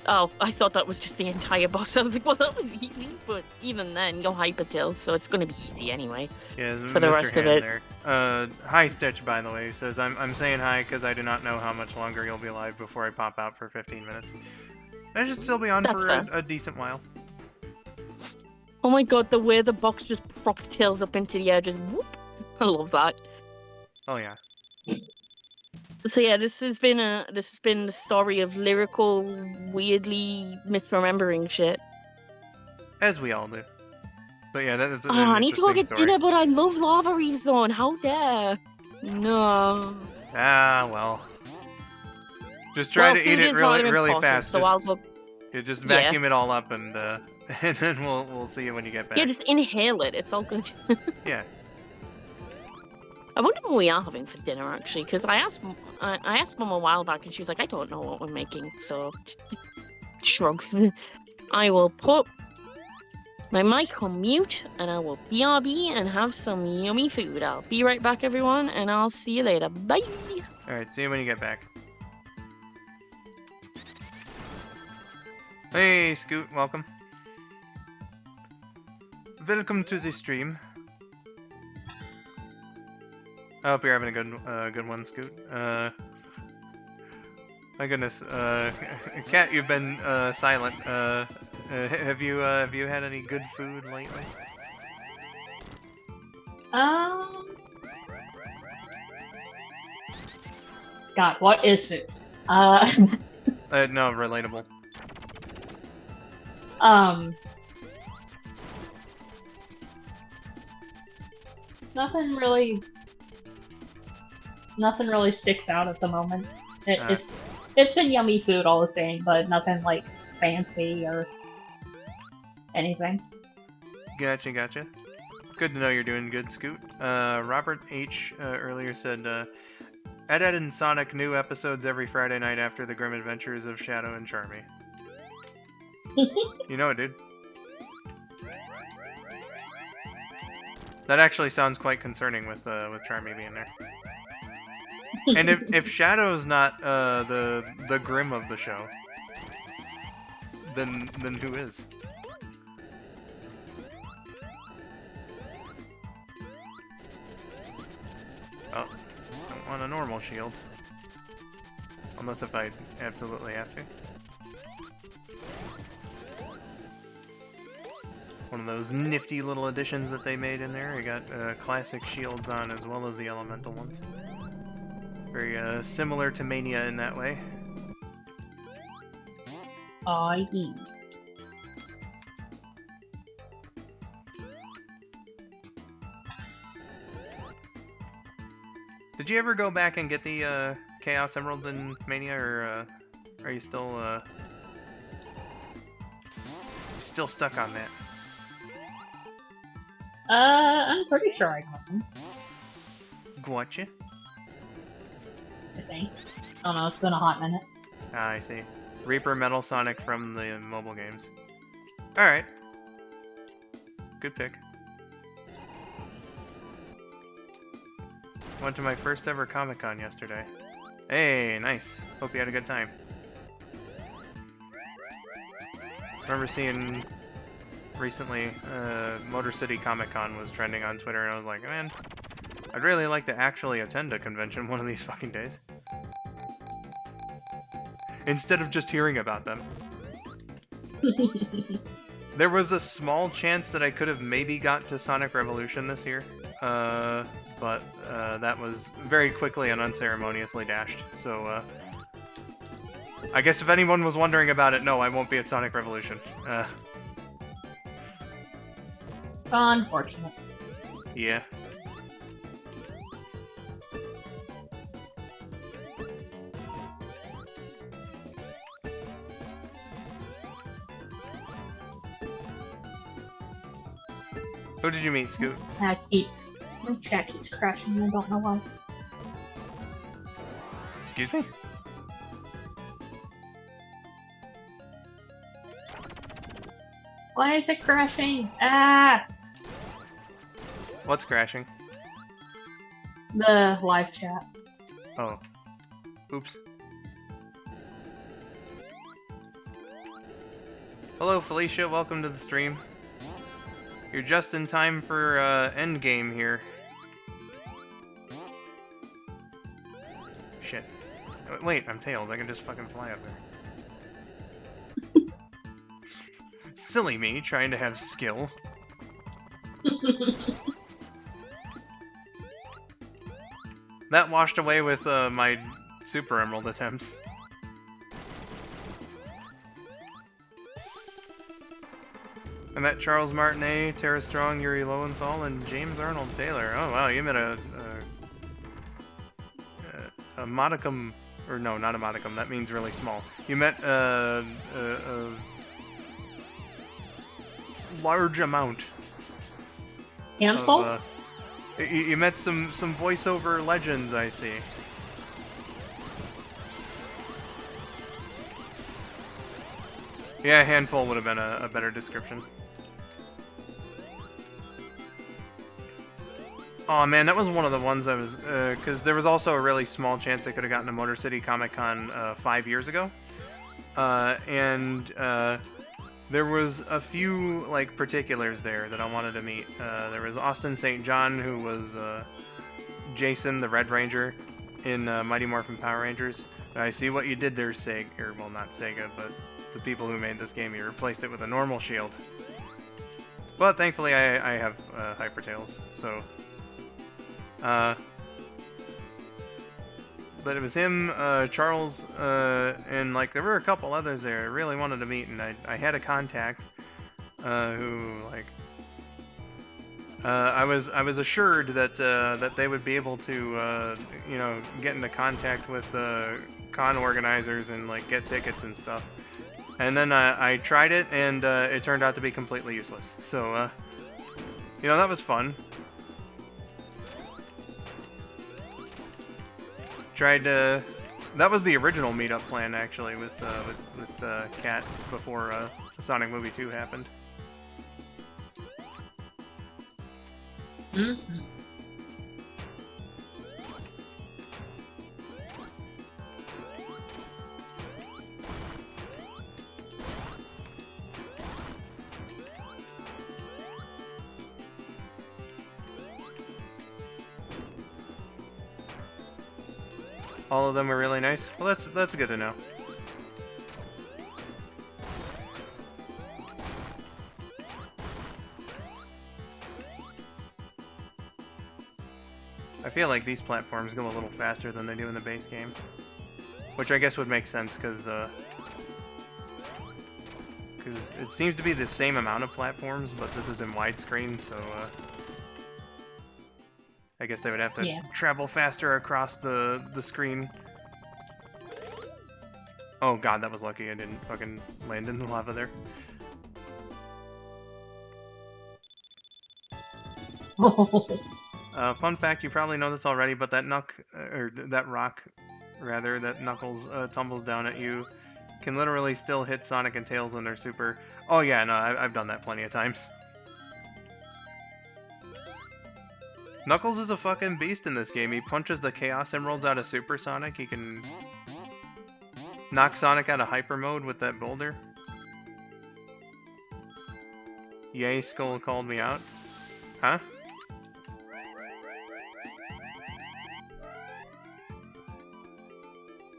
oh, I thought that was just the entire boss. I was like, well, that was easy, but even then, you're Hypertail, so it's going to be easy anyway. Yeah, for the rest of it. There. Hi, Stitch, by the way, says, I'm saying hi because I do not know how much longer you'll be live before I pop out for 15 minutes. I should still be on for a decent while. Oh my god, the way the box just propped tails up into the air, just whoop. I love that. Oh yeah. So yeah, this has been the story of Lyrical weirdly misremembering shit. As we all do. But yeah, that is. I need to go get dinner, but I love Lava Reef Zone. How dare? No. Ah well. Just try to eat it really fast. So I'll go. Just vacuum it all up and then we'll see you when you get back. Yeah, just inhale it. It's all good. Yeah. I wonder what we are having for dinner, actually, because I asked Mom a while back, and she was like, I don't know what we're making, so shrug. I will put my mic on mute, and I will BRB and have some yummy food. I'll be right back, everyone, and I'll see you later. Bye! Alright, see you when you get back. Hey, Scoot, welcome. Welcome to the stream. I hope you're having a good one, Scoot. My goodness, Kat, you've been silent. Have you had any good food lately? God, what is food? No, relatable. Nothing really sticks out at the moment. It's been yummy food all the same, but nothing like fancy or anything. Gotcha. Good to know you're doing good, Scoot. Robert H. Earlier said, Ed and Sonic new episodes every Friday night after the grim adventures of Shadow and Charmy. You know it, dude. That actually sounds quite concerning with Charmy being there. And if Shadow's not the grim of the show, then who is? Oh, don't want a normal shield. Unless if I absolutely have to. One of those nifty little additions that they made in there. You got classic shields on as well as the elemental ones. Very similar to Mania in that way. Yeah. Did you ever go back and get the Chaos Emeralds in Mania, or are you still stuck on that? I'm pretty sure I got them. Gotcha. I think. Oh no, it's been a hot minute. Ah, I see. Reaper Metal Sonic from the mobile games. Alright. Good pick. Went to my first ever Comic-Con yesterday. Hey, nice. Hope you had a good time. Remember seeing recently, Motor City Comic-Con was trending on Twitter, and I was like, man, I'd really like to actually attend a convention one of these fucking days. Instead of just hearing about them. There was a small chance that I could have maybe got to Sonic Revolution this year, but that was very quickly and unceremoniously dashed, so, I guess if anyone was wondering about it, no, I won't be at Sonic Revolution. Unfortunate. Yeah. Who did you meet, Scoot? My chat keeps crashing, I don't know why. Excuse me? Why is it crashing? Ah! What's crashing? The live chat. Oh. Oops. Hello, Felicia. Welcome to the stream. You're just in time for endgame here. Shit. Wait, I'm Tails. I can just fucking fly up there. Silly me, trying to have skill. That washed away with my Super Emerald attempts. I met Charles Martinet, Tara Strong, Yuri Lowenthal, and James Arnold Taylor. Oh wow, you met a modicum, or no, not a modicum. That means really small. You met a large amount. Handful? Of, you met some voiceover legends, I see. Yeah, a handful would have been a better description. Oh man, that was one of the ones I was, because there was also a really small chance I could have gotten to Motor City Comic Con 5 years ago. There was a few, like, particulars there that I wanted to meet. There was Austin St. John, who was Jason, the Red Ranger, in Mighty Morphin Power Rangers. I see what you did there, Sega, or, well, not Sega, but the people who made this game, you replaced it with a normal shield. But thankfully I have Hyper Tails, so... but it was him, Charles, and like there were a couple others there I really wanted to meet, and I had a contact who like I was assured that that they would be able to you know, get into contact with con organizers and like get tickets and stuff. And then I tried it, and it turned out to be completely useless. So you know, that was fun. Tried to... That was the original meetup plan, actually, with Kat before Sonic Movie 2 happened. Mm-hmm. All of them were really nice. Well, that's good to know. I feel like these platforms go a little faster than they do in the base game, which I guess would make sense because it seems to be the same amount of platforms, but this is in widescreen, so I guess they would have to travel faster across the screen. Oh god, that was lucky I didn't fucking land in the lava there. Fun fact, you probably know this already, but that rock, rather, that Knuckles tumbles down at you, can literally still hit Sonic and Tails when they're super... Oh yeah, no, I've done that plenty of times. Knuckles is a fucking beast in this game. He punches the Chaos Emeralds out of Super Sonic. He can knock Sonic out of Hyper Mode with that boulder. Yay, Skull called me out. Huh?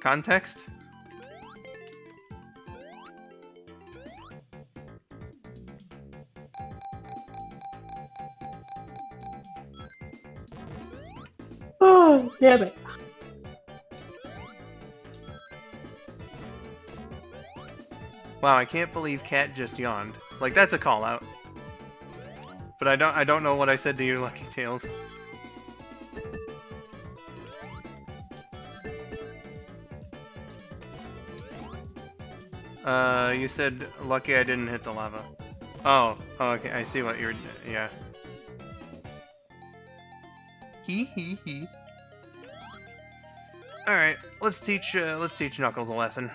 Context? Oh, damn it. Wow, I can't believe Cat just yawned. Like, that's a call out. But I don't know what I said to you, Lucky Tails. You said lucky I didn't hit the lava. Oh, okay, I see what you're. Yeah. Hee. All right, let's teach Knuckles a lesson.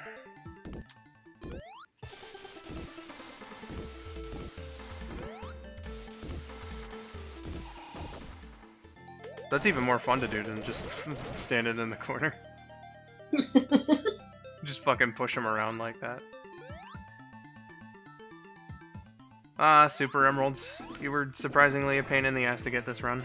That's even more fun to do than just standing in the corner. Just fucking push him around like that. Ah, Super Emeralds. You were surprisingly a pain in the ass to get this run.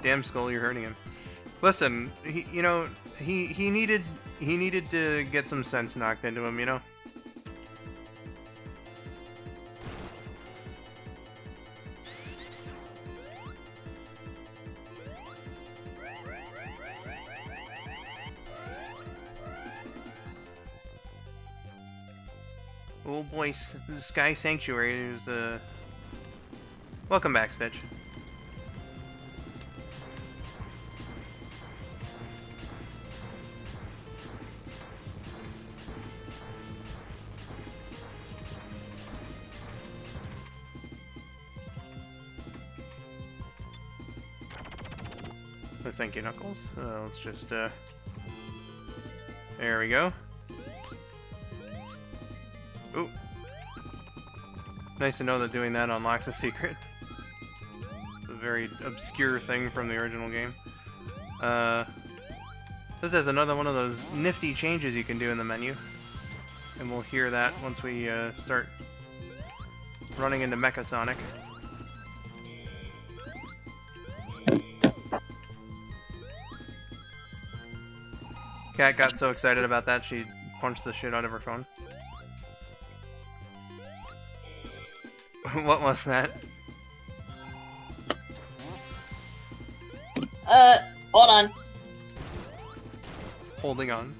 Damn, Skull, you're hurting him. Listen, he needed to get some sense knocked into him, you know? Oh boy, Sky Sanctuary is, welcome back, Stitch. Thank you, Knuckles. Let's just, there we go. Ooh. Nice to know that doing that unlocks a secret. It's a very obscure thing from the original game. This has another one of those nifty changes you can do in the menu. And we'll hear that once we, start running into Mecha Sonic. Cat got so excited about that she punched the shit out of her phone. What was that? Hold on. Holding on.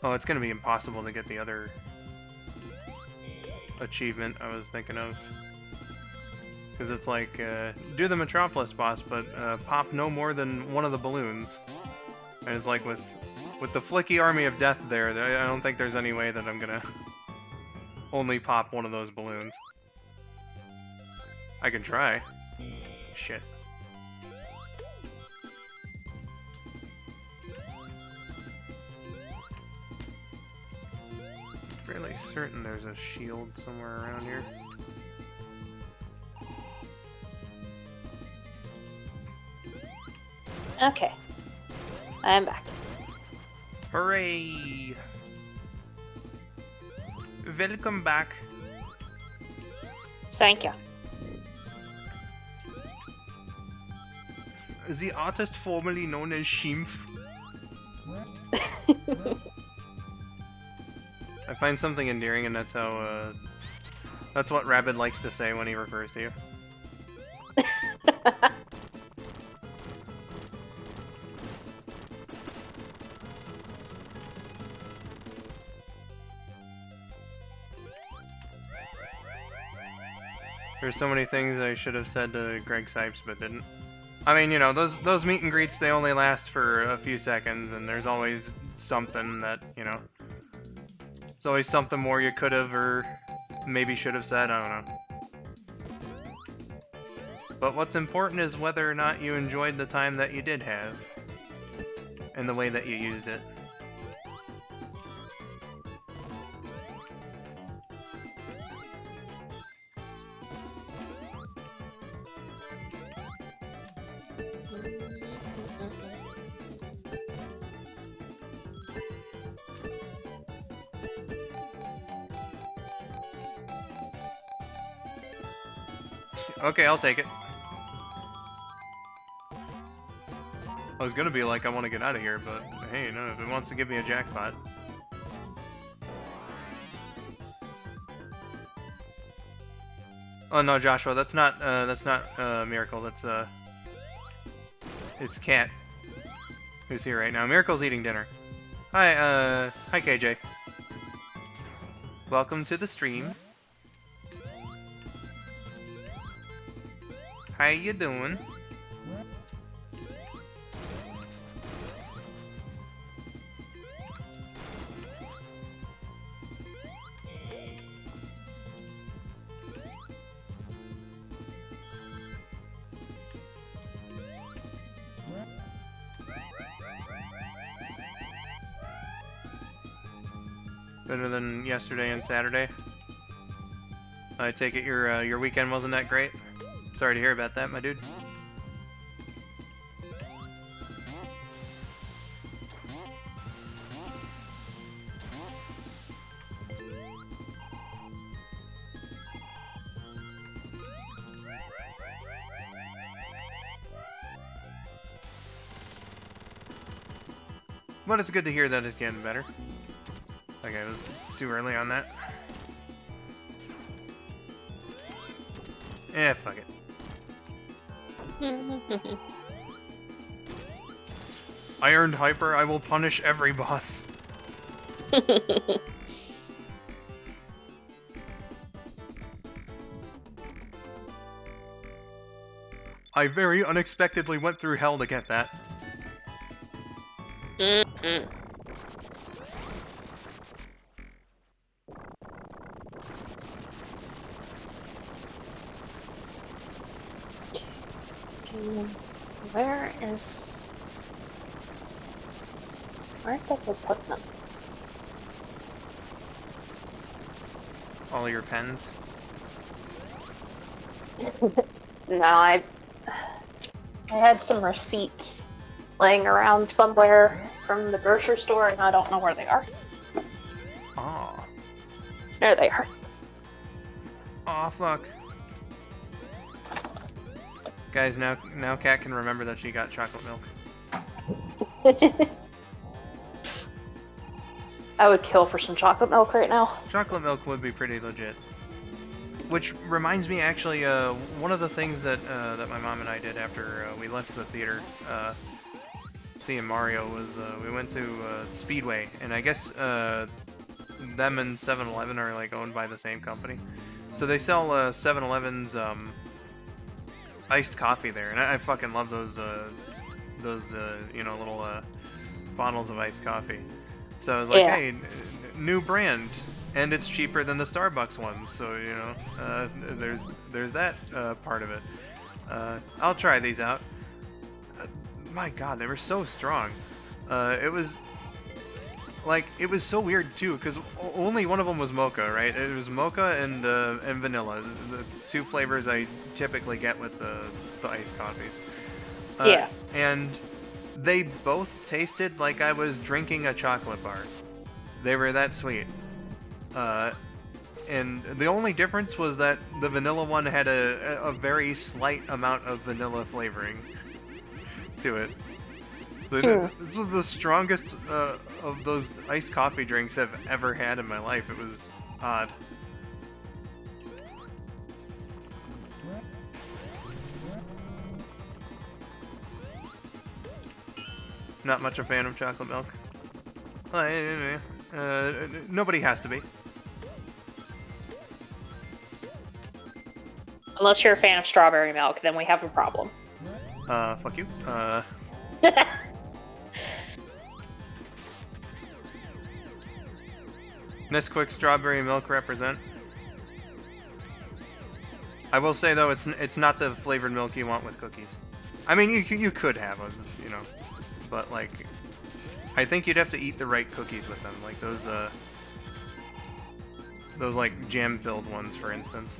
Oh, it's gonna be impossible to get the other achievement I was thinking of. Because it's like, do the Metropolis boss, but pop no more than one of the balloons. And it's like, with the Flicky Army of Death there, I don't think there's any way that I'm gonna only pop one of those balloons. I can try. Shit. Fairly certain there's a shield somewhere around here. Okay. I am back. Hooray! Welcome back. Thank you. The artist formerly known as Schimpf. I find something endearing, and that's how, that's what Rabbit likes to say when he refers to you. There's so many things I should have said to Greg Sipes, but didn't. I mean, you know, those meet and greets, they only last for a few seconds, and there's always something that, you know, there's always something more you could have or maybe should have said, I don't know. But what's important is whether or not you enjoyed the time that you did have, and the way that you used it. Okay, I'll take it. I was gonna be like, I want to get out of here, but hey, no, if it wants to give me a jackpot. Oh no, Joshua, that's not Miracle. That's it's Cat, who's here right now. Miracle's eating dinner. Hi, hi KJ. Welcome to the stream. How you doing? Better than yesterday and Saturday. I take it your weekend wasn't that great? Sorry to hear about that, my dude. But it's good to hear that it's getting better. Okay, it was too early on that. Eh, fuck it. I earned hyper, I will punish every boss. I very unexpectedly went through hell to get that. Where did they put them? All your pens? No, I had some receipts laying around somewhere from the grocery store, and I don't know where they are. Aw. There they are. Aw, fuck. Guys, now Kat can remember that she got chocolate milk. I would kill for some chocolate milk right now. Chocolate milk would be pretty legit. Which reminds me, actually, one of the things that that my mom and I did after we left the theater, seeing Mario, was we went to Speedway, and I guess them and 7-Eleven are like owned by the same company, so they sell 7-Eleven's iced coffee there, and I fucking love those you know, little bottles of iced coffee. So I was like, hey, new brand, and it's cheaper than the Starbucks ones, so, you know, there's that part of it. I'll try these out. My god, they were so strong. It was so weird, too, because only one of them was mocha, right? It was mocha and vanilla, the two flavors I typically get with the iced coffees. Yeah. And they both tasted like I was drinking a chocolate bar. They were that sweet. And the only difference was that the vanilla one had a very slight amount of vanilla flavoring to it. This was the strongest of those iced coffee drinks I've ever had in my life. It was odd. Not much a fan of chocolate milk. Nobody has to be. Unless you're a fan of strawberry milk, then we have a problem. Fuck you. Nesquik strawberry milk represent. I will say though, it's not the flavored milk you want with cookies. I mean, you could have them, you know, but like, I think you'd have to eat the right cookies with them, like those like jam-filled ones, for instance.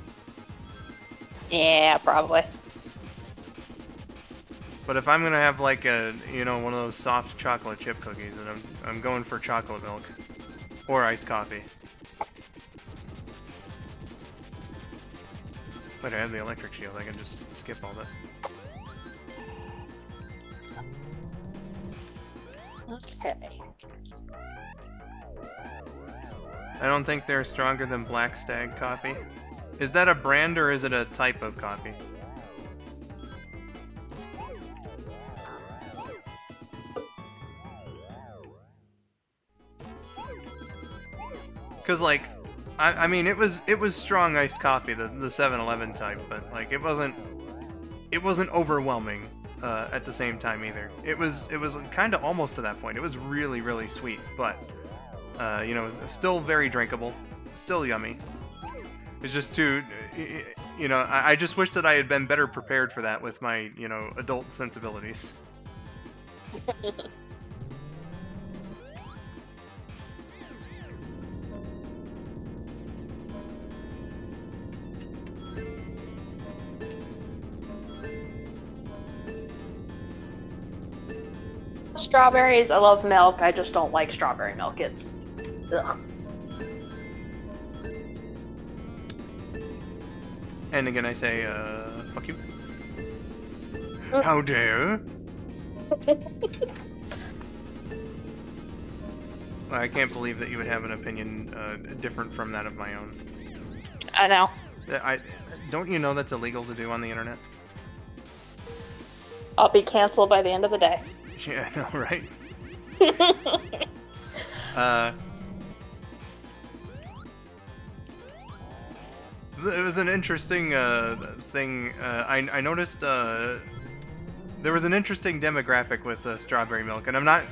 Yeah, probably. But if I'm gonna have like a, you know, one of those soft chocolate chip cookies, then I'm going for chocolate milk or iced coffee. Wait, I have the electric shield. I can just skip all this. Okay. I don't think they're stronger than Black Stag coffee. Is that a brand or is it a type of coffee? Because like, I mean, it was strong iced coffee, the 7-Eleven type, but like it wasn't overwhelming at the same time either. It was kind of almost to that point. It was really, really sweet, but you know, it was still very drinkable, still yummy. It's just too, you know, I just wish that I had been better prepared for that with my, you know, adult sensibilities. Strawberries, I love milk, I just don't like strawberry milk. It's... ugh. And again, I say, fuck you. How dare? I can't believe that you would have an opinion different from that of my own. I know. Don't you know that's illegal to do on the internet? I'll be canceled by the end of the day. Yeah, I know, right? It was an interesting thing. I noticed there was an interesting demographic with strawberry milk, and I'm not,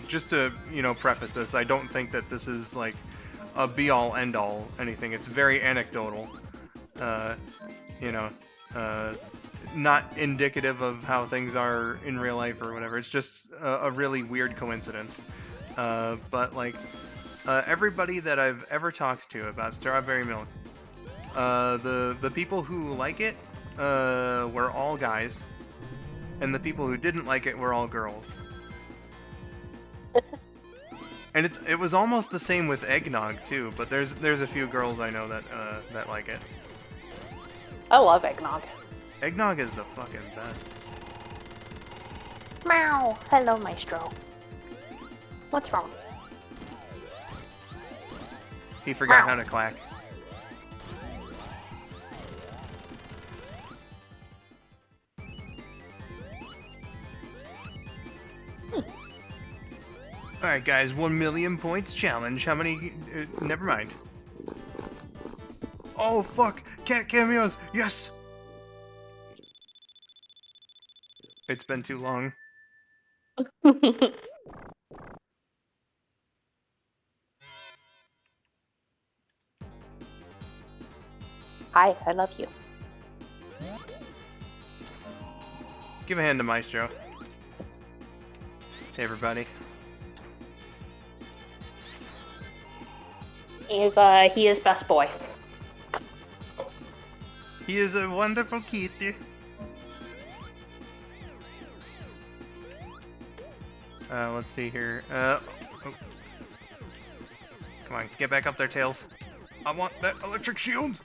just to, you know, preface this, I don't think that this is like a be-all end-all anything. It's very anecdotal, you know, not indicative of how things are in real life or whatever. It's just a really weird coincidence. But like, everybody that I've ever talked to about strawberry milk, the people who like it were all guys, and the people who didn't like it were all girls. And it was almost the same with eggnog too, but there's a few girls I know that that like it. I love eggnog. Eggnog is the fucking best. Meow. Hello, Maestro. What's wrong? He forgot how to clack. Alright guys, 1 million points challenge. How many? Never mind. Oh fuck! Cat cameos! Yes! It's been too long. Hi, I love you. Give a hand to Maestro. Hey everybody. He is best boy. He is a wonderful kitty. Let's see here. Oh. Come on, get back up there, Tails. I want that electric shield!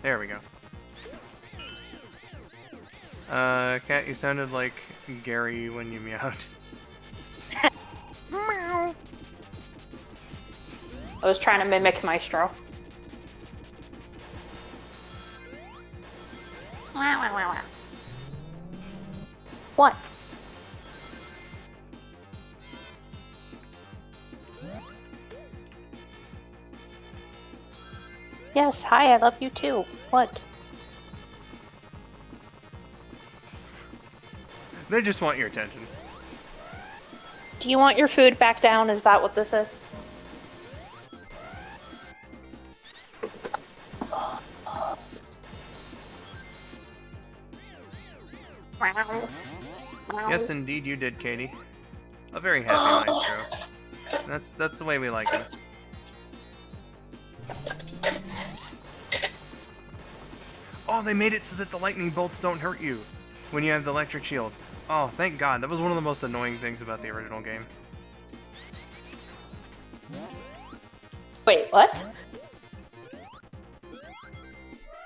There we go. Cat, you sounded like Gary when you meowed. Meow. I was trying to mimic Maestro. What? Yes, hi, I love you too. What? They just want your attention. Do you want your food back down? Is that what this is? Yes, indeed you did, Katie. A very happy maestro. That's the way we like it. Oh, they made it so that the lightning bolts don't hurt you when you have the electric shield. Oh, thank God. That was one of the most annoying things about the original game. Wait, what?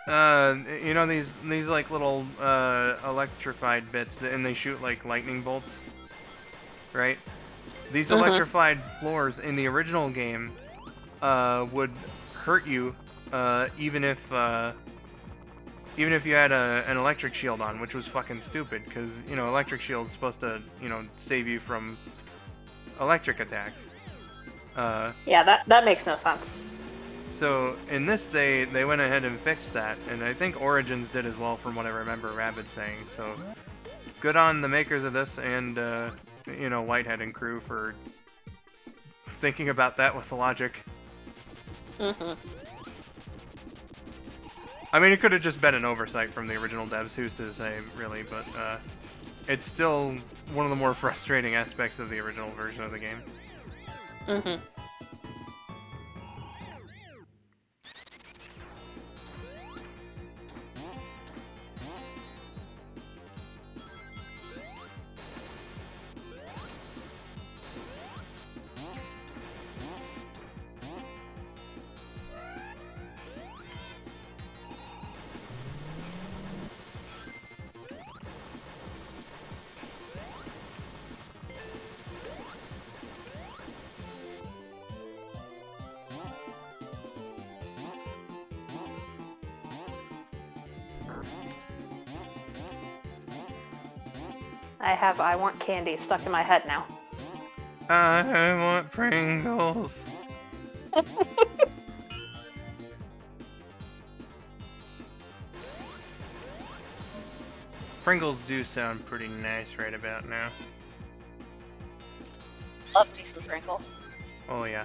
You know these like little electrified bits, and they shoot like lightning bolts, right? These electrified floors in the original game would hurt you even if you had an electric shield on, which was fucking stupid, because you know electric shield's supposed to save you from electric attack. Yeah, that makes no sense. So in this, they went ahead and fixed that, and I think Origins did as well, from what I remember Rabbids saying. So good on the makers of this, and Whitehead and crew for thinking about that with logic. I mean, it could have just been an oversight from the original devs, who's to say, really, but it's still one of the more frustrating aspects of the original version of the game. I want candy stuck in my head now. I want Pringles. Pringles do sound pretty nice right about now. Love me some Pringles. Oh yeah.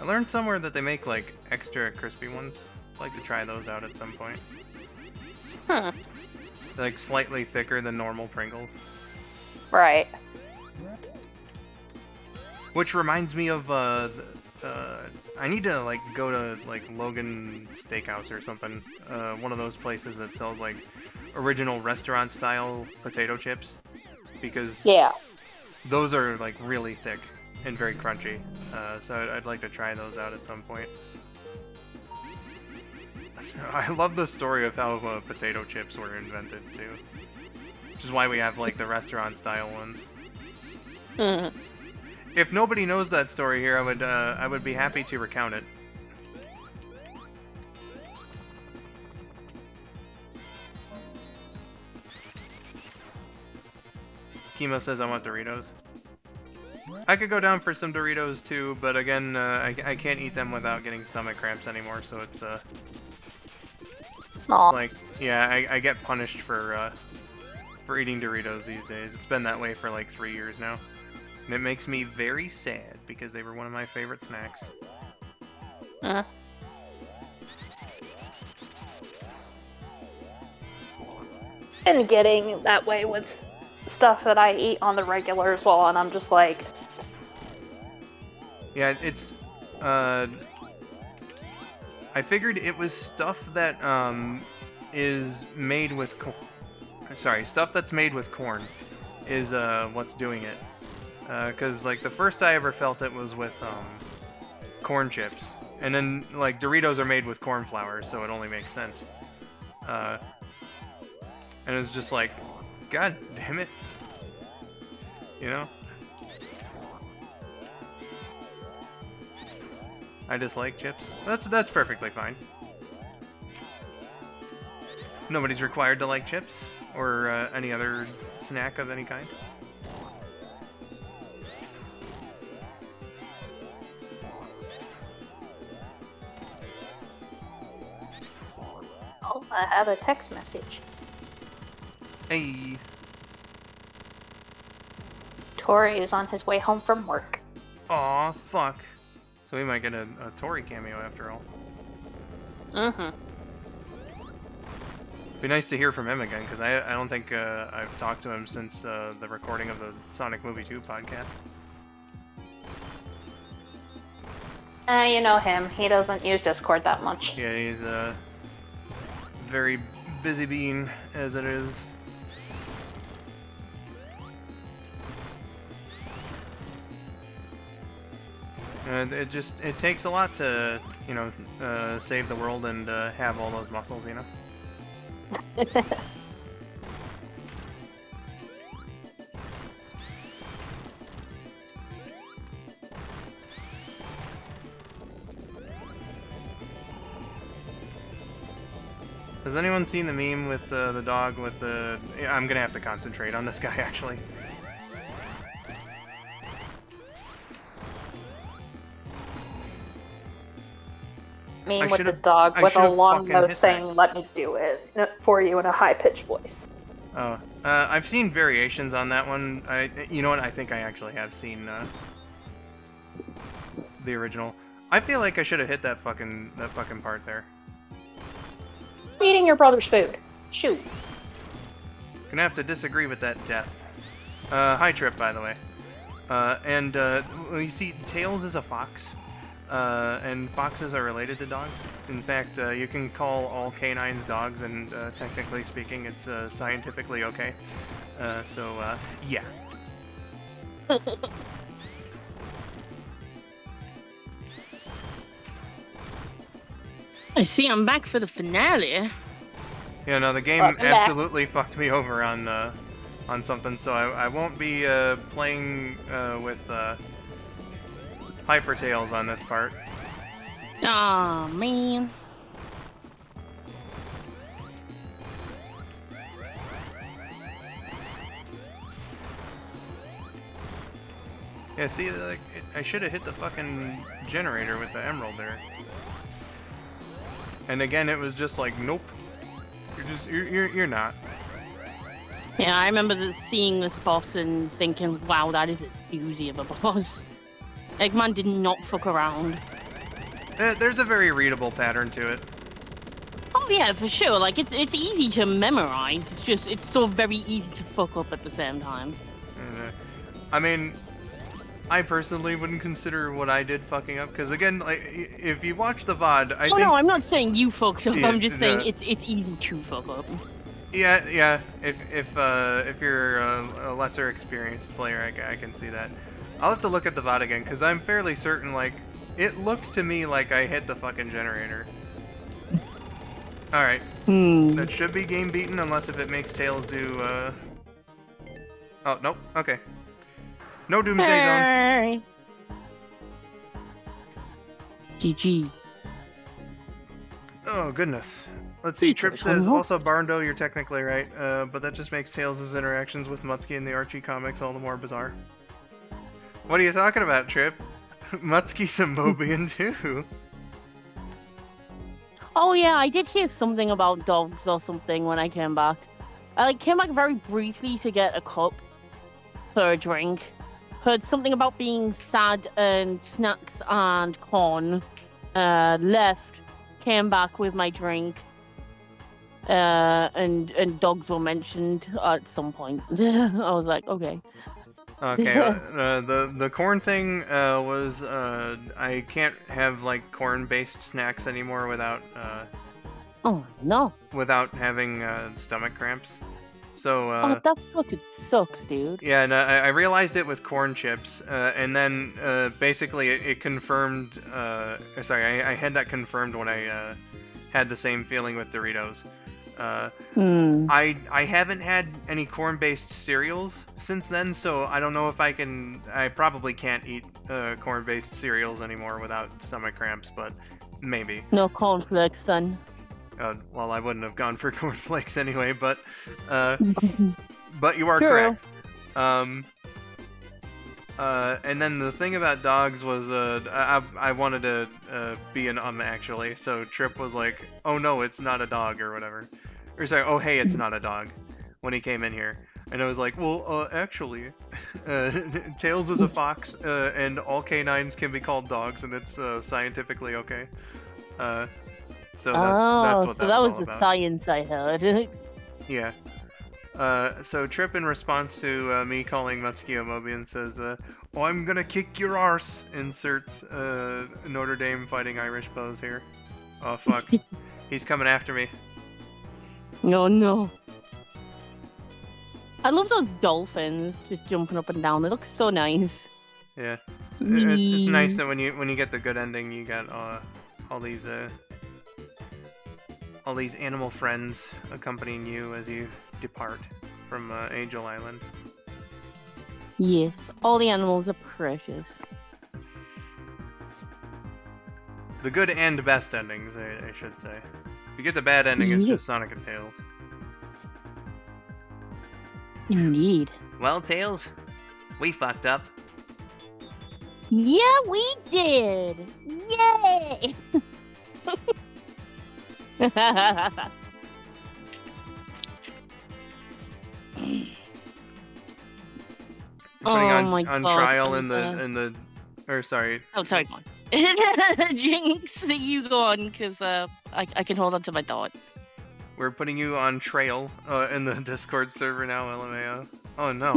I learned somewhere that they make like extra crispy ones. I'd like to try those out at some point. Huh. They're like slightly thicker than normal Pringles. Right. Which reminds me of I need to like go to like Logan Steakhouse or something. One of those places that sells like original restaurant style potato chips, because those are like really thick and very crunchy. So I'd like to try those out at some point. I love the story of how potato chips were invented too. Which is why we have like the restaurant style ones. If nobody knows that story here, I would be happy to recount it. Kimo says I want Doritos. I could go down for some Doritos too, but again, I can't eat them without getting stomach cramps anymore, so it's like, yeah, I get punished for eating Doritos these days. It's been that way for like 3 years now. And it makes me very sad, because they were one of my favorite snacks. And getting that way with stuff that I eat on the regular as well, and I'm just like... Yeah, it's... I figured it was stuff that is made with stuff that's made with corn is what's doing it. Because like the first I ever felt it was with corn chips, and then like Doritos are made with corn flour, so it only makes sense. And it's just like, God damn it, you know. I dislike chips. That's perfectly fine. Nobody's required to like chips or any other snack of any kind. Oh, I have a text message. Hey. Tori is on his way home from work. Aw, fuck. So we might get a Tori cameo after all. Mm-hmm. Be nice to hear from him again, because I don't think I've talked to him since the recording of the Sonic Movie 2 podcast. You know him. He doesn't use Discord that much. Yeah, he's a very busy being, as it is. And it takes a lot to, you know, save the world and have all those muscles, you know? Has anyone seen the meme with the dog with the... Yeah, I'm gonna have to concentrate on this guy, actually. Meme with the dog with a long nose saying, "Let me do it," for you in a high-pitched voice. Oh, I've seen variations on that one. You know what? I think I actually have seen the original. I feel like I should have hit that fucking part there. Eating your brother's food. Shoot. Gonna have to disagree with that, Death. Hi, Trip, by the way. And you see, Tails is a fox. And foxes are related to dogs. In fact, you can call all canines dogs, and technically speaking, it's scientifically okay. So, yeah. I see I'm back for the finale. Yeah, no, the game absolutely fucked me over on something, so I won't be playing with Hyper Tails on this part. Aw, man. Yeah, see, like, I should have hit the fucking generator with the emerald there. And again, it was just like, nope. You're not. Yeah, I remember seeing this boss and thinking, wow, that is a doozy of a boss. Eggman did not fuck around. There's a very readable pattern to it. Oh yeah, for sure. Like, it's easy to memorize. It's just, it's so very easy to fuck up at the same time. I mean, I personally wouldn't consider what I did fucking up, because again, like, if you watch the VOD, I think... No, I'm not saying you fucked up. Yeah, I'm just saying it's easy to fuck up. Yeah. If you're a lesser experienced player, I can see that. I'll have to look at the VOD again, because I'm fairly certain, like, it looked to me like I hit the fucking generator. Alright. That should be game beaten, unless if it makes Tails do, Oh, nope. Okay. No Doomsday Zone. GG. Oh, goodness. Let's see, Trip says, also Barndo, you're technically right, but that just makes Tails' interactions with Mutsuki in the Archie comics all the more bizarre. What are you talking about, Trip? Mutsuki's a Mobian too. Oh yeah, I did hear something about dogs or something when I came back. I came back very briefly to get a cup for a drink. Heard something about being sad and snacks and corn. Left, came back with my drink. And dogs were mentioned at some point. I was like, okay. Okay, the corn thing was I can't have like corn-based snacks anymore without oh no, without having stomach cramps. So oh, that fucking sucks, dude. Yeah, and I realized it with corn chips, and then basically it confirmed. Sorry, I had that confirmed when I had the same feeling with Doritos. I haven't had any corn-based cereals since then, so I don't know if I probably can't eat corn-based cereals anymore without stomach cramps, but maybe. No cornflakes then. Well, I wouldn't have gone for cornflakes anyway, but you are True. correct. And then the thing about dogs was I wanted to be an actually, so Trip was like, oh no, it's not a dog or whatever. Or sorry, oh hey, it's not a dog, when he came in here. And I was like, well, actually, Tails is a fox, and all canines can be called dogs, and it's scientifically okay. So that's what so that that was was all the about. science I heard. Yeah. So Trip, in response to me calling Matsukiyo Mobian, says, "Oh, I'm gonna kick your arse." Inserts Notre Dame fighting Irish pose here. Oh fuck, he's coming after me. No, no. I love those dolphins just jumping up and down. They look so nice. Yeah, it's nice that when you get the good ending, you got all these animal friends accompanying you as you depart from Angel Island. Yes, all the animals are precious. The good and best endings, I should say. If you get the bad ending, it's just Sonic and Tails. Indeed. Well, Tails, we fucked up. Yeah, we did! Yay! Putting Oh on my God, trial that in was, the or sorry. Oh, sorry, go on. Jinx, you go on, because I can hold on to my thought. We're putting you on trail in the Discord server now, LMAO. Oh no.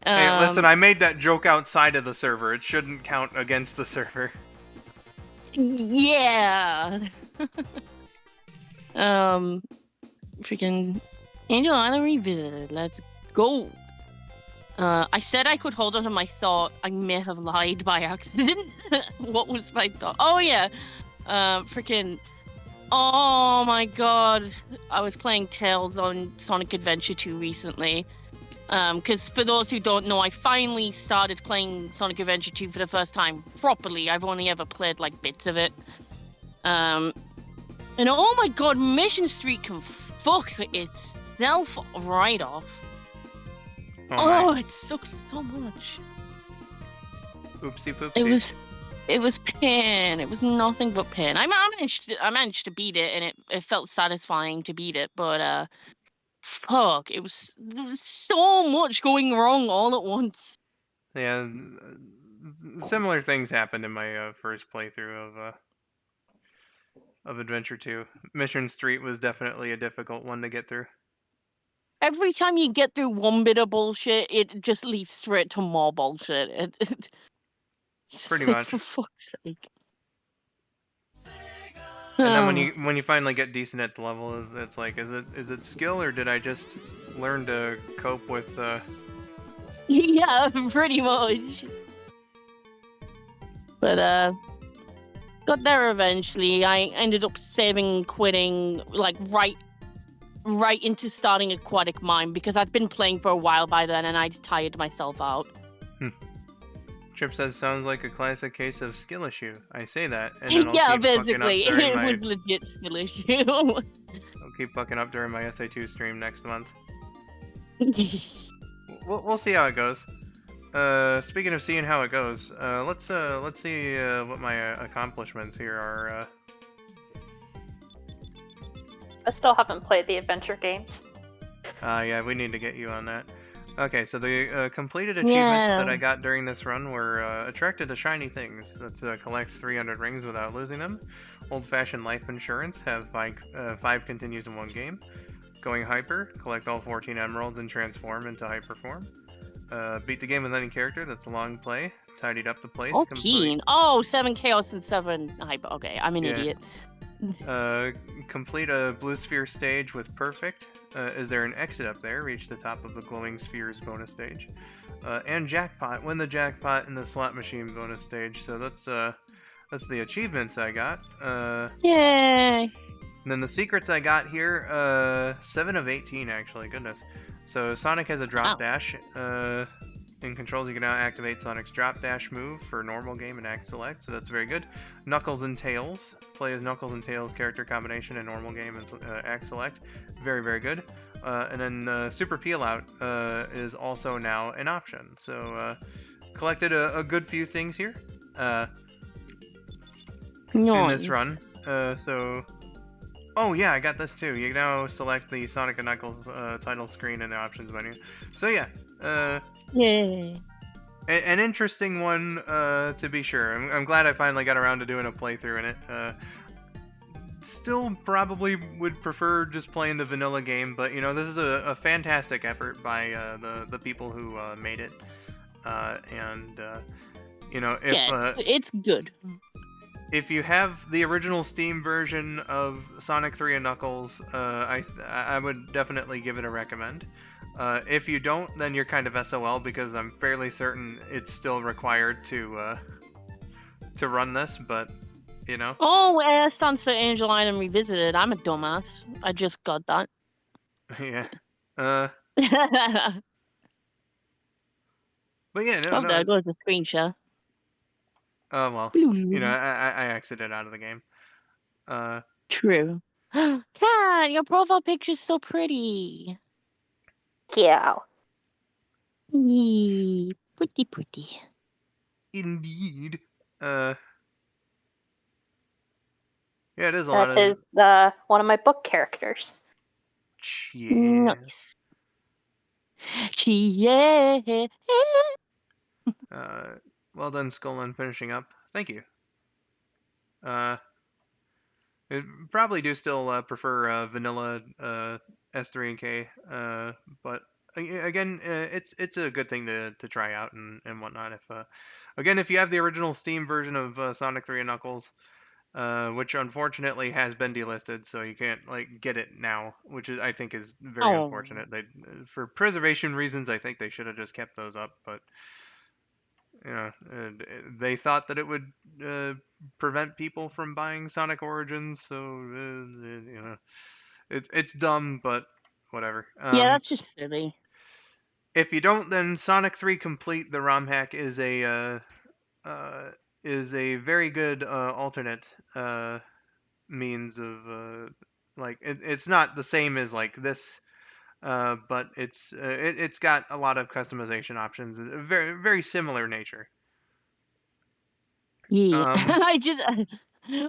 Hey, listen, I made that joke outside of the server. It shouldn't count against the server. Yeah. Freaking Angel Island Revisited. Let's go. I said I could hold on to my thought. I may have lied by accident. What was my thought? Oh yeah. Freaking. Oh my God. I was playing Tails on Sonic Adventure 2 recently. Because for those who don't know, I finally started playing Sonic Adventure 2 for the first time properly. I've only ever played like bits of it. And oh my God, Mission Street can fuck itself right off. Oh, it sucks so much. Oopsie poopsie. It was pain. It was nothing but pain. I managed to beat it, and it felt satisfying to beat it. But fuck, there was so much going wrong all at once. Yeah, similar things happened in my first playthrough of Adventure 2. Mission Street was definitely a difficult one to get through. Every time you get through one bit of bullshit, it just leads straight to more bullshit. Pretty like, much. for fuck's sake. And then when you finally get decent at the level, it's like, is it skill, or did I just learn to cope with Yeah, pretty much. But got there eventually. I ended up saving, quitting, like right into starting Aquatic Mine, because I'd been playing for a while by then and I'd tired myself out. Trip says, sounds like a classic case of skill issue. I say that, and then Yeah, basically, it was legit skill issue. I'll keep fucking up during my SA2 stream next month. We'll see how it goes. Speaking of seeing how it goes, let's see what my accomplishments here are. I still haven't played the adventure games. Yeah, we need to get you on that. Okay, so the completed achievements that I got during this run were attracted to shiny things. Let's collect 300 rings without losing them. Old-fashioned life insurance, have 5 continues in one game. Going hyper, collect all 14 emeralds and transform into hyper form. Beat the game with any character, that's a long play. Tidied up the place. Oh, keen. Oh, 7 chaos and 7 hyper. Okay, I'm an idiot. Complete a blue sphere stage with perfect. Is there an exit up there? Reach the top of the glowing spheres bonus stage. And jackpot. Win the jackpot in the slot machine bonus stage. So that's the achievements I got. Yay! And then the secrets I got here, 7 of 18 actually. Goodness. So Sonic has a drop dash. In controls, you can now activate Sonic's drop dash move for normal game and act select, so that's very good. Knuckles and Tails. Play as Knuckles and Tails character combination in normal game and act select. Very, very good. And then Super Peel Out is also now an option. So collected a good few things here in this run. So Oh yeah, I got this too. You now select the Sonic & Knuckles title screen in the options menu. So yeah, Yay. an interesting one to be sure. I'm glad I finally got around to doing a playthrough in it. Still probably would prefer just playing the vanilla game, but you know, this is a fantastic effort by the people who made it. You know, It's good. if you have the original Steam version of Sonic 3 and Knuckles, I would definitely give it a recommend. If you don't, then you're kind of SOL, because I'm fairly certain it's still required to run this, but you know. Oh, S stands for Angel Island Revisited. I'm a dumbass. I just got that. Yeah. Oh, But yeah, no. there goes the screenshot. Oh well, you know, I exited out of the game. True. Cat, your profile picture's so pretty. Yeah. Yee, pretty. Indeed. Yeah, it is a lot That of. is one of my book characters. Yeah. Nice. Yeah. Well done, Skull, on finishing up. Thank you. I probably do still prefer vanilla S3 and K, but again, it's a good thing to try out and whatnot. If you have the original Steam version of Sonic 3 and Knuckles, which unfortunately has been delisted, so you can't like get it now, which I think is very unfortunate. For preservation reasons, I think they should have just kept those up, but you know, they thought that it would prevent people from buying Sonic Origins, so you know, it's dumb, but whatever. Yeah, that's just silly. If you don't, then Sonic 3 Complete, the ROM hack, is a very good alternate means of like it's not the same as like this, but it's got a lot of customization options, very very similar nature. Yeah.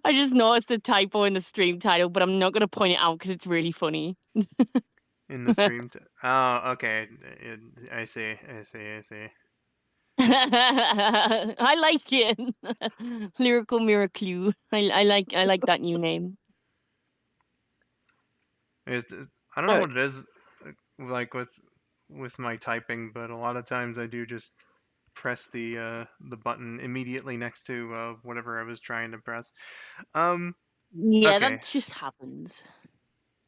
I just noticed a typo in the stream title, but I'm not gonna point it out because it's really funny. In the stream. Oh, okay. I see. I like it. LyricalMiracle. I like that new name. I don't know what it is like with my typing, but a lot of times I do just press the button immediately next to whatever I was trying to press. Yeah, Okay. that just happens.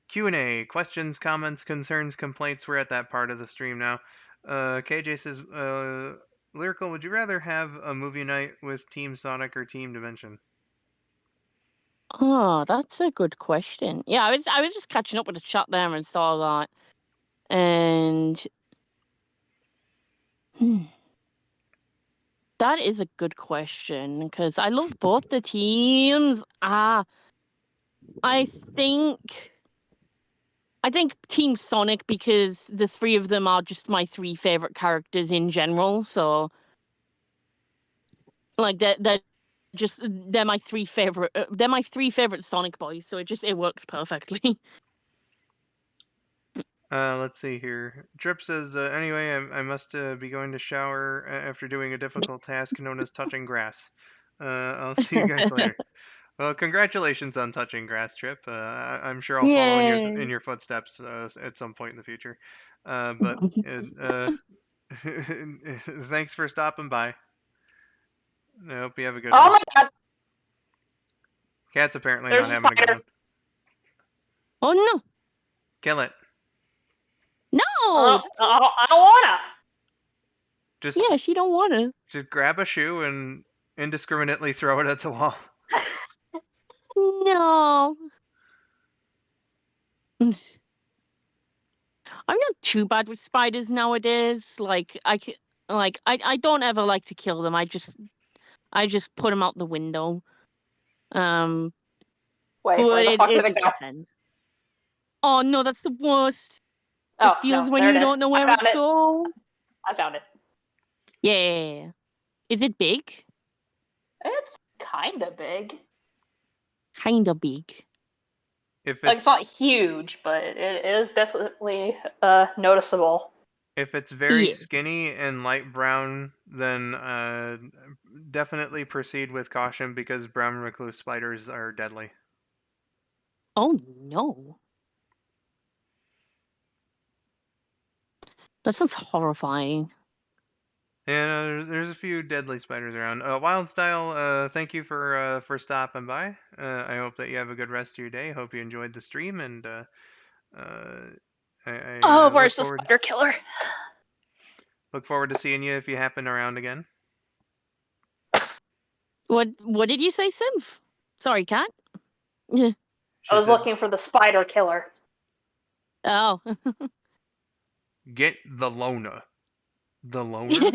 Q&A, questions, comments, concerns, complaints. We're at that part of the stream now. KJ says, Lyrical, would you rather have a movie night with Team Sonic or Team Dimension? Oh, that's a good question. Yeah, I was just catching up with the chat there and saw that. And that is a good question because I love both the teams. I think Team Sonic, because the three of them are just my three favorite characters in general. So like they're my three favorite Sonic boys. So it works perfectly. Let's see here. Drip says, anyway, I must be going to shower after doing a difficult task known as touching grass. I'll see you guys later. Well, congratulations on touching grass, Trip. I'm sure I'll follow in your footsteps at some point in the future. But thanks for stopping by. I hope you have a good one. Oh my god! Cat's apparently There's not having a good one. Oh no! Kill it. No! I don't wanna! Yeah, she don't wanna. Just grab a shoe and indiscriminately throw it at the wall. No. I'm not too bad with spiders nowadays. Like I don't ever like to kill them. I just put them out the window. Wait, where the fuck did it go? Depends. Oh no, that's the worst. Oh, it feels no, when you don't know where it goes. I found it. Yeah. Is it big? It's kinda big. Kinda big. If Like, it's it's not huge, but it is definitely noticeable. if it's very Yeah. skinny and light brown, then definitely proceed with caution because brown recluse spiders are deadly. Oh no. That sounds horrifying. And there's a few deadly spiders around. Wild Style, thank you for stopping by. I hope that you have a good rest of your day. Hope you enjoyed the stream, and uh, I Oh, look where's the forward spider killer? to seeing you if you happen around again. What did you say, Symph? Sorry, cat? I She was said, looking for the spider killer. Oh. "Get the loner." The loner,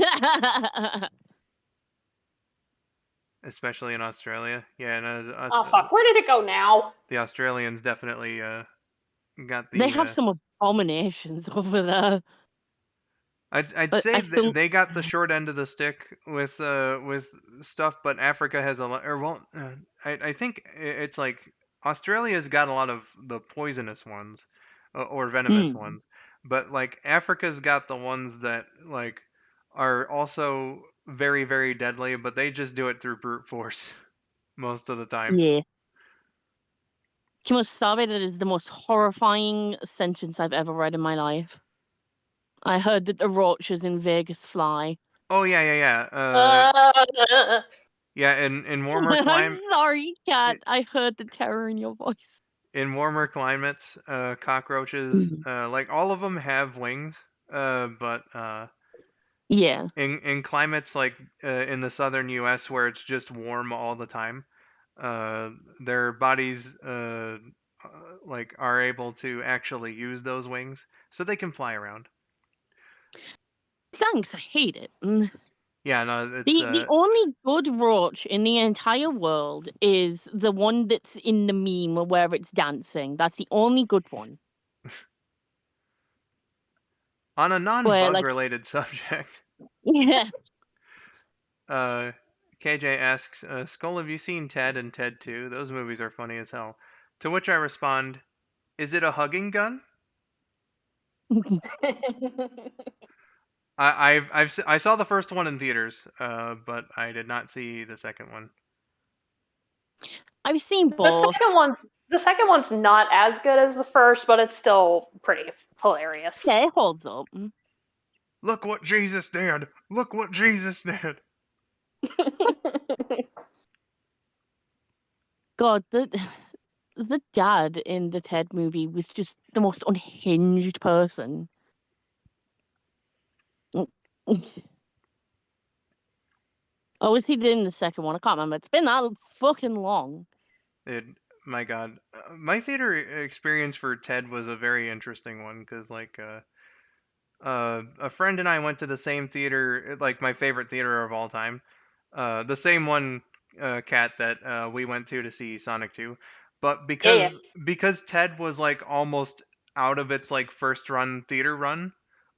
especially in Australia. Yeah, and Oh fuck, where did it go now? the Australians definitely got They the. have some abominations over there. I'd But say I still they got the short end of the stick with stuff, but Africa has a lot. Or well, I think it's like Australia's got a lot of the poisonous ones or venomous Hmm. ones, but like Africa's got the ones that like are also very very deadly, but they just do it through brute force most of the time. Yeah. Kimosabe, that is the most horrifying sentence I've ever read in my life. I heard that the roaches in Vegas fly. Oh yeah, yeah, yeah. Uh, Yeah, in warmer I'm clim sorry, cat. I heard the terror in your voice. in warmer climates, cockroaches, Mhm. like all of them have wings, but Yeah. in climates like in the southern U.S. where it's just warm all the time, uh, their bodies like are able to actually use those wings, so they can fly around. Thanks, I hate it. Yeah, no, it's The only good roach in the entire world is the one that's in the meme where it's dancing. That's the only good one. on a Where non-bug like related subject. yeah. Uh, KJ asks, Skull, have you seen Ted and Ted 2? Those movies are funny as hell. To which I respond, is it a hugging gun? I saw the first one in theaters, but I did not see the second one. I've seen the both. second one's the second one's not as good as the first, but it's still pretty hilarious. Yeah, it holds up. Look what Jesus did! Look what Jesus did! God, the dad in the Ted movie was just the most unhinged person. Oh, was he in the second one? I can't remember. It's been that fucking long. It, my God, my theater experience for Ted was a very interesting one because, like, a friend and I went to the same theater, like my favorite theater of all time, the same one, cat that we went to see Sonic 2, but Yeah, yeah. because Ted was like almost out of its like first run theater run,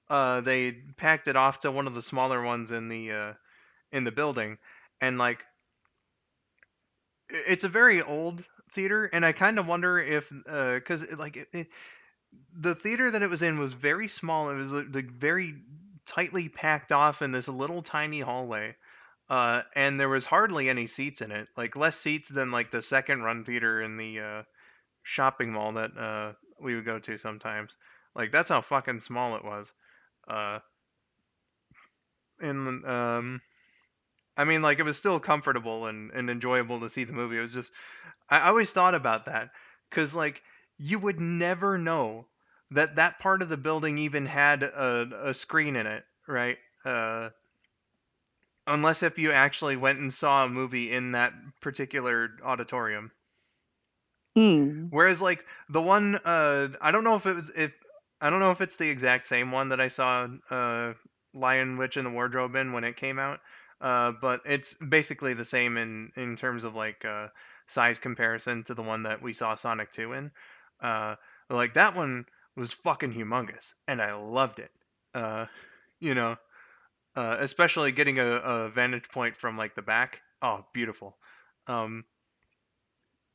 they packed it off to one of the smaller ones in the building, and like it's a very old theater, and I kind of wonder if because like the theater that it was in was very small. It was like very tightly packed off in this little tiny hallway. And there was hardly any seats in it, like less seats than like the second run theater in the shopping mall that we would go to sometimes. Like that's how fucking small it was. Uh, and I mean, like it was still comfortable and enjoyable to see the movie. It was just I always thought about that because like you would never know that that part of the building even had a screen in it, right? Unless if you actually went and saw a movie in that particular auditorium. Hmm. Whereas like the one I don't know if it was if I don't know if it's the exact same one that I saw Lion Witch in the Wardrobe in when it came out. But it's basically the same in terms of like size comparison to the one that we saw Sonic 2 in. Uh like that one was fucking humongous and I loved it. Uh you know, especially getting a vantage point from like the back. Oh, beautiful. Um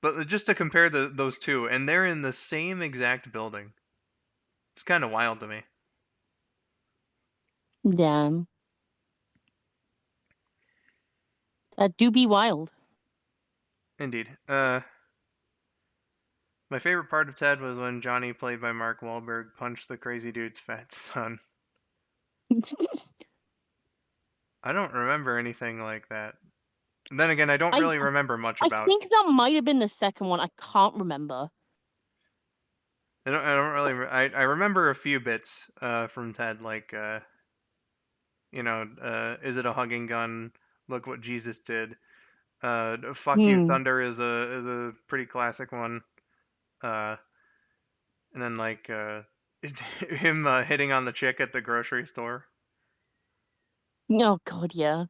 But just to compare those two, and they're in the same exact building. It's kind of wild to me. Damn. That do be wild. Indeed. My favorite part of Ted was when Johnny, played by Mark Wahlberg, punched the crazy dude's fat son. I don't remember anything like that. And then again, I don't really remember much I about. think that might have been the second one. I can't remember. I don't really. I remember a few bits from Ted, like is it a hugging gun? Look what Jesus did. Fuck you, Thunder is a pretty classic one. And then like him hitting on the chick at the grocery store. Oh God, yeah.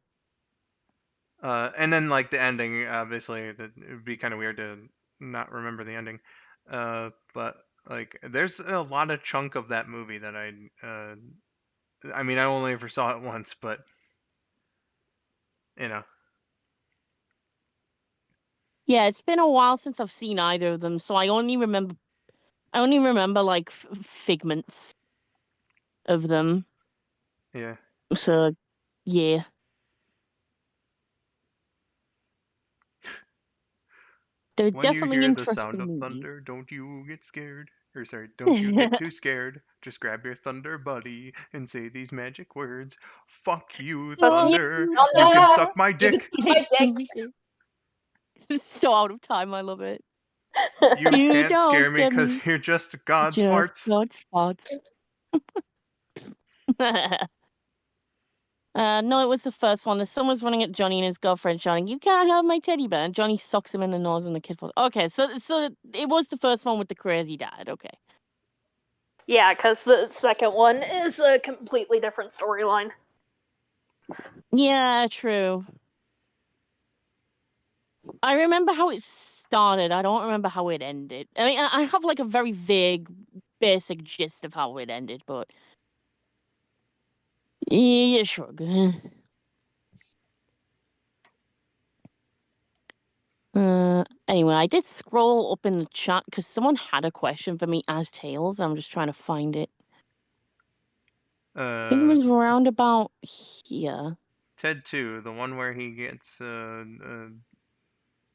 And then like the ending, obviously, it would be kind of weird to not remember the ending. But like, there's a lot of chunk of that movie that I mean, I only ever saw it once, but you know. Yeah, it's been a while since I've seen either of them, so I only remember like figments of them. Yeah. So, yeah. They're When you definitely hear the sound interesting of movies. thunder, don't you get scared. Or sorry, don't you get too scared. Just grab your thunder buddy and say these magic words. Fuck you, thunder. You can suck my dick. My dick. So out of time, I love it. You can't don't scare me scare because me. you're just God's Just farts. God's farts. No, it was the first one. The son was running at Johnny and his girlfriend, shouting, "You can't have my teddy bear!" And Johnny socks him in the nose, and the kid falls. Okay, so it was the first one with the crazy dad. Okay. Yeah, because the second one is a completely different storyline. Yeah, true. I remember how it started. I don't remember how it ended. I mean, I have like a very vague, basic gist of how it ended, but yeah, shrug. Anyway, I did scroll up in the chat because someone had a question for me as Tails. I'm just trying to find it. I think it was around about here. Ted 2, the one where he gets a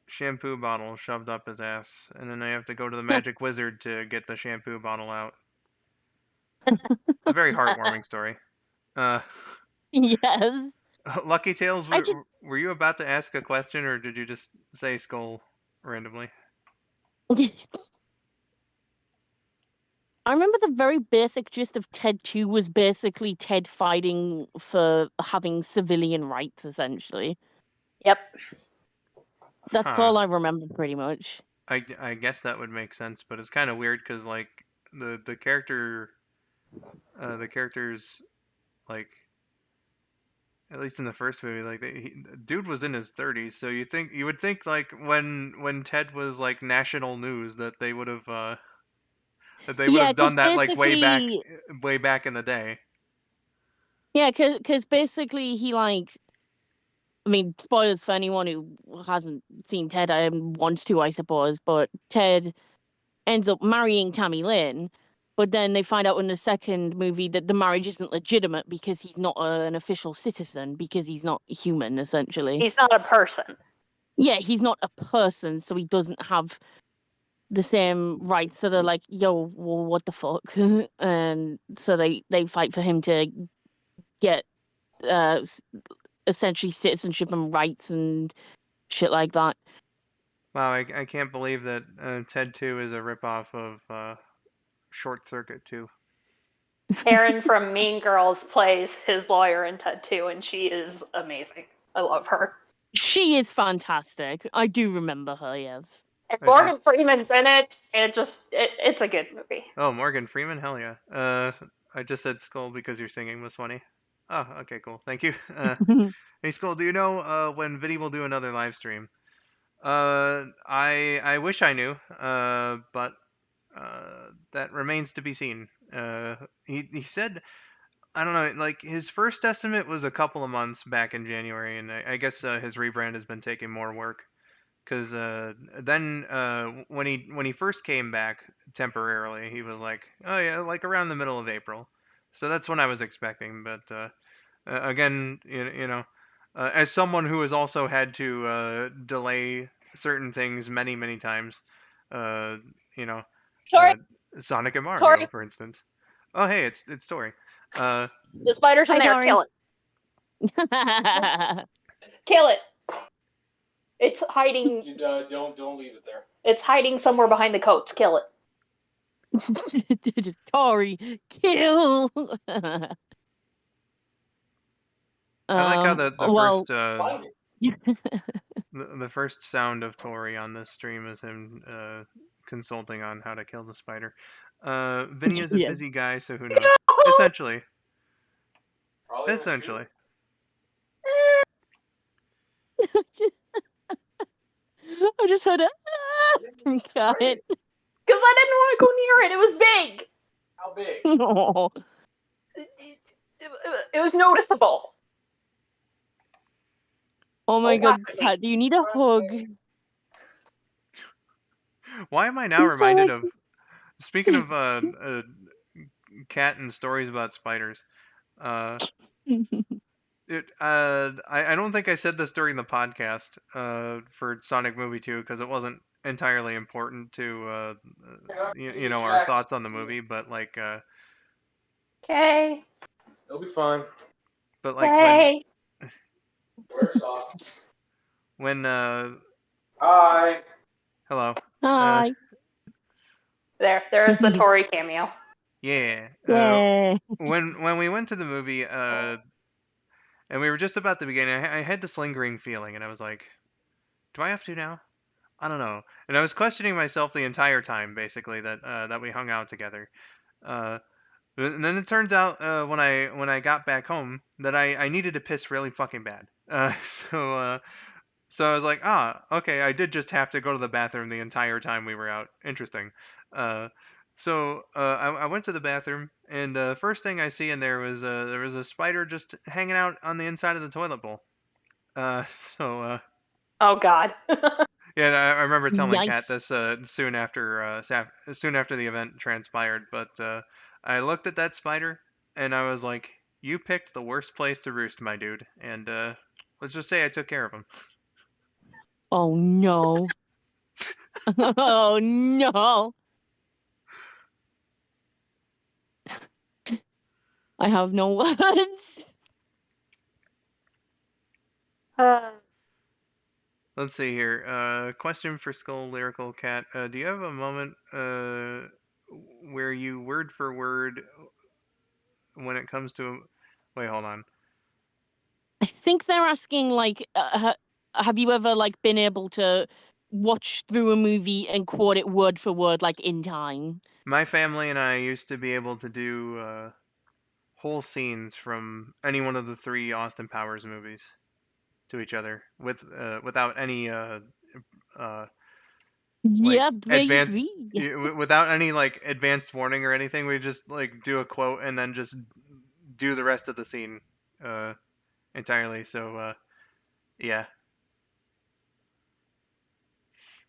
shampoo bottle shoved up his ass, and then I have to go to the magic wizard to get the shampoo bottle out. It's a very heartwarming story. Yes. Lucky Tails, were you about to ask a question, or did you just say skull randomly? I remember the very basic gist of Ted 2 was basically Ted fighting for having civilian rights, essentially. Yep. That's all I remember, pretty much. I guess that would make sense, but it's kind of weird because like the characters like, at least in the first movie, like dude was in his 30s, so you would think like when Ted was like national news that they would have done that like way back in the day. Yeah, because basically he like, I mean, spoilers for anyone who hasn't seen Ted, I wants to, I suppose, but Ted ends up marrying Tammy Lynn, but then they find out in the second movie that the marriage isn't legitimate because he's not an official citizen, because he's not human, essentially. He's not a person. Yeah, he's not a person, so he doesn't have the same rights. So they're like, yo, well, what the fuck? And so they fight for him to get essentially citizenship and rights and shit like that. Wow, I can't believe that Ted 2 is a ripoff of Short Circuit 2. Erin from Mean Girls plays his lawyer in Ted 2, and she is amazing. I love her. She is fantastic. I do remember her, yes. And Morgan Freeman's in it, and it's a good movie. Oh, Morgan Freeman? Hell yeah. I just said Skull because your singing was funny. Oh, okay, cool. Thank you. Hey, Skull, do you know when Vinny will do another live stream? I wish I knew, but that remains to be seen. He said, I don't know, like his first estimate was a couple of months back in January, and I guess his rebrand has been taking more work. Because then when he first came back temporarily, he was like, oh yeah, like around the middle of April. So that's when I was expecting. But again, as someone who has also had to delay certain things many many times, uh, you know, Tori, uh, Sonic and Mario, Tori, for instance. Oh hey, it's Tori. Uh, the spider's in Hi, there. Tori. Kill it. Kill it. It's hiding. Don't leave it there. It's hiding somewhere behind the coats. Kill it. Just Tori, kill. I like how the Well, first Find it. the first sound of Tori on this stream is him consulting on how to kill the spider. Vinny is a yes. busy guy, so who knows? Essentially, Probably gonna shoot essentially. I just heard it from Kat. Great. Because I didn't want to go near it. It was big. How big? Oh, It was noticeable. oh my Oh, god, wow. Kat, do you need a hug? Why am I now I'm reminded sorry. of? Speaking of cat and stories about spiders. I don't think I said this during the podcast for Sonic Movie 2 because it wasn't entirely important to our thoughts on the movie, but like Okay. It'll be fine. but like Okay. Wear socks. when Hi. hello Hi. There's the Tori cameo. yeah Yay. when we went to the movie and we were just about to begin, I had this lingering feeling, and I was like, do I have to now? I don't know. And I was questioning myself the entire time, basically, that we hung out together. Uh, and then it turns out when I got back home that I needed to piss really fucking bad. So I was like, okay, I did just have to go to the bathroom the entire time we were out. Interesting. So I went to the bathroom, and first thing I see in there was a spider just hanging out on the inside of the toilet bowl. Uh, so Oh God. yeah, and I remember telling Kat Yikes. this soon after the event transpired. But I looked at that spider, and I was like, "You picked the worst place to roost, my dude." And let's just say I took care of him. Oh no. Oh no. I have no words. Let's see here. Question for Skull Lyrical Cat. Do you have a moment where you word for word when it comes to? Wait, hold on. I think they're asking like, have you ever like been able to watch through a movie and quote it word for word like in time? My family and I used to be able to do whole scenes from any one of the three Austin Powers movies to each other without any like Yeah, advanced baby. without any like advanced warning or anything. We just like do a quote and then just do the rest of the scene uh, entirely. So yeah,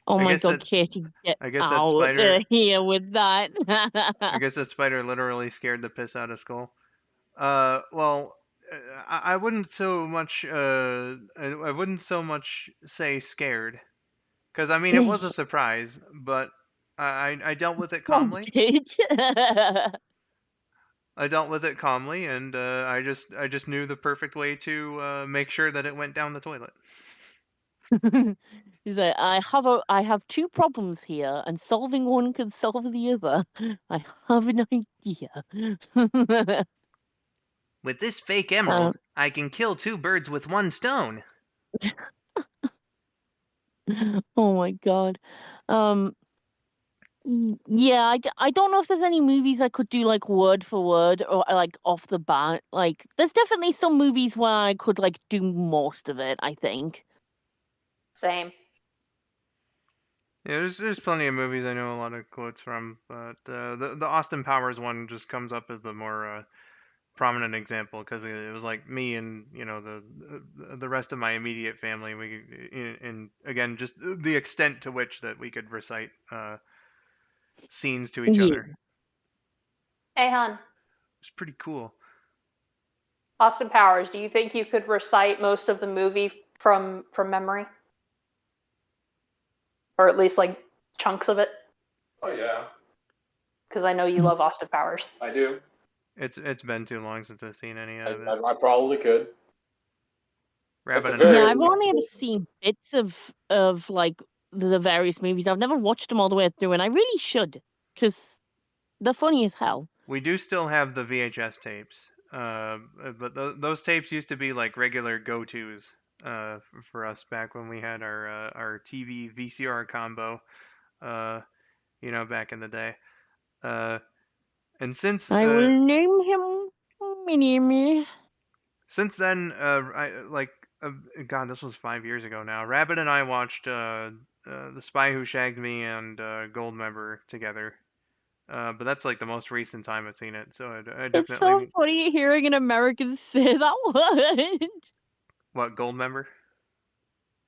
Oh I my guess that god, Katie, get I guess that out spider here with that. I guess that spider literally scared the piss out of Skull. Well, I wouldn't so much I wouldn't so much say scared, because I mean it was a surprise, but I dealt with it calmly. Prompted. I dealt with it calmly, and I just knew the perfect way to make sure that it went down the toilet. He's like, I have two problems here, and solving one can solve the other. I have an idea. With this fake emerald, I can kill two birds with one stone. Oh my god. Um, yeah, I don't know if there's any movies I could do like word for word or like off the bat. Like, there's definitely some movies where I could like do most of it, I think. Same. Yeah, there's plenty of movies I know a lot of quotes from, but the Austin Powers one just comes up as the more prominent example because it was like me and the rest of my immediate family. And again, just the extent to which that we could recite scenes to each Yeah. other. Hey, hon. It's pretty cool. Austin Powers, do you think you could recite most of the movie from memory? Or at least like chunks of it? Oh yeah, Because I know you love Austin Powers. I do. It's been too long since I've seen any of it. I probably could. Rabbit the and very Yeah, I. I've only ever seen bits of like the various movies. I've never watched them all the way through, and I really should, because they're funny as hell. We do still have the VHS tapes, but those tapes used to be like regular go-tos for us back when we had our TV VCR combo, back in the day. And since I will name him Minnie. since then, God, this was 5 years ago now. Rabbit and I watched The Spy Who Shagged Me and Goldmember together. But that's like the most recent time I've seen it, so I It's so definitely. funny hearing an American say that word. What, Goldmember?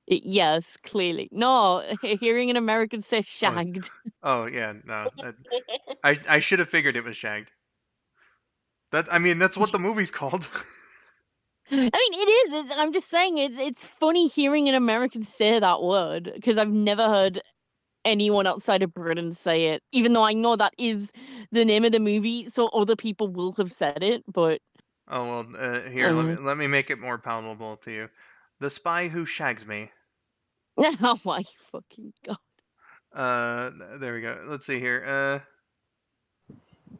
Yes, clearly. No, hearing an American say shagged. Oh yeah, no. I should have figured it was shagged. That's what the movie's called. I mean, it is. I'm just saying it's funny hearing an American say that word because I've never heard anyone outside of Britain say it, even though I know that is the name of the movie, so other people will have said it, but Oh well, here let me make it more palatable to you. The Spy Who Shags Me. oh my fucking god. There we go. Let's see here.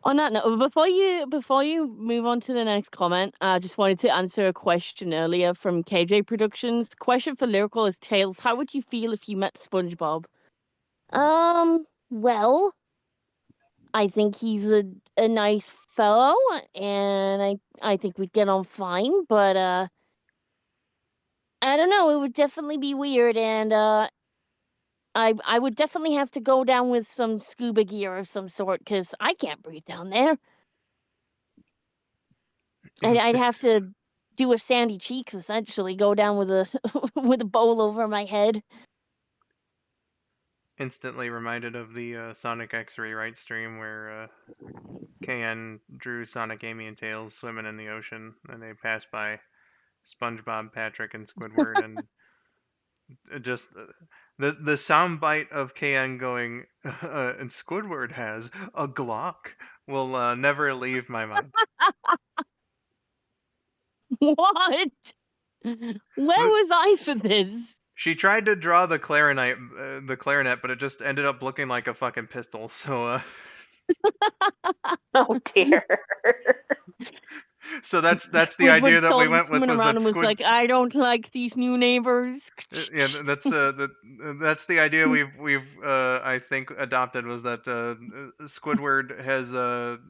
On that note, before you move on to the next comment, I just wanted to answer a question earlier from KJ Productions. Question for Lyrical is Tails. How would you feel if you met SpongeBob? Well, I think he's a nice fellow, and I think we'd get on fine. But I don't know. It would definitely be weird, and I would definitely have to go down with some scuba gear of some sort because I can't breathe down there. I'd have to do a Sandy Cheeks essentially, go down with a with a bowl over my head. Instantly reminded of the Sonic X Rewrite stream where KN drew Sonic, Amy, and Tails swimming in the ocean, and they passed by SpongeBob, Patrick, and Squidward, and just the sound bite of KN going, and Squidward has a Glock will never leave my mind. What? Where was I for this? She tried to draw the clarinet, but it just ended up looking like a fucking pistol. So, Oh dear. so that's the idea that we went with, was around that and was like, I don't like these new neighbors. yeah, that's the idea we've I think adopted, was that Squidward has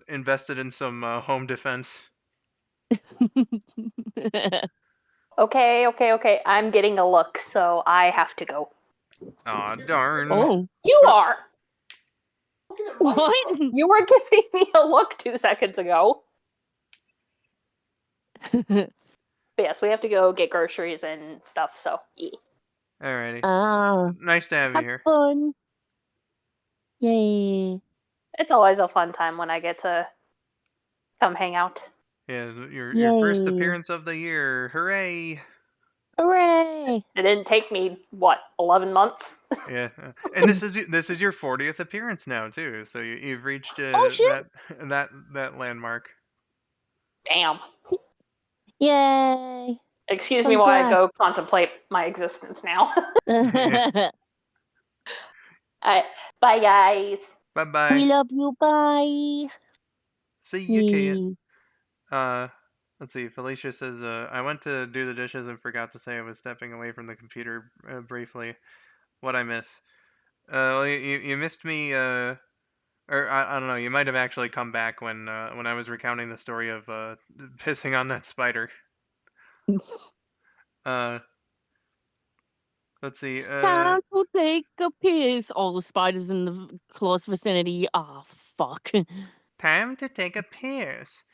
invested in some home defense. Okay. I'm getting a look, so I have to go. Aw, darn. Oh, You are. what? You were giving me a look 2 seconds ago. But yes, we have to go get groceries and stuff, so yeah. Alrighty. Nice to have you here. Fun. Yay. It's always a fun time when I get to come hang out. Yeah, your first Yay. appearance of the year. Hooray! Hooray! It didn't take me, 11 months? Yeah, and this is your 40th appearance now too. So you've reached that landmark. Damn. Yay. Excuse me while I go contemplate my existence now. Yeah. Alright, bye guys. Bye bye. We love you. Bye. See you, Kate. Let's see. Felicia says, I went to do the dishes and forgot to say I was stepping away from the computer briefly. What'd I miss? Well, you missed me. Or I don't know. You might have actually come back when I was recounting the story of pissing on that spider. Let's see. Time to take a piss. All the spiders in the close vicinity. Ah, fuck. Time to take a piss.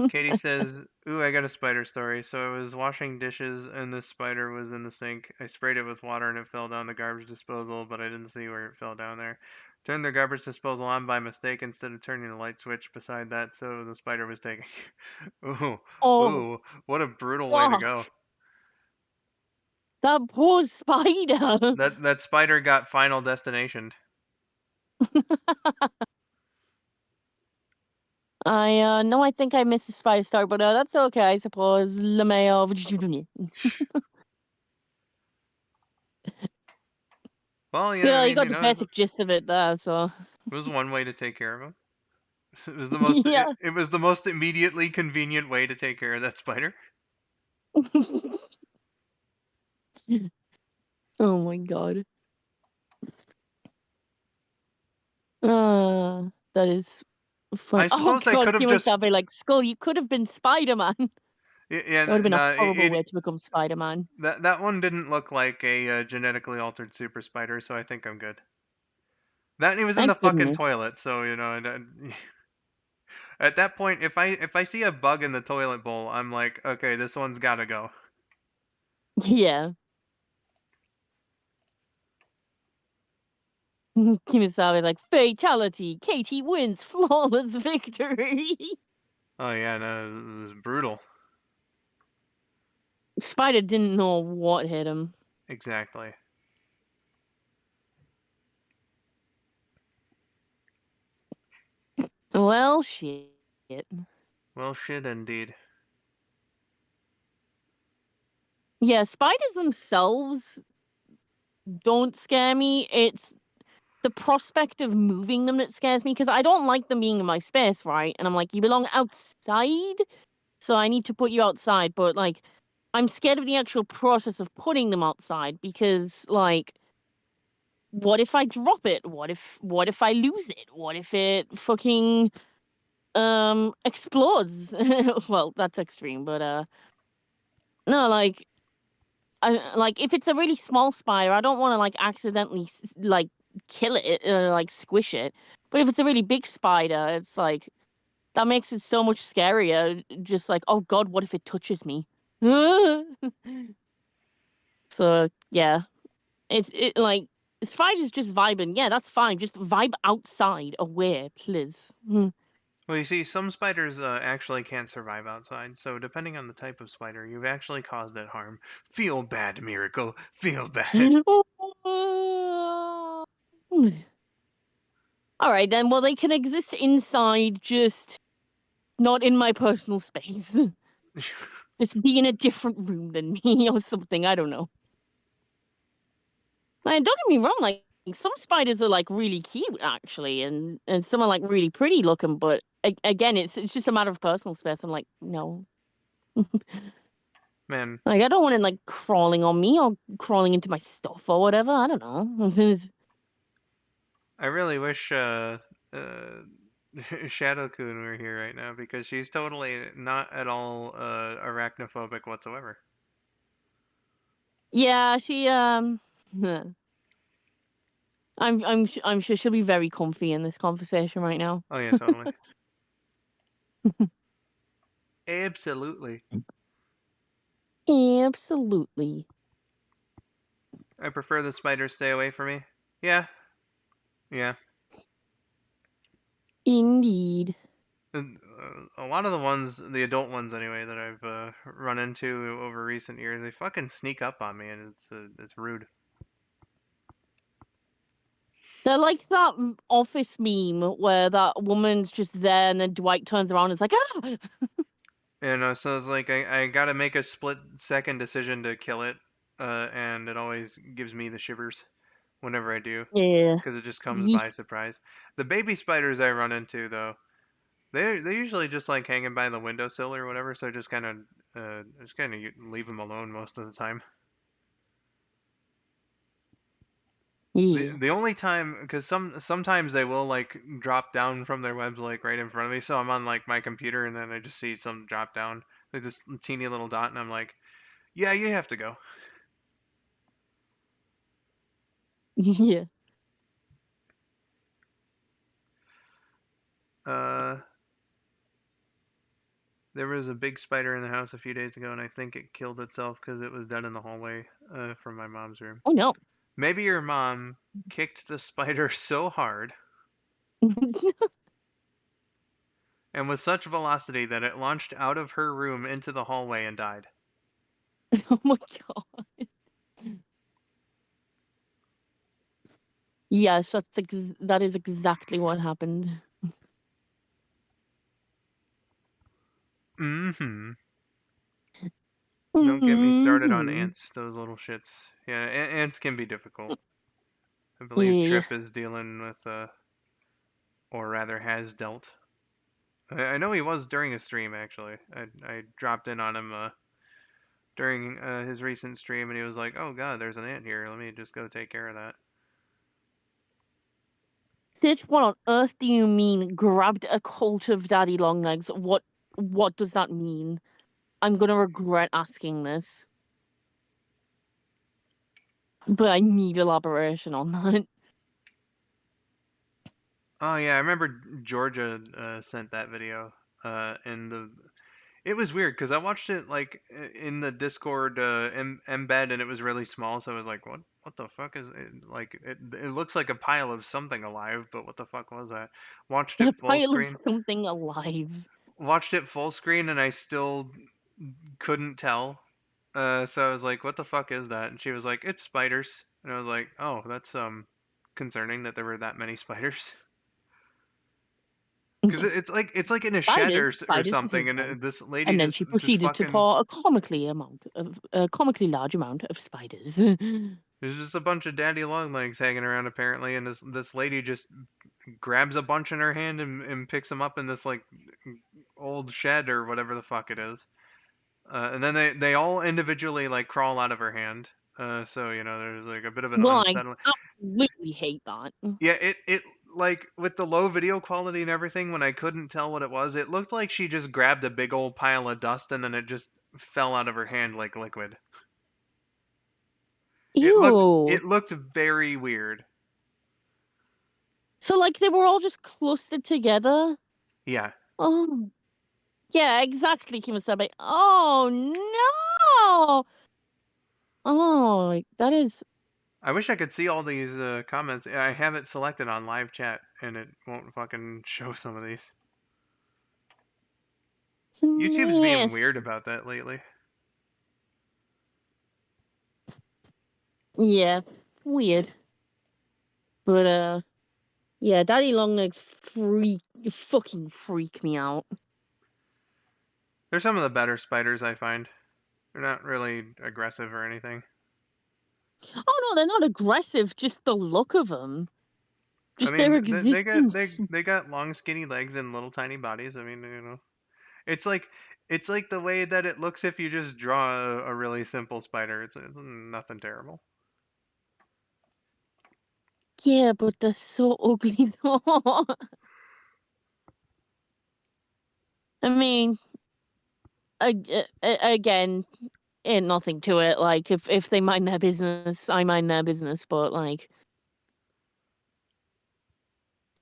Katie says, "Ooh, I got a spider story. So I was washing dishes and this spider was in the sink. I sprayed it with water and it fell down the garbage disposal, but I didn't see where it fell down there. Turned the garbage disposal on by mistake instead of turning the light switch beside that, so the spider was taking." Ooh, Oh, ooh, what a brutal way to go. fuck. That poor spider. That spider got final destination. I no, I think I missed the spider story, but that's okay, I suppose. LeMayo. Well, yeah, I Yeah, you mean, got the basic gist of it there, so. it was one way to take care of him. It was the most. Yeah. It was the most immediately convenient way to take care of that spider. Oh my god. That is fun. I Oh suppose I god, could have humans just. have been like, Skull, you could have been Spider-Man. Yeah, That would have been a no, horrible way to become Spider-Man. that one didn't look like a genetically altered super spider, so I think I'm good. That and he was in the Thank fucking goodness. toilet, so at that point, if I see a bug in the toilet bowl, I'm like, okay, this one's gotta go. Yeah. Kumasawa like, fatality! Katie wins! Flawless victory! Oh yeah, no, this is brutal. Spider didn't know what hit him. Exactly. Well, shit. Well, shit, indeed. Yeah, spiders themselves don't scare me. It's the prospect of moving them that scares me, because I don't like them being in my space, right? And I'm like, you belong outside, so I need to put you outside. But like, I'm scared of the actual process of putting them outside, because like, what if I drop it? What if I lose it? What if it fucking explodes? Well, that's extreme, but no, like, like if it's a really small spider, I don't want to like accidentally like kill it or like squish it. But if it's a really big spider, it's like that makes it so much scarier. Just like, oh god, what if it touches me? So yeah, it like spiders just vibing. Yeah, that's fine. Just vibe outside, away, please. Well, you see, some spiders actually can't survive outside, so depending on the type of spider, you've actually caused it harm. Feel bad, Miracle. Feel bad. All right then. Well, they can exist inside, just not in my personal space. Just be in a different room than me or something. I don't know. Like, don't get me wrong. Like some spiders are like really cute actually, and some are like really pretty looking. But again, it's just a matter of personal space. I'm like, no. Man, Like I don't want it like crawling on me or crawling into my stuff or whatever. I don't know. I really wish Shadow-kun were here right now because she's totally not at all arachnophobic whatsoever. Yeah, she I'm sure she'll be very comfy in this conversation right now. Oh yeah, totally. Absolutely. Absolutely. I prefer the spiders stay away from me. Yeah, yeah. Indeed. And, a lot of the ones, the adult ones anyway, that I've run into over recent years, they fucking sneak up on me, and it's rude. They're like that office meme where that woman's just there and then Dwight turns around and is like, ah! And so it's like I gotta make a split-second decision to kill it, and it always gives me the shivers whenever I do, Yeah. because it just comes by surprise. The baby spiders I run into though, they're usually just like hanging by the windowsill or whatever, so I just kind of leave them alone most of the time. Yeah. The only time, because sometimes they will like drop down from their webs like right in front of me, so I'm on like my computer and then I just see some drop down, like this teeny little dot, and I'm like, yeah, you have to go. Yeah. Uh, There was a big spider in the house a few days ago, and I think it killed itself because it was dead in the hallway from my mom's room. Oh no. Maybe your mom kicked the spider so hard and with such velocity that it launched out of her room into the hallway and died. Oh my god. Yes, that is exactly what happened. Mm-hmm. Don't get me started on Mhm. ants, those little shits. Yeah, ants can be difficult. I believe Yeah. Trip is dealing with, or rather has dealt. I know he was during a stream, actually. I dropped in on him during his recent stream, and he was like, "Oh god, there's an ant here. Let me just go take care of that." Stitch, what on earth do you mean grabbed a cult of daddy long legs? What does that mean? I'm gonna regret asking this. But I need elaboration on that. Oh yeah, I remember Georgia sent that video, and it was weird because I watched it like in the Discord embed, and it was really small, so I was like, "What the fuck is it?" Like it looks like a pile of something alive, but what the fuck was that? Watched A it full pile of screen, something alive. watched it full screen, and I still couldn't tell. So I was like, "What the fuck is that?" And she was like, "It's spiders," and I was like, "Oh, that's concerning that there were that many spiders." Because it's like in a shed Spiders, or spiders it is something, and then. this lady And then just she just proceeded to fucking. pour a comically large amount of spiders. There's just a bunch of daddy long legs hanging around apparently, and this lady just grabs a bunch in her hand and picks them up in this like old shed or whatever the fuck it is. And then they all individually like crawl out of her hand. So there's like a bit of an Well, I unsettling. absolutely hate that. Yeah, it like with the low video quality and everything, when I couldn't tell what it was, it looked like she just grabbed a big old pile of dust and then it just fell out of her hand like liquid. It looked Ew. it looked very weird. So, like, they were all just clustered together? Yeah. Oh. Yeah, exactly, Kimasabe. Oh, no! Oh, that is I wish I could see all these comments. I have it selected on live chat and it won't fucking show some of these. YouTube's being nasty. weird about that lately. Yeah, weird. But, yeah, daddy longlegs fucking freak me out. They're some of the better spiders I find. They're not really aggressive or anything. Oh no, they're not aggressive, just the look of them. I Just mean, their they got they existence. they got long, skinny legs and little tiny bodies. I mean, it's like the way that it looks if you just draw a really simple spider. It's nothing terrible. Yeah, but they're so ugly though. I mean, again, ain't nothing to it. Like, if they mind their business, I mind their business. But like,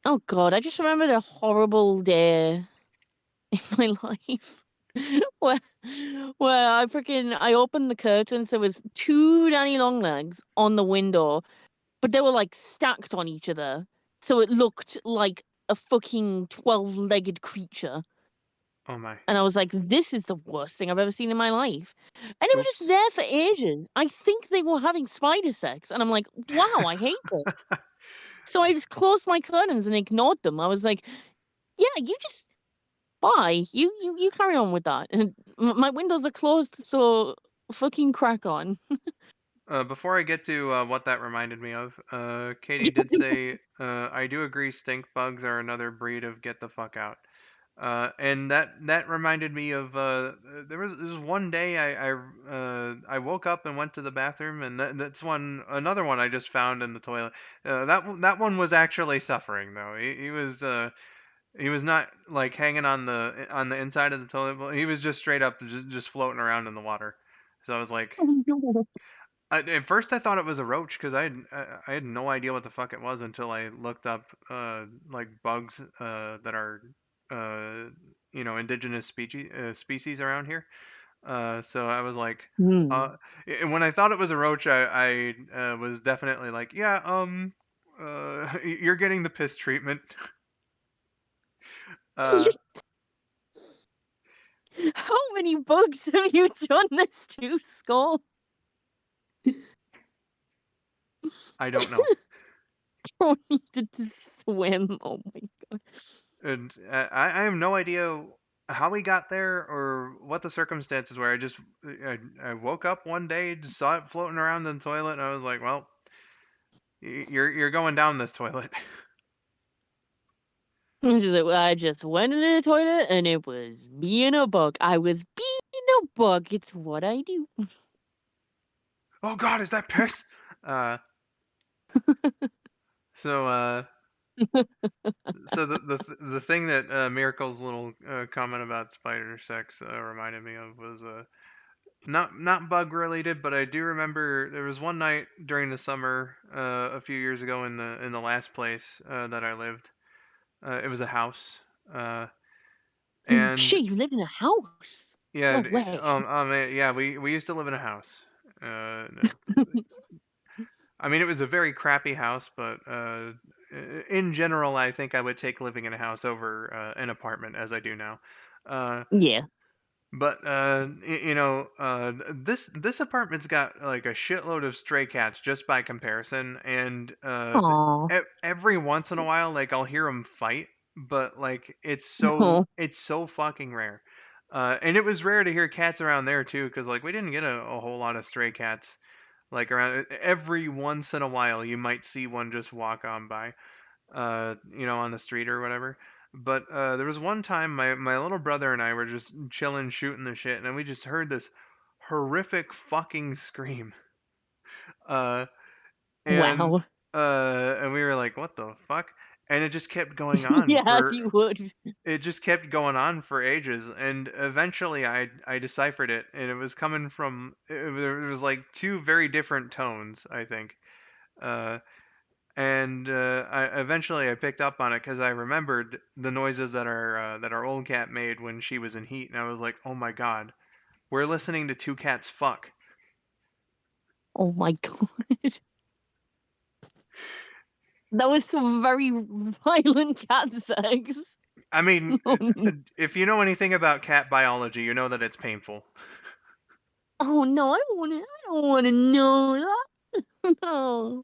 oh god, I just remembered a horrible day in my life where I opened the curtains. There was two Danny Longlegs on the window, but they were like stacked on each other, so it looked like a fucking 12-legged creature. Oh my. And I was like, this is the worst thing I've ever seen in my life. And they were Oop. just there for ages. I think they were having spider sex. And I'm like, wow, I hate this. So I just closed my curtains and ignored them. I was like, yeah, you just bye. You carry on with that. And my windows are closed, so fucking crack on. Before I get to what that reminded me of, Katie did say, I do agree stink bugs are another breed of get the fuck out. And that reminded me of there was one day I woke up and went to the bathroom and that's another one I just found in the toilet. That one was actually suffering though. He was not like hanging on the inside of the toilet bowl. He was just straight up just floating around in the water. So I was like, Oh no. at first I thought it was a roach because I had no idea what the fuck it was until I looked up like bugs that are uh, indigenous species around here. So I was like, Hmm. and when I thought it was a roach, I was definitely like, yeah, you're getting the piss treatment. Uh, How many bugs have you done this to, Skull? I don't know. I needed to swim. Oh my god. And I have no idea how we got there or what the circumstances were. I woke up one day, just saw it floating around in the toilet, and I was like, well, you're going down this toilet. I just went in the toilet and it was being a bug. I was being a bug. It's what I do. Oh God, is that piss? Uh, so the thing that Miracle's little comment about spider sex reminded me of was not bug related, but I do remember there was one night during the summer a few years ago in the last place that I lived. It was a house, and Shit, you live in a house? yeah, No way. yeah, we used to live in a house. I mean, it was a very crappy house, but in general, I think I would take living in a house over an apartment as I do now. Uh, Yeah. but this apartment's got like a shitload of stray cats just by comparison, and Aw. every once in a while, like I'll hear them fight, but like No. it's so fucking rare. And it was rare to hear cats around there too, because like we didn't get a whole lot of stray cats like around. Every once in a while you might see one just walk on by, on the street or whatever. But there was one time my little brother and I were just chilling shooting the shit, and then we just heard this horrific fucking scream, uh and Wow. and we were like, what the fuck? And it just kept going on Yeah, you would. it just kept going on for ages, and eventually I deciphered it, and it was coming from there was like two very different tones, I think. uh and eventually I picked up on it because I remembered the noises that our old cat made when she was in heat, and I was like, oh my god, we're listening to two cats fuck. Oh my god. That was some very violent cat sex. I mean, Oh, no. if you know anything about cat biology, you know that it's painful. Oh no, I don't wanna know that. No.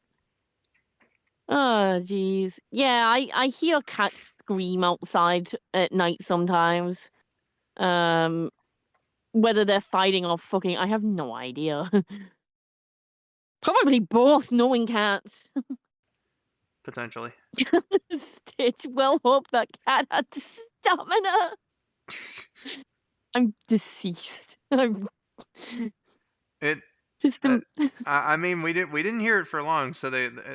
Oh jeez. Yeah, I hear cats scream outside at night sometimes. Um Whether they're fighting or fucking, I have no idea. Probably both, knowing cats. Potentially. Stitch, well hope that cat had stamina. I'm deceased. I'm It just uh, I mean, we didn't hear it for long, so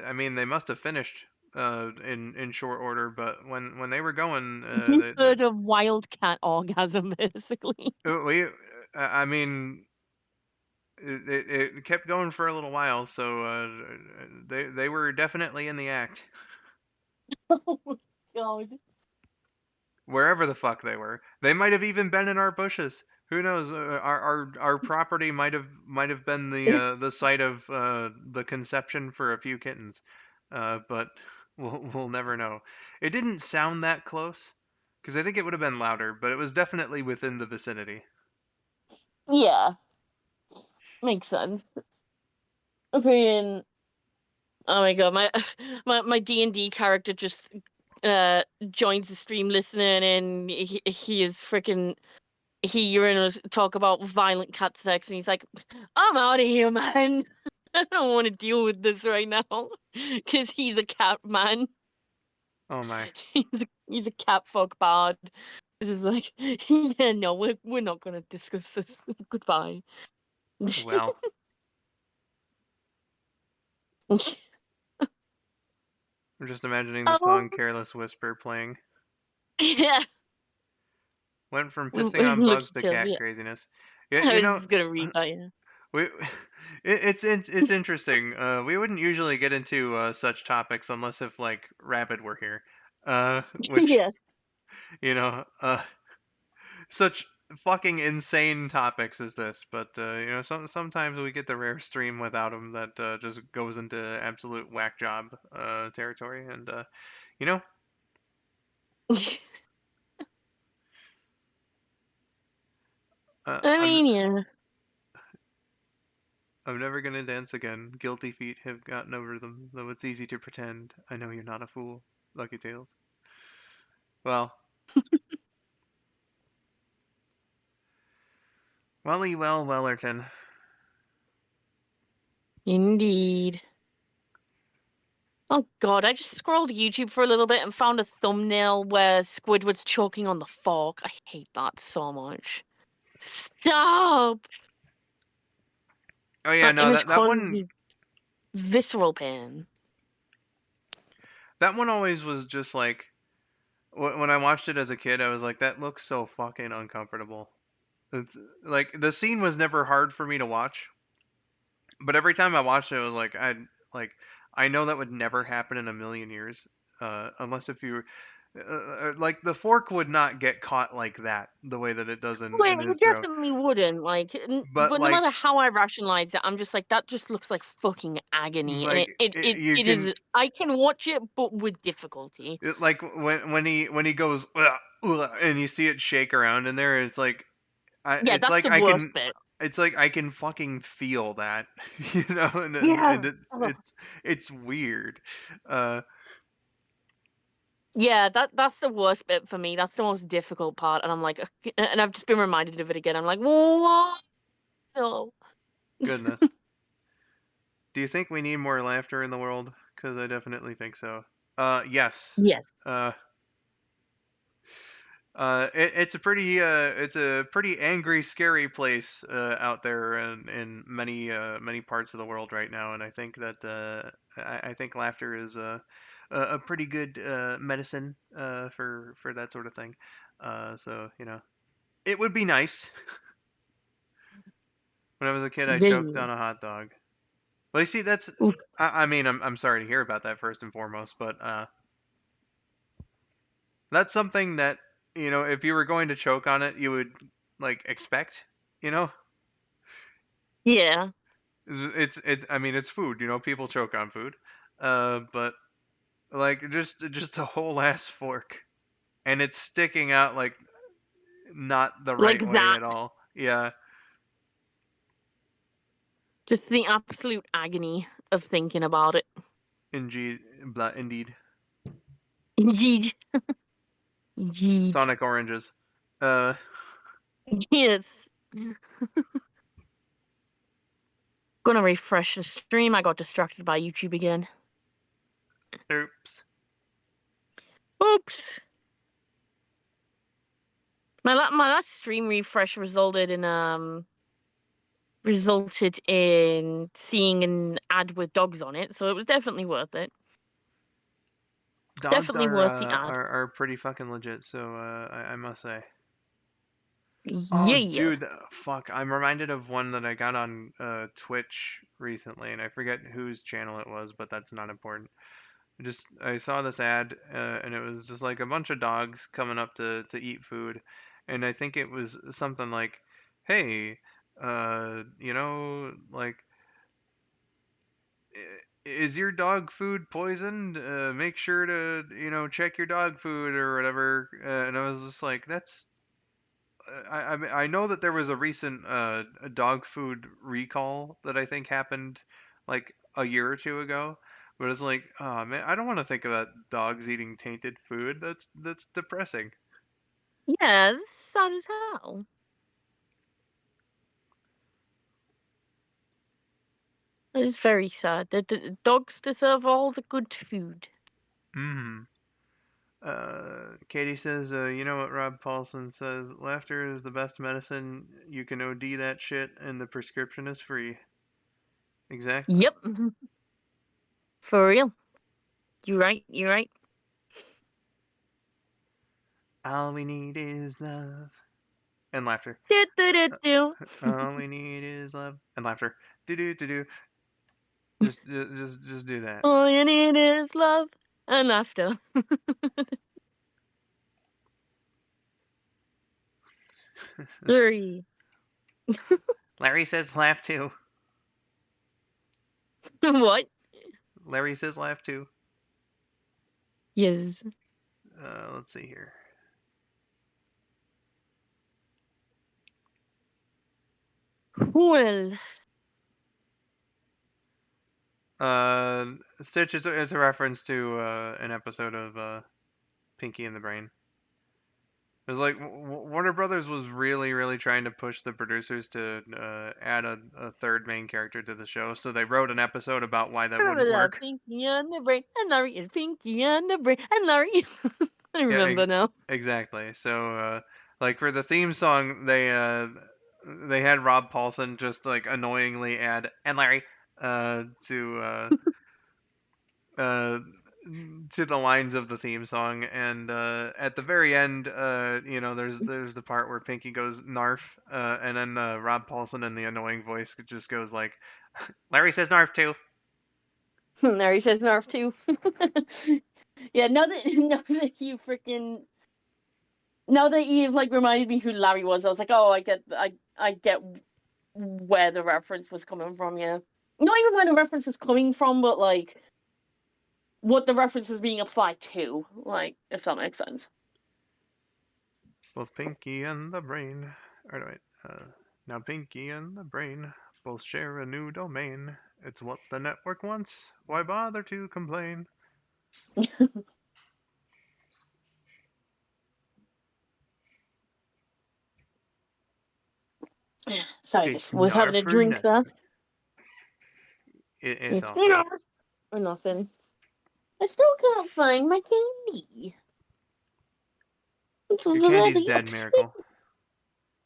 I mean, they must have finished in short order. But when they were going, just heard a wildcat orgasm, basically. I mean, it kept going for a little while, so they were definitely in the act, Oh my god. wherever the fuck they were. They might have even been in our bushes. Who knows? Our property might have been the site of the conception for a few kittens, but we'll never know. It didn't sound that close, because I think it would have been louder, but it was definitely within the vicinity. Yeah, makes sense. I mean, oh my god, my D&D character just joins the stream listening, and he is freaking hearing us talk about violent cat sex, and he's like, I'm out of here, man. I don't want to deal with this right now. Because he's a cat man. Oh my. He's a cat fuck bard. This is like, yeah, no, we're not gonna discuss this. Goodbye. Well, I'm just imagining the song Um, "Careless Whisper" playing. yeah, Went from we pissing on look bugs at to each other. cat Yeah, craziness. Yeah, I was just gonna read that. Yeah. we it's interesting. We wouldn't usually get into such topics unless if like Rabbit were here. Which Yeah. you know, such fucking insane topics as this, but sometimes we get the rare stream without him that just goes into absolute whack job territory, and you know, I I'm mean, yeah. I'm never gonna dance again. Guilty feet have gotten over them, though it's easy to pretend. I know you're not a fool, Lucky Tails. Well, Wellerton. Indeed. Oh god, I just scrolled YouTube for a little bit and found a thumbnail where Squidward's choking on the fork. I hate that so much. Stop! Oh yeah, That no, image that causes one me visceral pain. that one always was just like when I watched it as a kid, I was like, that looks so fucking uncomfortable. It's like the scene was never hard for me to watch, but every time I watched it, I was like I know that would never happen in a million years, unless if you like the fork would not get caught like that the way that it does Wait, in his it throat. definitely wouldn't. Like, But but no like matter how I rationalize it, I'm just like, that just looks like fucking agony. And like you it can is, I can watch it, but with difficulty. like when he goes "Ugh, ugh," and you see it shake around in there, it's like Yeah, it's that's like the worst bit. it's like I can fucking feel that, and Yeah. it's weird. Uh, Yeah, that's the worst bit for me. That's the most difficult part, and I'm like, and I've just been reminded of it again. I'm like, what? No. Goodness. Do you think we need more laughter in the world? Because I definitely think so. Yes. Yes. Uh, it's a pretty angry, scary place out there in many parts of the world right now, and I think that I think laughter is a pretty good medicine for that sort of thing. So it would be nice. When I was a kid, I choked Yeah. on a hot dog. Well, you see, that's Oof. I mean, I'm sorry to hear about that first and foremost, but that's something that if you were going to choke on it, you would like expect. You know, Yeah. it's I mean, it's food. People choke on food, but like just a whole ass fork, and it's sticking out like not the Like right way that. at all. Yeah, Just the absolute agony of thinking about it. indeed, indeed. Indeed. Indeed. Sonic oranges. Uh, Yes. Gonna refresh the stream. I got distracted by YouTube again. oops. Oops. My last stream refresh resulted in seeing an ad with dogs on it, so it was definitely worth it. Dogs Definitely are worth the ad. are pretty fucking legit. So I must say. Oh, Yeah. dude, fuck. I'm reminded of one that I got on Twitch recently, and I forget whose channel it was, but that's not important. I saw this ad, and it was just like a bunch of dogs coming up to eat food, and I think it was something like, "Hey, like, is your dog food poisoned? Make sure to check your dog food or whatever." And I was just like, "That's." I know that there was a recent a dog food recall that I think happened like a year or two ago, but it's like, oh man, I don't want to think about dogs eating tainted food. That's depressing. Yeah, this is sad as hell. It is very sad. The dogs deserve all the good food. Hmm. Katie says, you know what Rob Paulson says? Laughter is the best medicine. You can OD that shit, and the prescription is free. Exactly. Yep. For real. You're right. You're right. All we need is love and laughter. Do. All we need is love and laughter. Do do do do. Just do that. All you need is love and laughter. 3. Larry says laugh too. What? Larry says laugh too. Yes. Let's see here. Well. Stitch is it's a reference to an episode of Pinky and the Brain. It was like Warner Brothers was really trying to push the producers to add a third main character to the show, so they wrote an episode about why that wouldn't work. Pinky on the brain, and Larry, and Pinky on the brain, and Larry. I Yeah, remember now. exactly. So, like for the theme song, they had Rob Paulson just like annoyingly add "and Larry" uh, to the lines of the theme song, and at the very end, there's the part where Pinky goes "narf," and then Rob Paulson in the annoying voice just goes like, "Larry says narf too." Larry says Narf too. Yeah, now that you've like reminded me who Larry was, I was like, oh, I get where the reference was coming from. Yeah, not even where the reference was coming from, but like what the reference was being applied to. Like, if that makes sense. Both Pinky and the Brain. Or wait, now Pinky and the Brain both share a new domain. It's what the network wants. Why bother to complain? Sorry, It's just was having a narf or drink nothing. there. It's all narf good. or nothing. I still can't find my candy. It's Your candy's really dead, upsetting.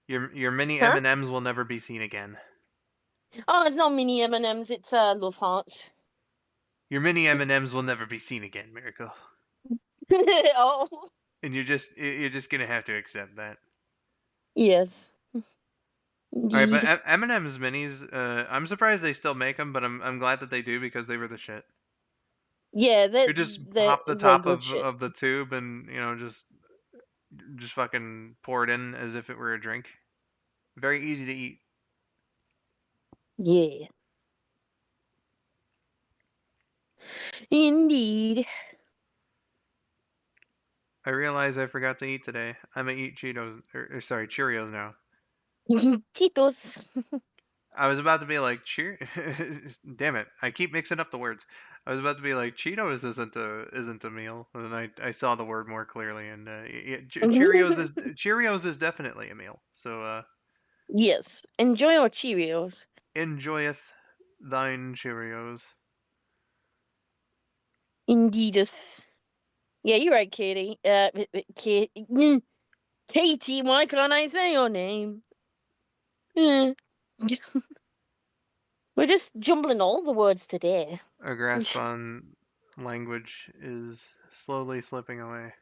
Miracle. Your mini Huh? M&Ms will never be seen again. Oh, it's not mini M&Ms. It's Love Hearts. Your mini M&Ms will never be seen again, Miracle. Oh. And you're just gonna have to accept that. Yes. All right, Indeed. but M&M's minis, I'm surprised they still make them, but I'm glad that they do because they were the shit. Yeah, You just they're pop the top good shit. of the tube and just fucking pour it in as if it were a drink. Very easy to eat. Yeah. Indeed. I realize I forgot to eat today. I'm gonna eat Cheetos, or sorry, Cheerios now. Titos. I was about to be like damn it! I keep mixing up the words. I was about to be like Cheetos isn't a meal, and then I saw the word more clearly, and Cheerios is definitely a meal. So Yes. Enjoy your Cheerios. enjoyeth thine Cheerios. Indeedeth. Yeah, you're right, Katie. Katie, why can't I say your name? We're just jumbling all the words today. Our grasp on language is slowly slipping away.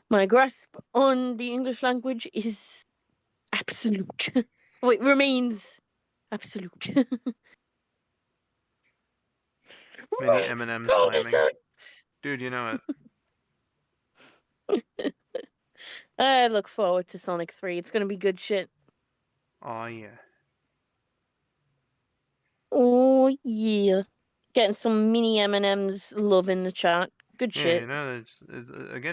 My grasp on the English language is absolute. Wait, remains absolute. Mini M&M slamming. Dude, you know it. I look forward to Sonic 3. It's gonna be good shit. Aw, yeah. Oh yeah. Getting some mini M&Ms love in the chat. Good Yeah, shit.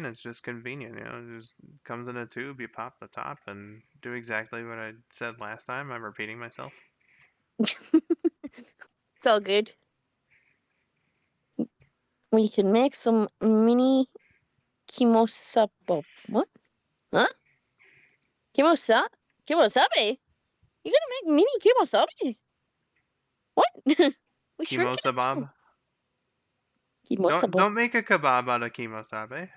it's just convenient, it just comes in a tube, you pop the top, and do exactly what I said last time. I'm repeating myself. It's all good. We can make some mini kimosabi. What? Huh? Kimosabi? Kimosabi? You gonna make mini kimosabi? What? We shrinking? Kimosabob? Kimosabi. Don't make a kebab out of kimosabe.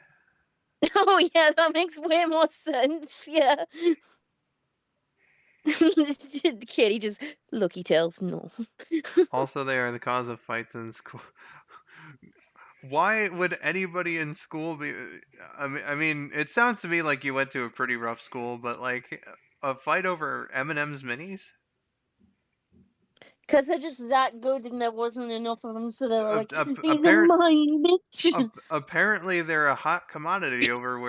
Oh yeah, that makes way more sense. Yeah. Kitty just looky tails. No. Also, they are the cause of fights in school. Why would anybody in school be? I mean, it sounds to me like you went to a pretty rough school, but like a fight over M&M's minis. Because they're just that good and there wasn't enough of them, so they were like, these are Apparent, mine, bitch. apparently, they're a hot commodity over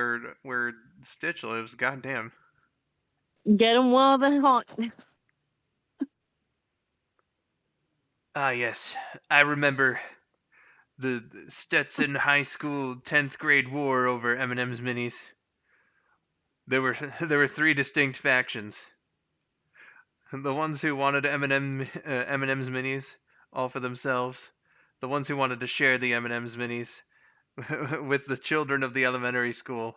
where Stitch lives. Goddamn. Get them while they're hot. Ah, yes. I remember the Stetson High School 10th grade war over M&M's minis. There were there were three distinct factions. The ones who wanted M&M's minis all for themselves. The ones who wanted to share the M&M's minis with the children of the elementary school.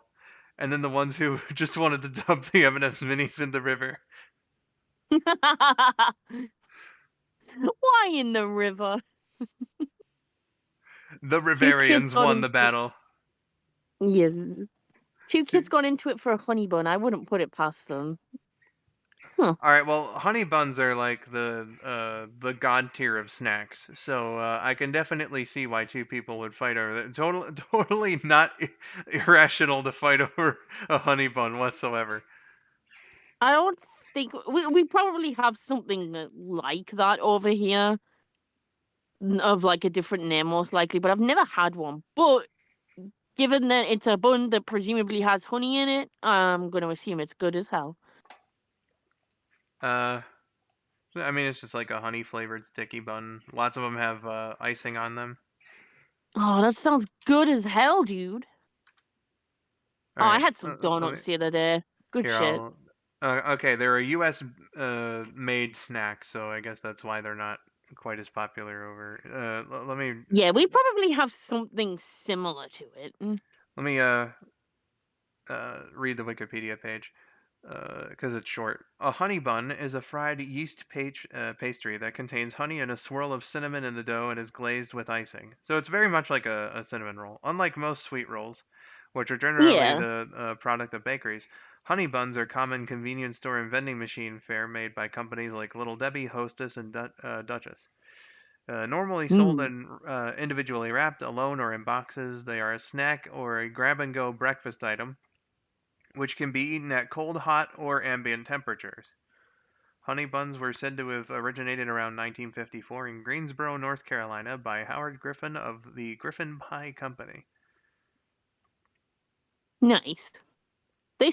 And then the ones who just wanted to dump the M&M's minis in the river. Why in the river? The Two kids Rivarians got won the into battle. yes. Two kids got into it for a honey bun. I wouldn't put it past them. All right, well, honey buns are like the god tier of snacks, so I can definitely see why two people would fight over that. Totally not irrational to fight over a honey bun whatsoever. I don't think we probably have something like that over here of like a different name most likely, but I've never had one. But given that it's a bun that presumably has honey in it, I'm going to assume it's good as hell. I mean, it's just like a honey flavored sticky bun. Lots of them have icing on them. Oh, that sounds good as hell, dude. All I right, had some let me, donuts the other day. Good here shit. okay, they're a U.S. Made snack, so I guess that's why they're not quite as popular over. Let me Yeah, we probably have something similar to it. let me read the Wikipedia page because it's short. A honey bun is a fried yeast pastry that contains honey and a swirl of cinnamon in the dough and is glazed with icing. So it's very much like a cinnamon roll. Unlike most sweet rolls, which are generally Yeah. the product of bakeries, honey buns are common convenience store and vending machine fare made by companies like Little Debbie, Hostess, and Duchess. Normally sold Mm. and individually wrapped, alone, or in boxes, they are a snack or a grab and go breakfast item which can be eaten at cold, hot, or ambient temperatures. Honey buns were said to have originated around 1954 in Greensboro, North Carolina, by Howard Griffin of the Griffin Pie Company. Nice. They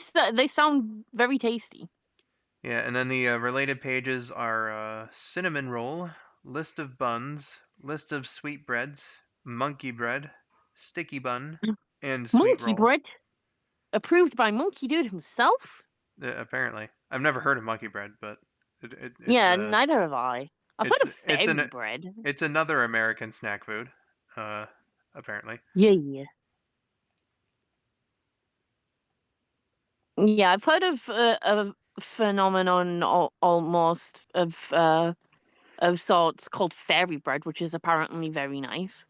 sound very tasty. Yeah, and then the related pages are cinnamon roll, list of buns, list of sweetbreads, monkey bread, sticky bun, and sweet Monkey roll. bread, approved by Monkey Dude himself. Apparently, I've never heard of monkey bread, but Yeah, neither have I. I've heard of it's fairy an bread. it's another American snack food. Apparently. Yeah. Yeah, I've heard of a phenomenon almost of sorts called fairy bread, which is apparently very nice.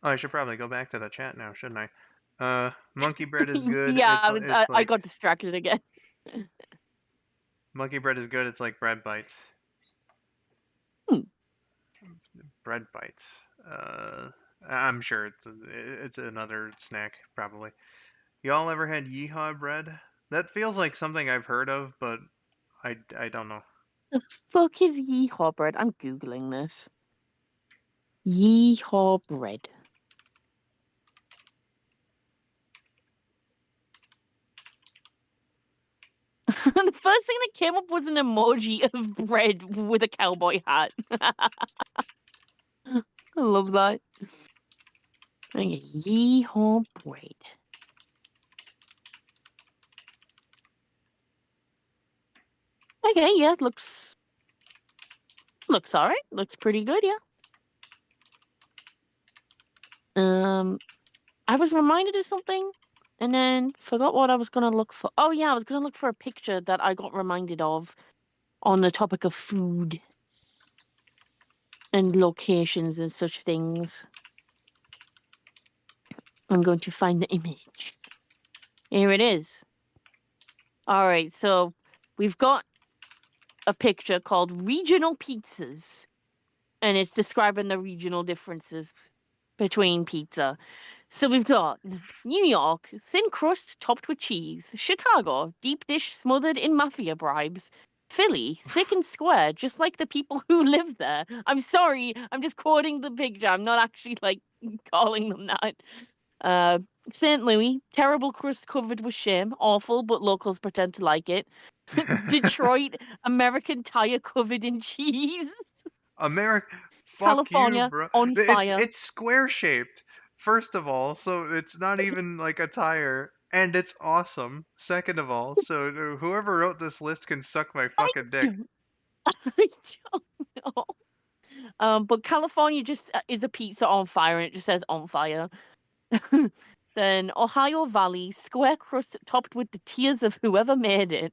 Oh, I should probably go back to the chat now, shouldn't I? Monkey bread is good. Yeah, It's I like got distracted again. monkey bread is good. It's like bread bites. Hmm. Bread bites. I'm sure it's another snack probably. Y'all ever had yeehaw bread? That feels like something I've heard of, but I don't know. The fuck is yeehaw bread? I'm googling this. Yeehaw bread. The first thing that came up was an emoji of bread with a cowboy hat. I love that. Okay, yeehaw bread. Okay, yeah, looks alright. Looks pretty good, yeah. I was reminded of something and then forgot what I was gonna look for. Oh yeah, I was gonna look for a picture that I got reminded of on the topic of food and locations and such things. I'm going to find the image. Here it is. Alright, so we've got a picture called Regional Pizzas, and it's describing the regional differences between pizza. So we've got New York, thin crust topped with cheese. Chicago, deep dish smothered in mafia bribes. Philly, thick and square, just like the people who live there. I'm sorry, I'm just quoting the picture. I'm not actually like calling them that. St. Louis, terrible crust covered with shame, awful, but locals pretend to like it. Detroit, American tire covered in cheese. America, fuck you, California, bro. on It's fire. it's square shaped. First of all, so it's not even like a tire, and it's awesome. Second of all, so whoever wrote this list can suck my I fucking dick. don't, I don't know. But California just is a pizza on fire, and it just says on fire. Then Ohio Valley, square crust topped with the tears of whoever made it.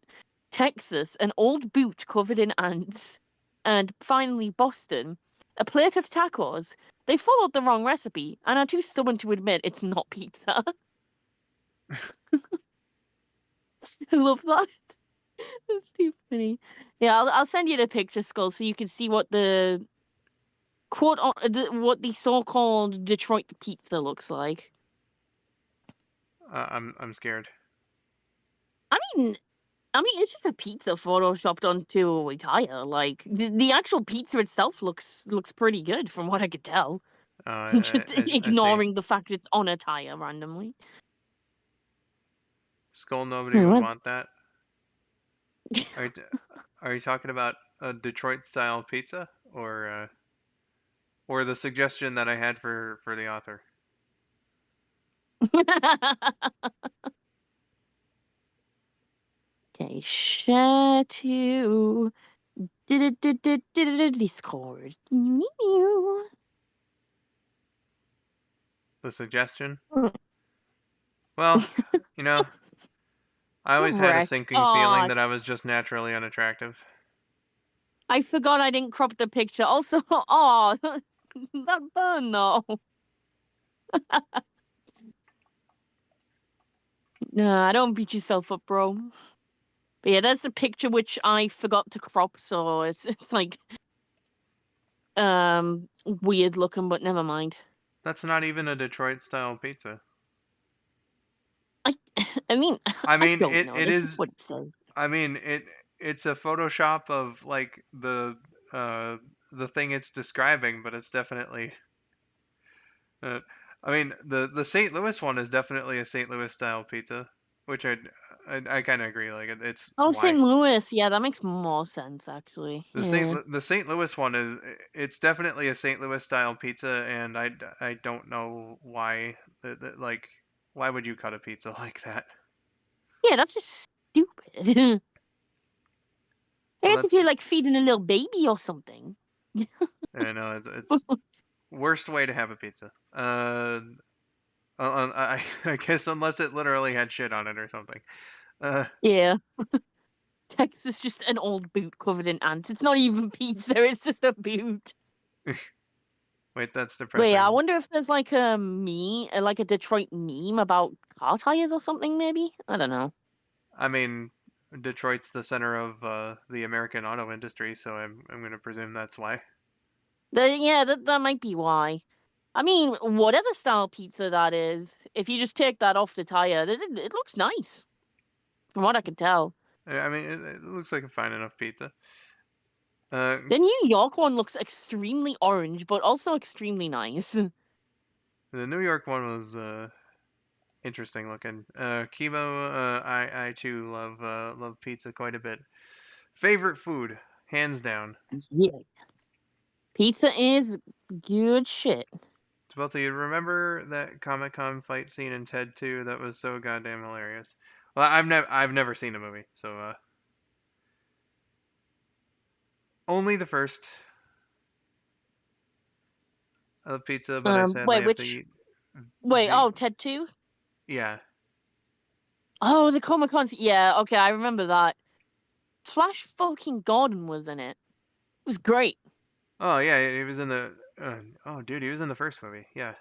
Texas, an old boot covered in ants. And finally, Boston, a plate of tacos. They followed the wrong recipe and are too stubborn to admit it's not pizza. I love that. That's too funny. Yeah, I'll send you the picture, Skull, so you can see what the what the so-called Detroit pizza looks like. I'm scared. I mean, it's just a pizza photoshopped onto a tire. Like the actual pizza itself looks pretty good from what I could tell. Just I see. ignoring the fact it's on a tire randomly. Skull, nobody would What? want that. Are you talking about a Detroit style pizza or the suggestion that I had for the author? Okay, share to Discord. The suggestion? Well, you know, I always had a Correct. sinking feeling that I was just naturally unattractive. I forgot I didn't crop the picture. Also, oh, that burn though. Nah, don't beat yourself up, bro. But yeah, that's the picture which I forgot to crop, so it's like weird looking, but never mind. That's not even a Detroit style pizza. I mean, I mean, don't it know. it This is is. what it says. I mean, it's a Photoshop of like the thing it's describing, but it's definitely. Uh, I mean, the St. Louis one is definitely a St. Louis style pizza, which I kind of agree. Like it's Oh, why St. Louis. Yeah, that makes more sense actually. Yeah. The St. Louis one is it's definitely a St. Louis style pizza, and I don't know why like why would you cut a pizza like that? Yeah, that's just stupid. I Well, guess if you're like feeding a little baby or something. I know it's worst way to have a pizza. I guess unless it literally had shit on it or something. Yeah. Texas just an old boot covered in ants. It's not even pizza, it's just a boot. Wait, that's But yeah, I depressing. wonder if there's like a like a Detroit meme about car tires or something, maybe? I don't know. I mean, Detroit's the center of the American auto industry, so I'm gonna presume that's why. Yeah, that might be why. I mean, whatever style pizza that is, if you just take that off the tire, it looks nice, from what I can tell. I mean, it looks like a fine enough pizza. The New York one looks extremely orange, but also extremely nice. The New York one was interesting looking. Chemo, I too love pizza quite a bit. Favorite food, hands down. Yeah. Pizza is good shit. To both of you, remember that Comic-Con fight scene in Ted 2? That was so goddamn hilarious. Well, I've never seen the movie, so only the first. I love pizza, but I sadly have to eat. Wait, oh, Ted 2? Yeah. Oh, the Comic Con. Yeah, okay, I remember that. Flash fucking Gordon was in it. It was great. Oh yeah, he was in the. Oh dude, he was in the first movie. Yeah,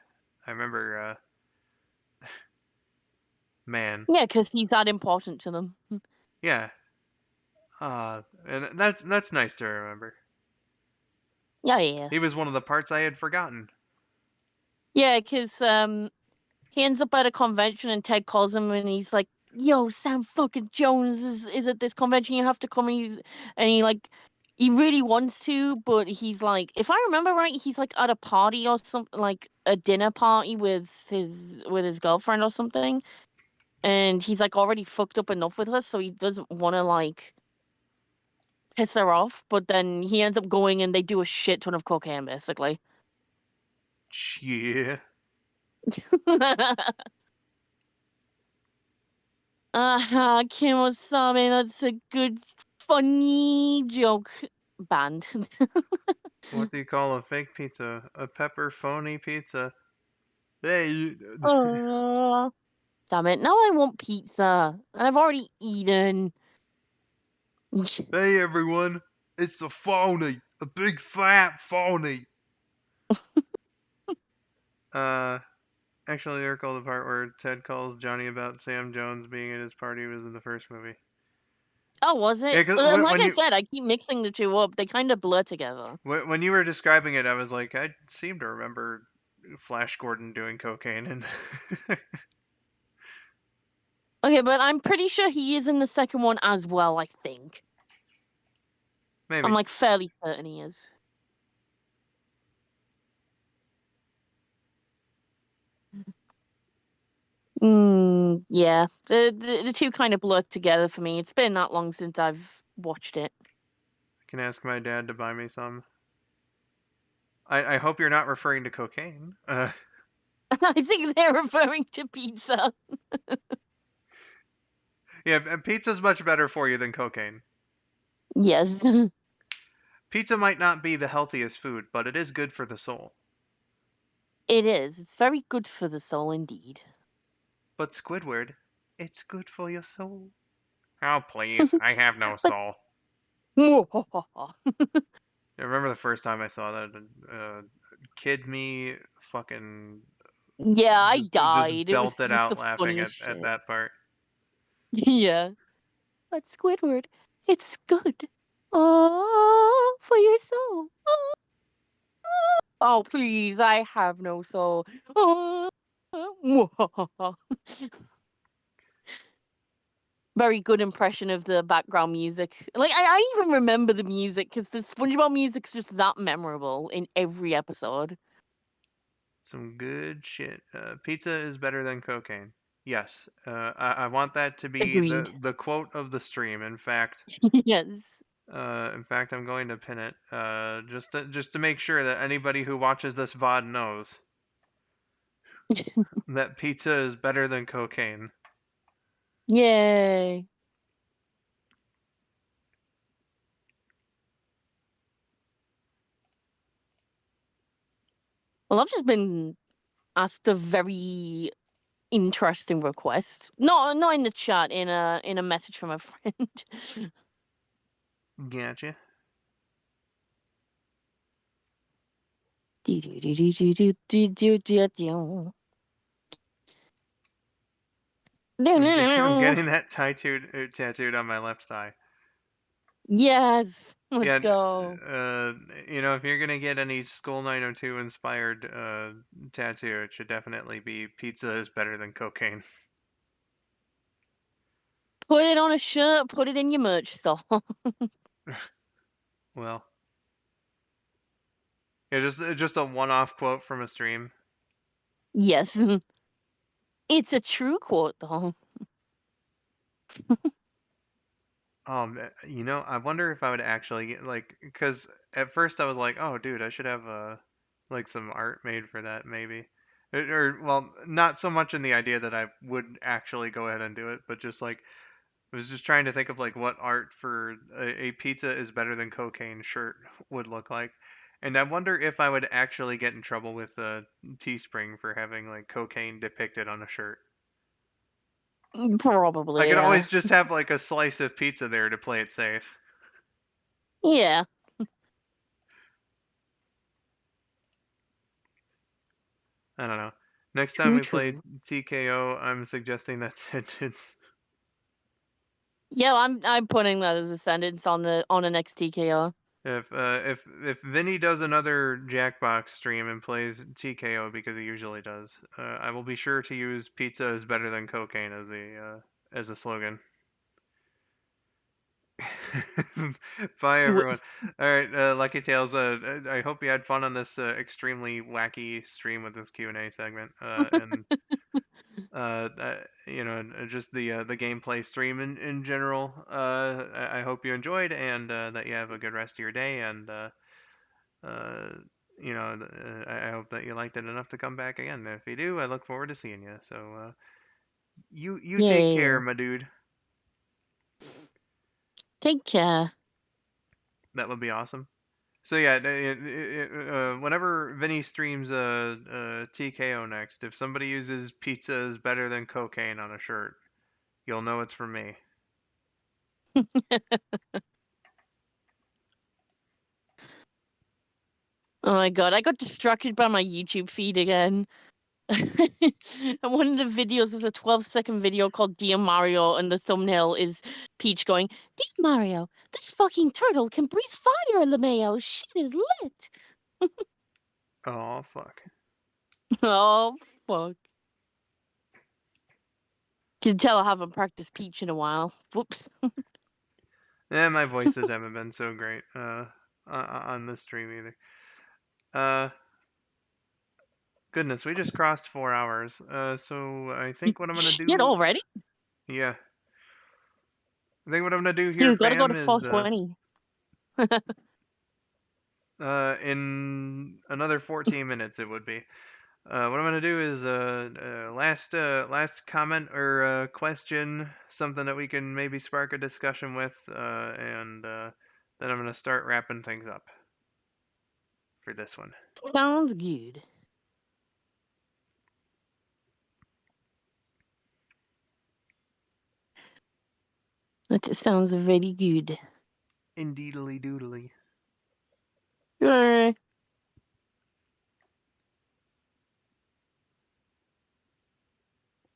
I remember. Man. Yeah, because he's that important to them. Yeah. And that's nice to remember. Yeah. He was one of the parts I had forgotten. Yeah, because he ends up at a convention and Ted calls him and he's like, yo, Sam fucking Jones is at this convention. You have to come. And he really wants to, but he's like, if I remember right, he's like at a party or something, like a dinner party with his girlfriend or something, and he's like already fucked up enough with her, so he doesn't want to like piss her off. But then he ends up going, and they do a shit ton of cocaine, basically. Yeah. Kim Wasabi, that's a good, funny joke. Banned. What do you call a fake pizza? A pepper phony pizza. Hey. Oh, damn it. Now I want pizza. And I've already eaten. Hey everyone. It's a phony. A big fat phony. Actually, Lyrical, the part where Ted calls Johnny about Sam Jones being at his party was in the first movie. Oh, was Yeah, it? 'cause Like I said, I keep mixing the two up. They kind of blur together. when you were describing it, I was like, I seem to remember Flash Gordon doing cocaine, and Okay, but I'm pretty sure he is in the second one as well, I think. maybe. I'm like fairly certain he is. Yeah. The two kind of blur together for me. It's been that long since I've watched it. I can ask my dad to buy me some. I hope you're not referring to cocaine. I think they're referring to pizza. Yeah, pizza's much better for you than cocaine. Yes. Pizza might not be the healthiest food, but it is good for the soul. It is. It's very good for the soul indeed. But Squidward, it's good for your soul. Oh, please, I have no soul. I remember the first time I saw that, kid me fucking Yeah, I just died. It was belted just the out laughing funniest at shit. that part. Yeah. But Squidward, it's good. Oh, for your soul. Oh, please, I have no soul. Oh. Very good impression of the background music. Like, I even remember the music because the SpongeBob music's just that memorable in every episode. Some good shit. Pizza is better than cocaine. Yes, I want that to be Agreed. the quote of the stream. Yes. In fact, I'm going to pin it just to make sure that anybody who watches this VOD knows that pizza is better than cocaine. Yay. Well, I've just been asked a very interesting request. Not in the chat, in a message from a friend. Gotcha. I'm getting that tattooed on my left thigh. Yes, let's Yeah, go. if you're gonna get any skull902 inspired tattoo, it should definitely be pizza is better than cocaine. Put it on a shirt, put it in your merch store. Well, yeah, just a one-off quote from a stream. Yes. It's a true quote, though. I wonder if I would actually get because at first I was like, oh, dude, I should have like some art made for that maybe, or well, not so much in the idea that I would actually go ahead and do it, but just like I was just trying to think of like what art for a pizza is better than cocaine shirt would look like. And I wonder if I would actually get in trouble with Teespring for having like cocaine depicted on a shirt. I Probably, could yeah. always just have like a slice of pizza there to play it safe. Yeah. I don't know. Next time True, we play true. TKO, I'm suggesting that sentence. Yeah, I'm putting that as a sentence on the next TKO. If Vinny does another Jackbox stream and plays TKO because he usually does, I will be sure to use pizza is better than cocaine as a slogan. Bye, everyone. All right, Lucky Tales. I hope you had fun on this extremely wacky stream with this Q&A segment, and just the gameplay stream in general. I hope you enjoyed, and that you have a good rest of your day. And uh, I hope that you liked it enough to come back again. If you do, I look forward to seeing you. So you take care, Yeah. my dude. Take care. That would be awesome. So yeah, whenever Vinny streams TKO next, if somebody uses pizza is better than cocaine on a shirt, you'll know it's from me. Oh my god, I got distracted by my YouTube feed again. And one of the videos is a 12-second video called Dear Mario, and the thumbnail is Peach going, Dear Mario, this fucking turtle can breathe fire, LeMayo. Shit is lit. Oh fuck. Oh, fuck. Can tell I haven't practiced Peach in a while. Whoops. Yeah, my voices haven't been so great on this stream either. Goodness, we just crossed 4 hours. So I think what I'm gonna Shit do. already? Yeah, I think what I'm gonna do here, Dude, gotta go to fam, is 420. in another 14 minutes it would be. What I'm gonna do is last comment or question, something that we can maybe spark a discussion with, and then I'm gonna start wrapping things up for this one. Sounds good. That sounds very good. Indeedly doodly. Alright.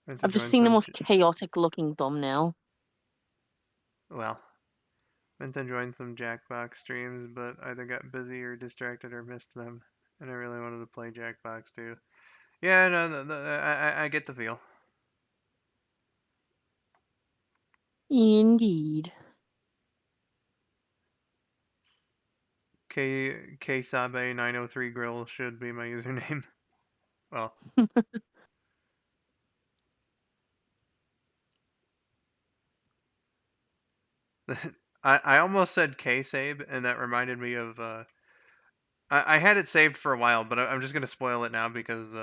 I've just seen the most chaotic looking thumbnail. Well, meant to join some Jackbox streams, but either got busy or distracted or missed them, and I really wanted to play Jackbox too. Yeah, no, I get the feel. Indeed. Sabe 903 Grill should be my username. Well, I almost said K-Sabe, and that reminded me of I had it saved for a while, but I'm just gonna spoil it now because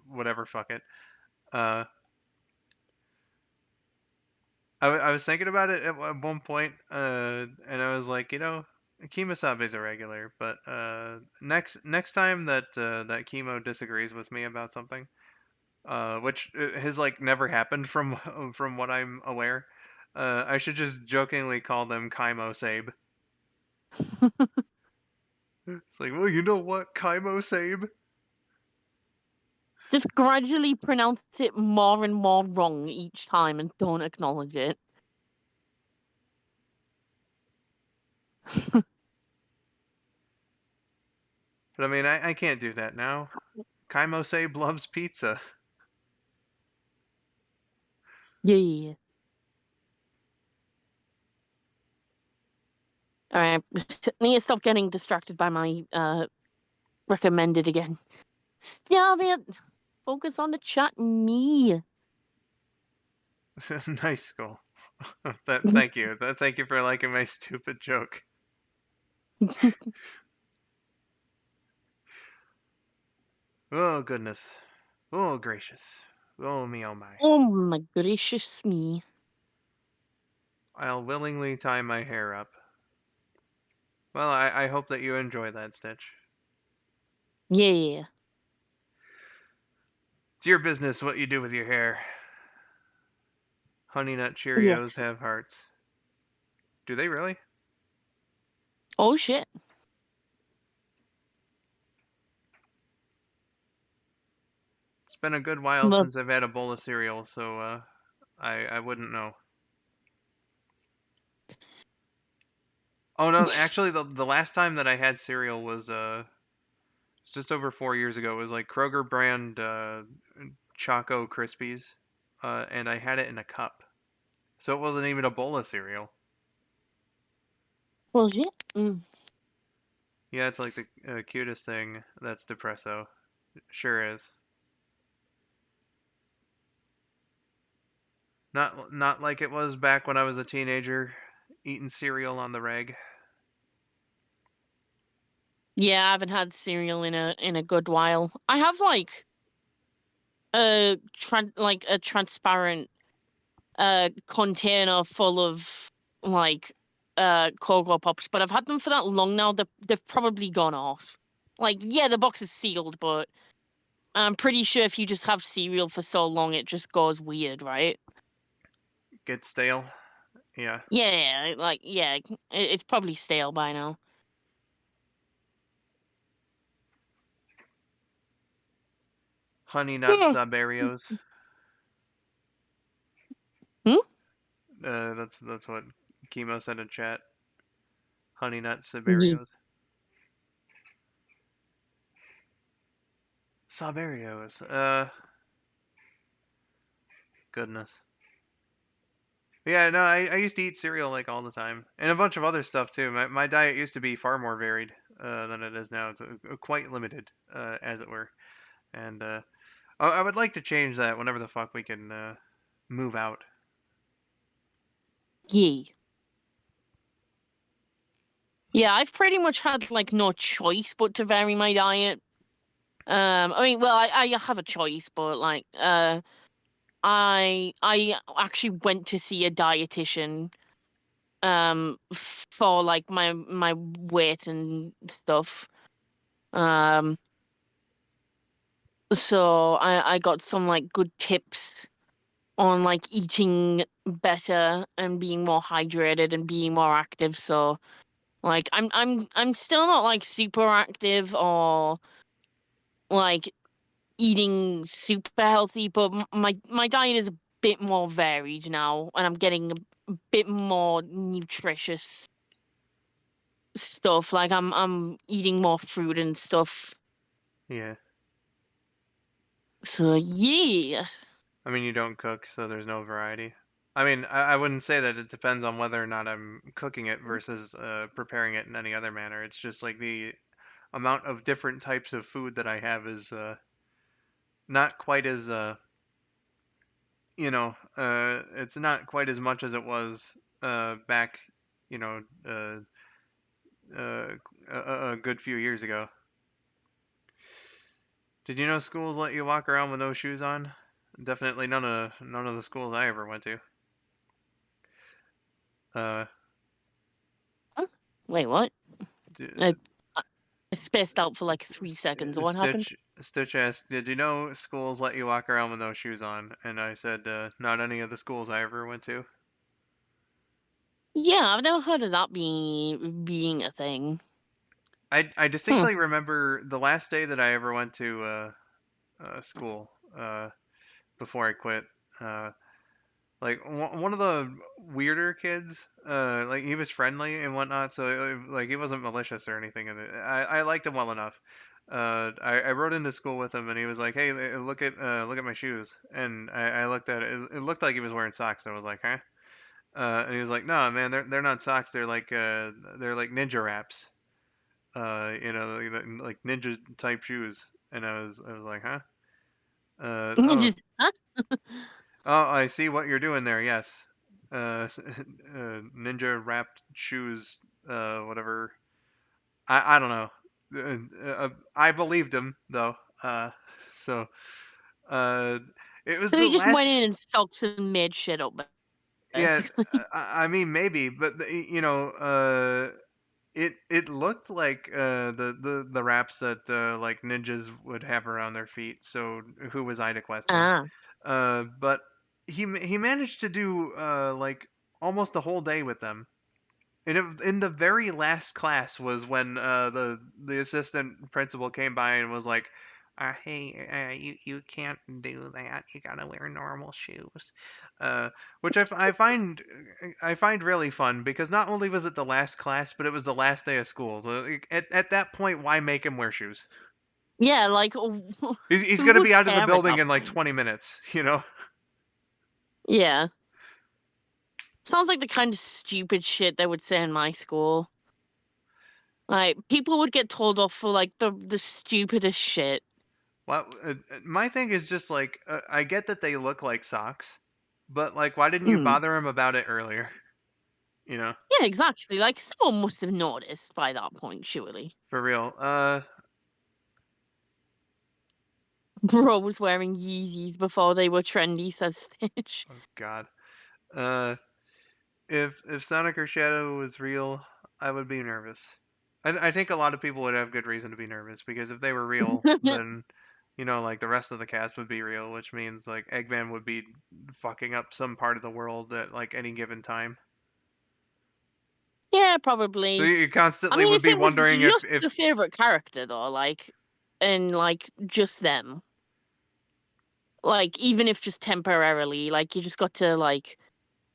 whatever, fuck it. Uh, I was thinking about it at one point, and I was like, Kemosabe's a regular, but next time that that Chemo disagrees with me about something, which has like never happened from from what I'm aware, I should just jokingly call them Kaimo Sabe. It's like, well, you know what, Kaimo Sabe? Just gradually pronounce it more and more wrong each time and don't acknowledge it. But I mean, I can't do that now. Kaimo Sabe loves pizza. Yeah. Alright. Need to stop getting distracted by my recommended again. Stop it! Focus on the chat and me. Nice skull. Thank you. Thank you for liking my stupid joke. Oh goodness. Oh gracious. Oh me, oh my. Oh my gracious me. I'll willingly tie my hair up. Well, I hope that you enjoy that, Stitch. Yeah. It's your business what you do with your hair. Honey Nut Cheerios Yes. have hearts. Do they really? Oh shit. It's been a good while Well, since I've had a bowl of cereal, so I wouldn't know. Oh no, actually the last time that I had cereal was it's just over 4 years ago. It was like Kroger brand Choco Krispies. and I had it in a cup, so it wasn't even a bowl of cereal. Bullshit. Yeah, it's like the cutest thing. That's depresso. Sure is. Not like it was back when I was a teenager, eating cereal on the reg. Yeah, I haven't had cereal in a good while. I have like a transparent container full of like Cocoa Pops, but I've had them for that long now. They've probably gone off. Like, yeah, the box is sealed, but I'm pretty sure if you just have cereal for so long, it just goes weird, right? Get stale. Yeah. Yeah, like yeah, it's probably stale by now. Honey Nut Sabarios. Hmm? That's what Chemo said in chat. Honey Nut Yeah. Sabarios. Sabarios. Goodness. Yeah, no, I used to eat cereal like all the time, and a bunch of other stuff too. My diet used to be far more varied than it is now. It's quite limited, as it were. And I would like to change that whenever the fuck we can move out. Yeah. Yeah, I've pretty much had like no choice but to vary my diet. I mean, well, I have a choice, but like, I actually went to see a dietitian, for like my weight and stuff. Um, so I got some like good tips on like eating better and being more hydrated and being more active. So like, I'm still not like super active or like eating super healthy, but my diet is a bit more varied now, and I'm getting a bit more nutritious stuff. Like I'm eating more fruit and stuff. Yeah. So yeah. I mean, you don't cook, so there's no variety. I mean, I wouldn't say that it depends on whether or not I'm cooking it versus preparing it in any other manner. It's just like the amount of different types of food that I have is not quite as it's not quite as much as it was back, you know, uh, a good few years ago. Did you know schools let you walk around with no shoes on? Definitely none of the schools I ever went to. Uh, Huh? Wait, what? d- I, I spaced out for like 3 seconds. What happened? Stitch asked, "Did you know schools let you walk around with no shoes on?" And I said, "Not any of the schools I ever went to." Yeah, I've never heard of that being a thing. I Hmm. distinctly remember the last day that I ever went to school before I quit. Uh, like one of the weirder kids, like he was friendly and whatnot, so like he wasn't malicious or anything. And I liked him well enough. I rode into school with him, and he was like, "Hey, look at my shoes." And I looked at it. It looked like he was wearing socks. So I was like, "Huh?" And he was like, "No, man, they're not socks. They're like ninja wraps. Like ninja type shoes." And I was like, "Huh?" Oh, Just, huh? oh, I see what you're doing there. Yes. Ninja wrapped shoes. Whatever. I don't know. I believed him though. So uh, it was So the he just last. went in and sulked and made shit up, Yeah, basically. I mean maybe, but it looked like the wraps that like ninjas would have around their feet. So who was I to question? Ah. But he managed to do like almost the whole day with them. And in the very last class was when the assistant principal came by and was like, "Hey, you can't do that. You gotta wear normal shoes," which I find really fun because not only was it the last class, but it was the last day of school. So like, at that point, why make him wear shoes? Yeah, like He's who gonna would be out of the care at building that in like point? 20 minutes, you know? Yeah. Sounds like the kind of stupid shit they would say in my school. Like, people would get told off for, like, the stupidest shit. Well, my thing is just like I get that they look like socks, but like, why didn't you Mm. bother him about it earlier? You know, Yeah, exactly. Like, someone must have noticed by that point, surely. for real. Bro was wearing Yeezys before they were trendy, says Stitch. Oh God. Uh, if Sonic or Shadow was real, I would be nervous. I think a lot of people would have good reason to be nervous because if they were real, then like the rest of the cast would be real, which means like Eggman would be fucking up some part of the world at like any given time. Yeah, So probably. you I constantly mean, would if be it was wondering if just the favorite character, though, like, and, like, just them. Like, even if just temporarily, like, you just got to, like,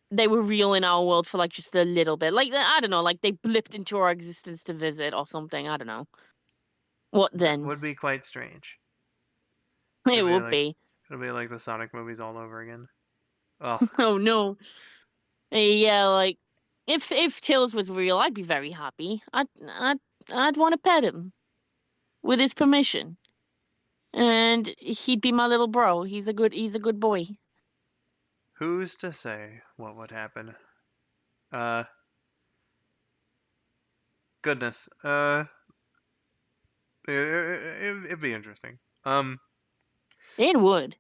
they were real in our world for, like, just a little bit. Like, I don't know, like, they blipped into our existence to visit or something. I don't know. What that then? would be quite strange. It It'd be would like be. it'll be like the Sonic movies all over again. Oh, Oh, no. Yeah, like, if Tails was real, I'd be very happy. I'd want to pet him with his permission. And he'd be my little bro. He's a good boy. who's to say what would happen? Uh, goodness. It'd be interesting. It would.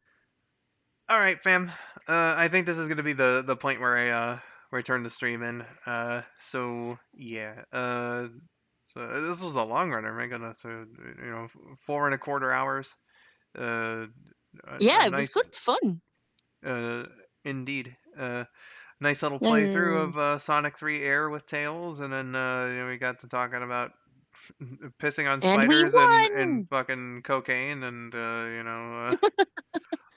All right, fam. I think this is gonna be the point where I turn the stream in. So yeah. So this was a long runner. My goodness. So 4.25 hours. Uh, a Yeah, it was nice. good fun. Uh, indeed. Nice little playthrough Yeah. of Sonic 3 Air with Tails, and then we got to talking about pissing on And we spiders and won. fucking cocaine and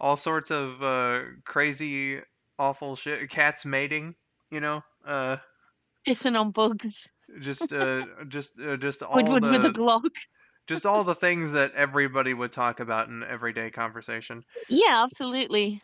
all sorts of crazy, awful shit. Cats mating, you know, Pissing on bugs. just all Woodward with a the Glock. just all the things that everybody would talk about in everyday conversation. Yeah, absolutely.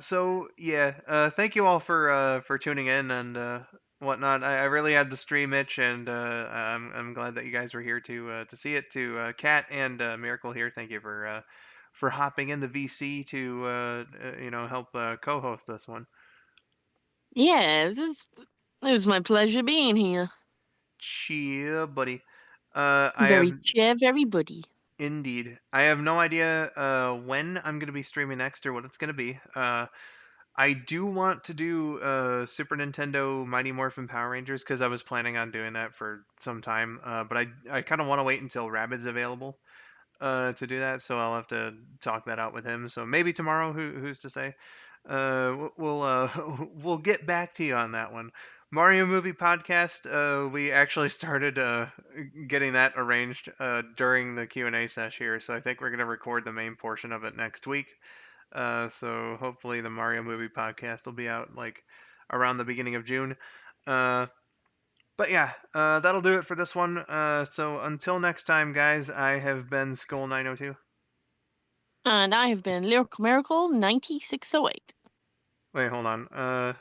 So yeah, thank you all for tuning in and whatnot. I really had the stream itch, and I'm glad that you guys were here to see it. To Kat and Miracle here, thank you for hopping in the VC to help co-host this one. Yeah, it was my pleasure being here. Cheer, buddy. I have Very chair, very buddy. indeed. I have no idea when I'm gonna be streaming next or what it's gonna be. I do want to do Super Nintendo Mighty Morphin Power Rangers because I was planning on doing that for some time, but I kind of want to wait until Rabbids available to do that, so I'll have to talk that out with him. So maybe tomorrow, who's to say? We'll we'll get back to you on that one. Mario Movie Podcast. We actually started getting that arranged during the Q&A sesh here, so I think we're gonna record the main portion of it next week. So hopefully the Mario Movie Podcast will be out like around the beginning of June. But yeah, that'll do it for this one. So until next time, guys, I have been skull902. And I have been LyricalMiracle9608. Wait, hold on.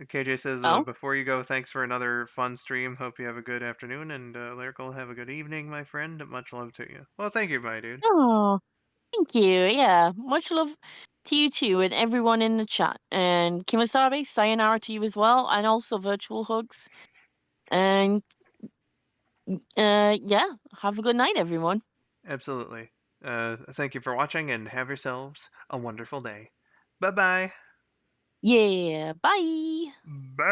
KJ says, Oh? before you go, thanks for another fun stream. Hope you have a good afternoon, and Lyrical, have a good evening, my friend. Much love to you. Well, thank you, my dude. Oh, thank you. Yeah, much love to you too and everyone in the chat. And Kimasabi, sayonara to you as well, and also virtual hugs. And yeah, have a good night, everyone. Absolutely. Thank you for watching, and have yourselves a wonderful day. Bye-bye. Yeah, bye. Bye.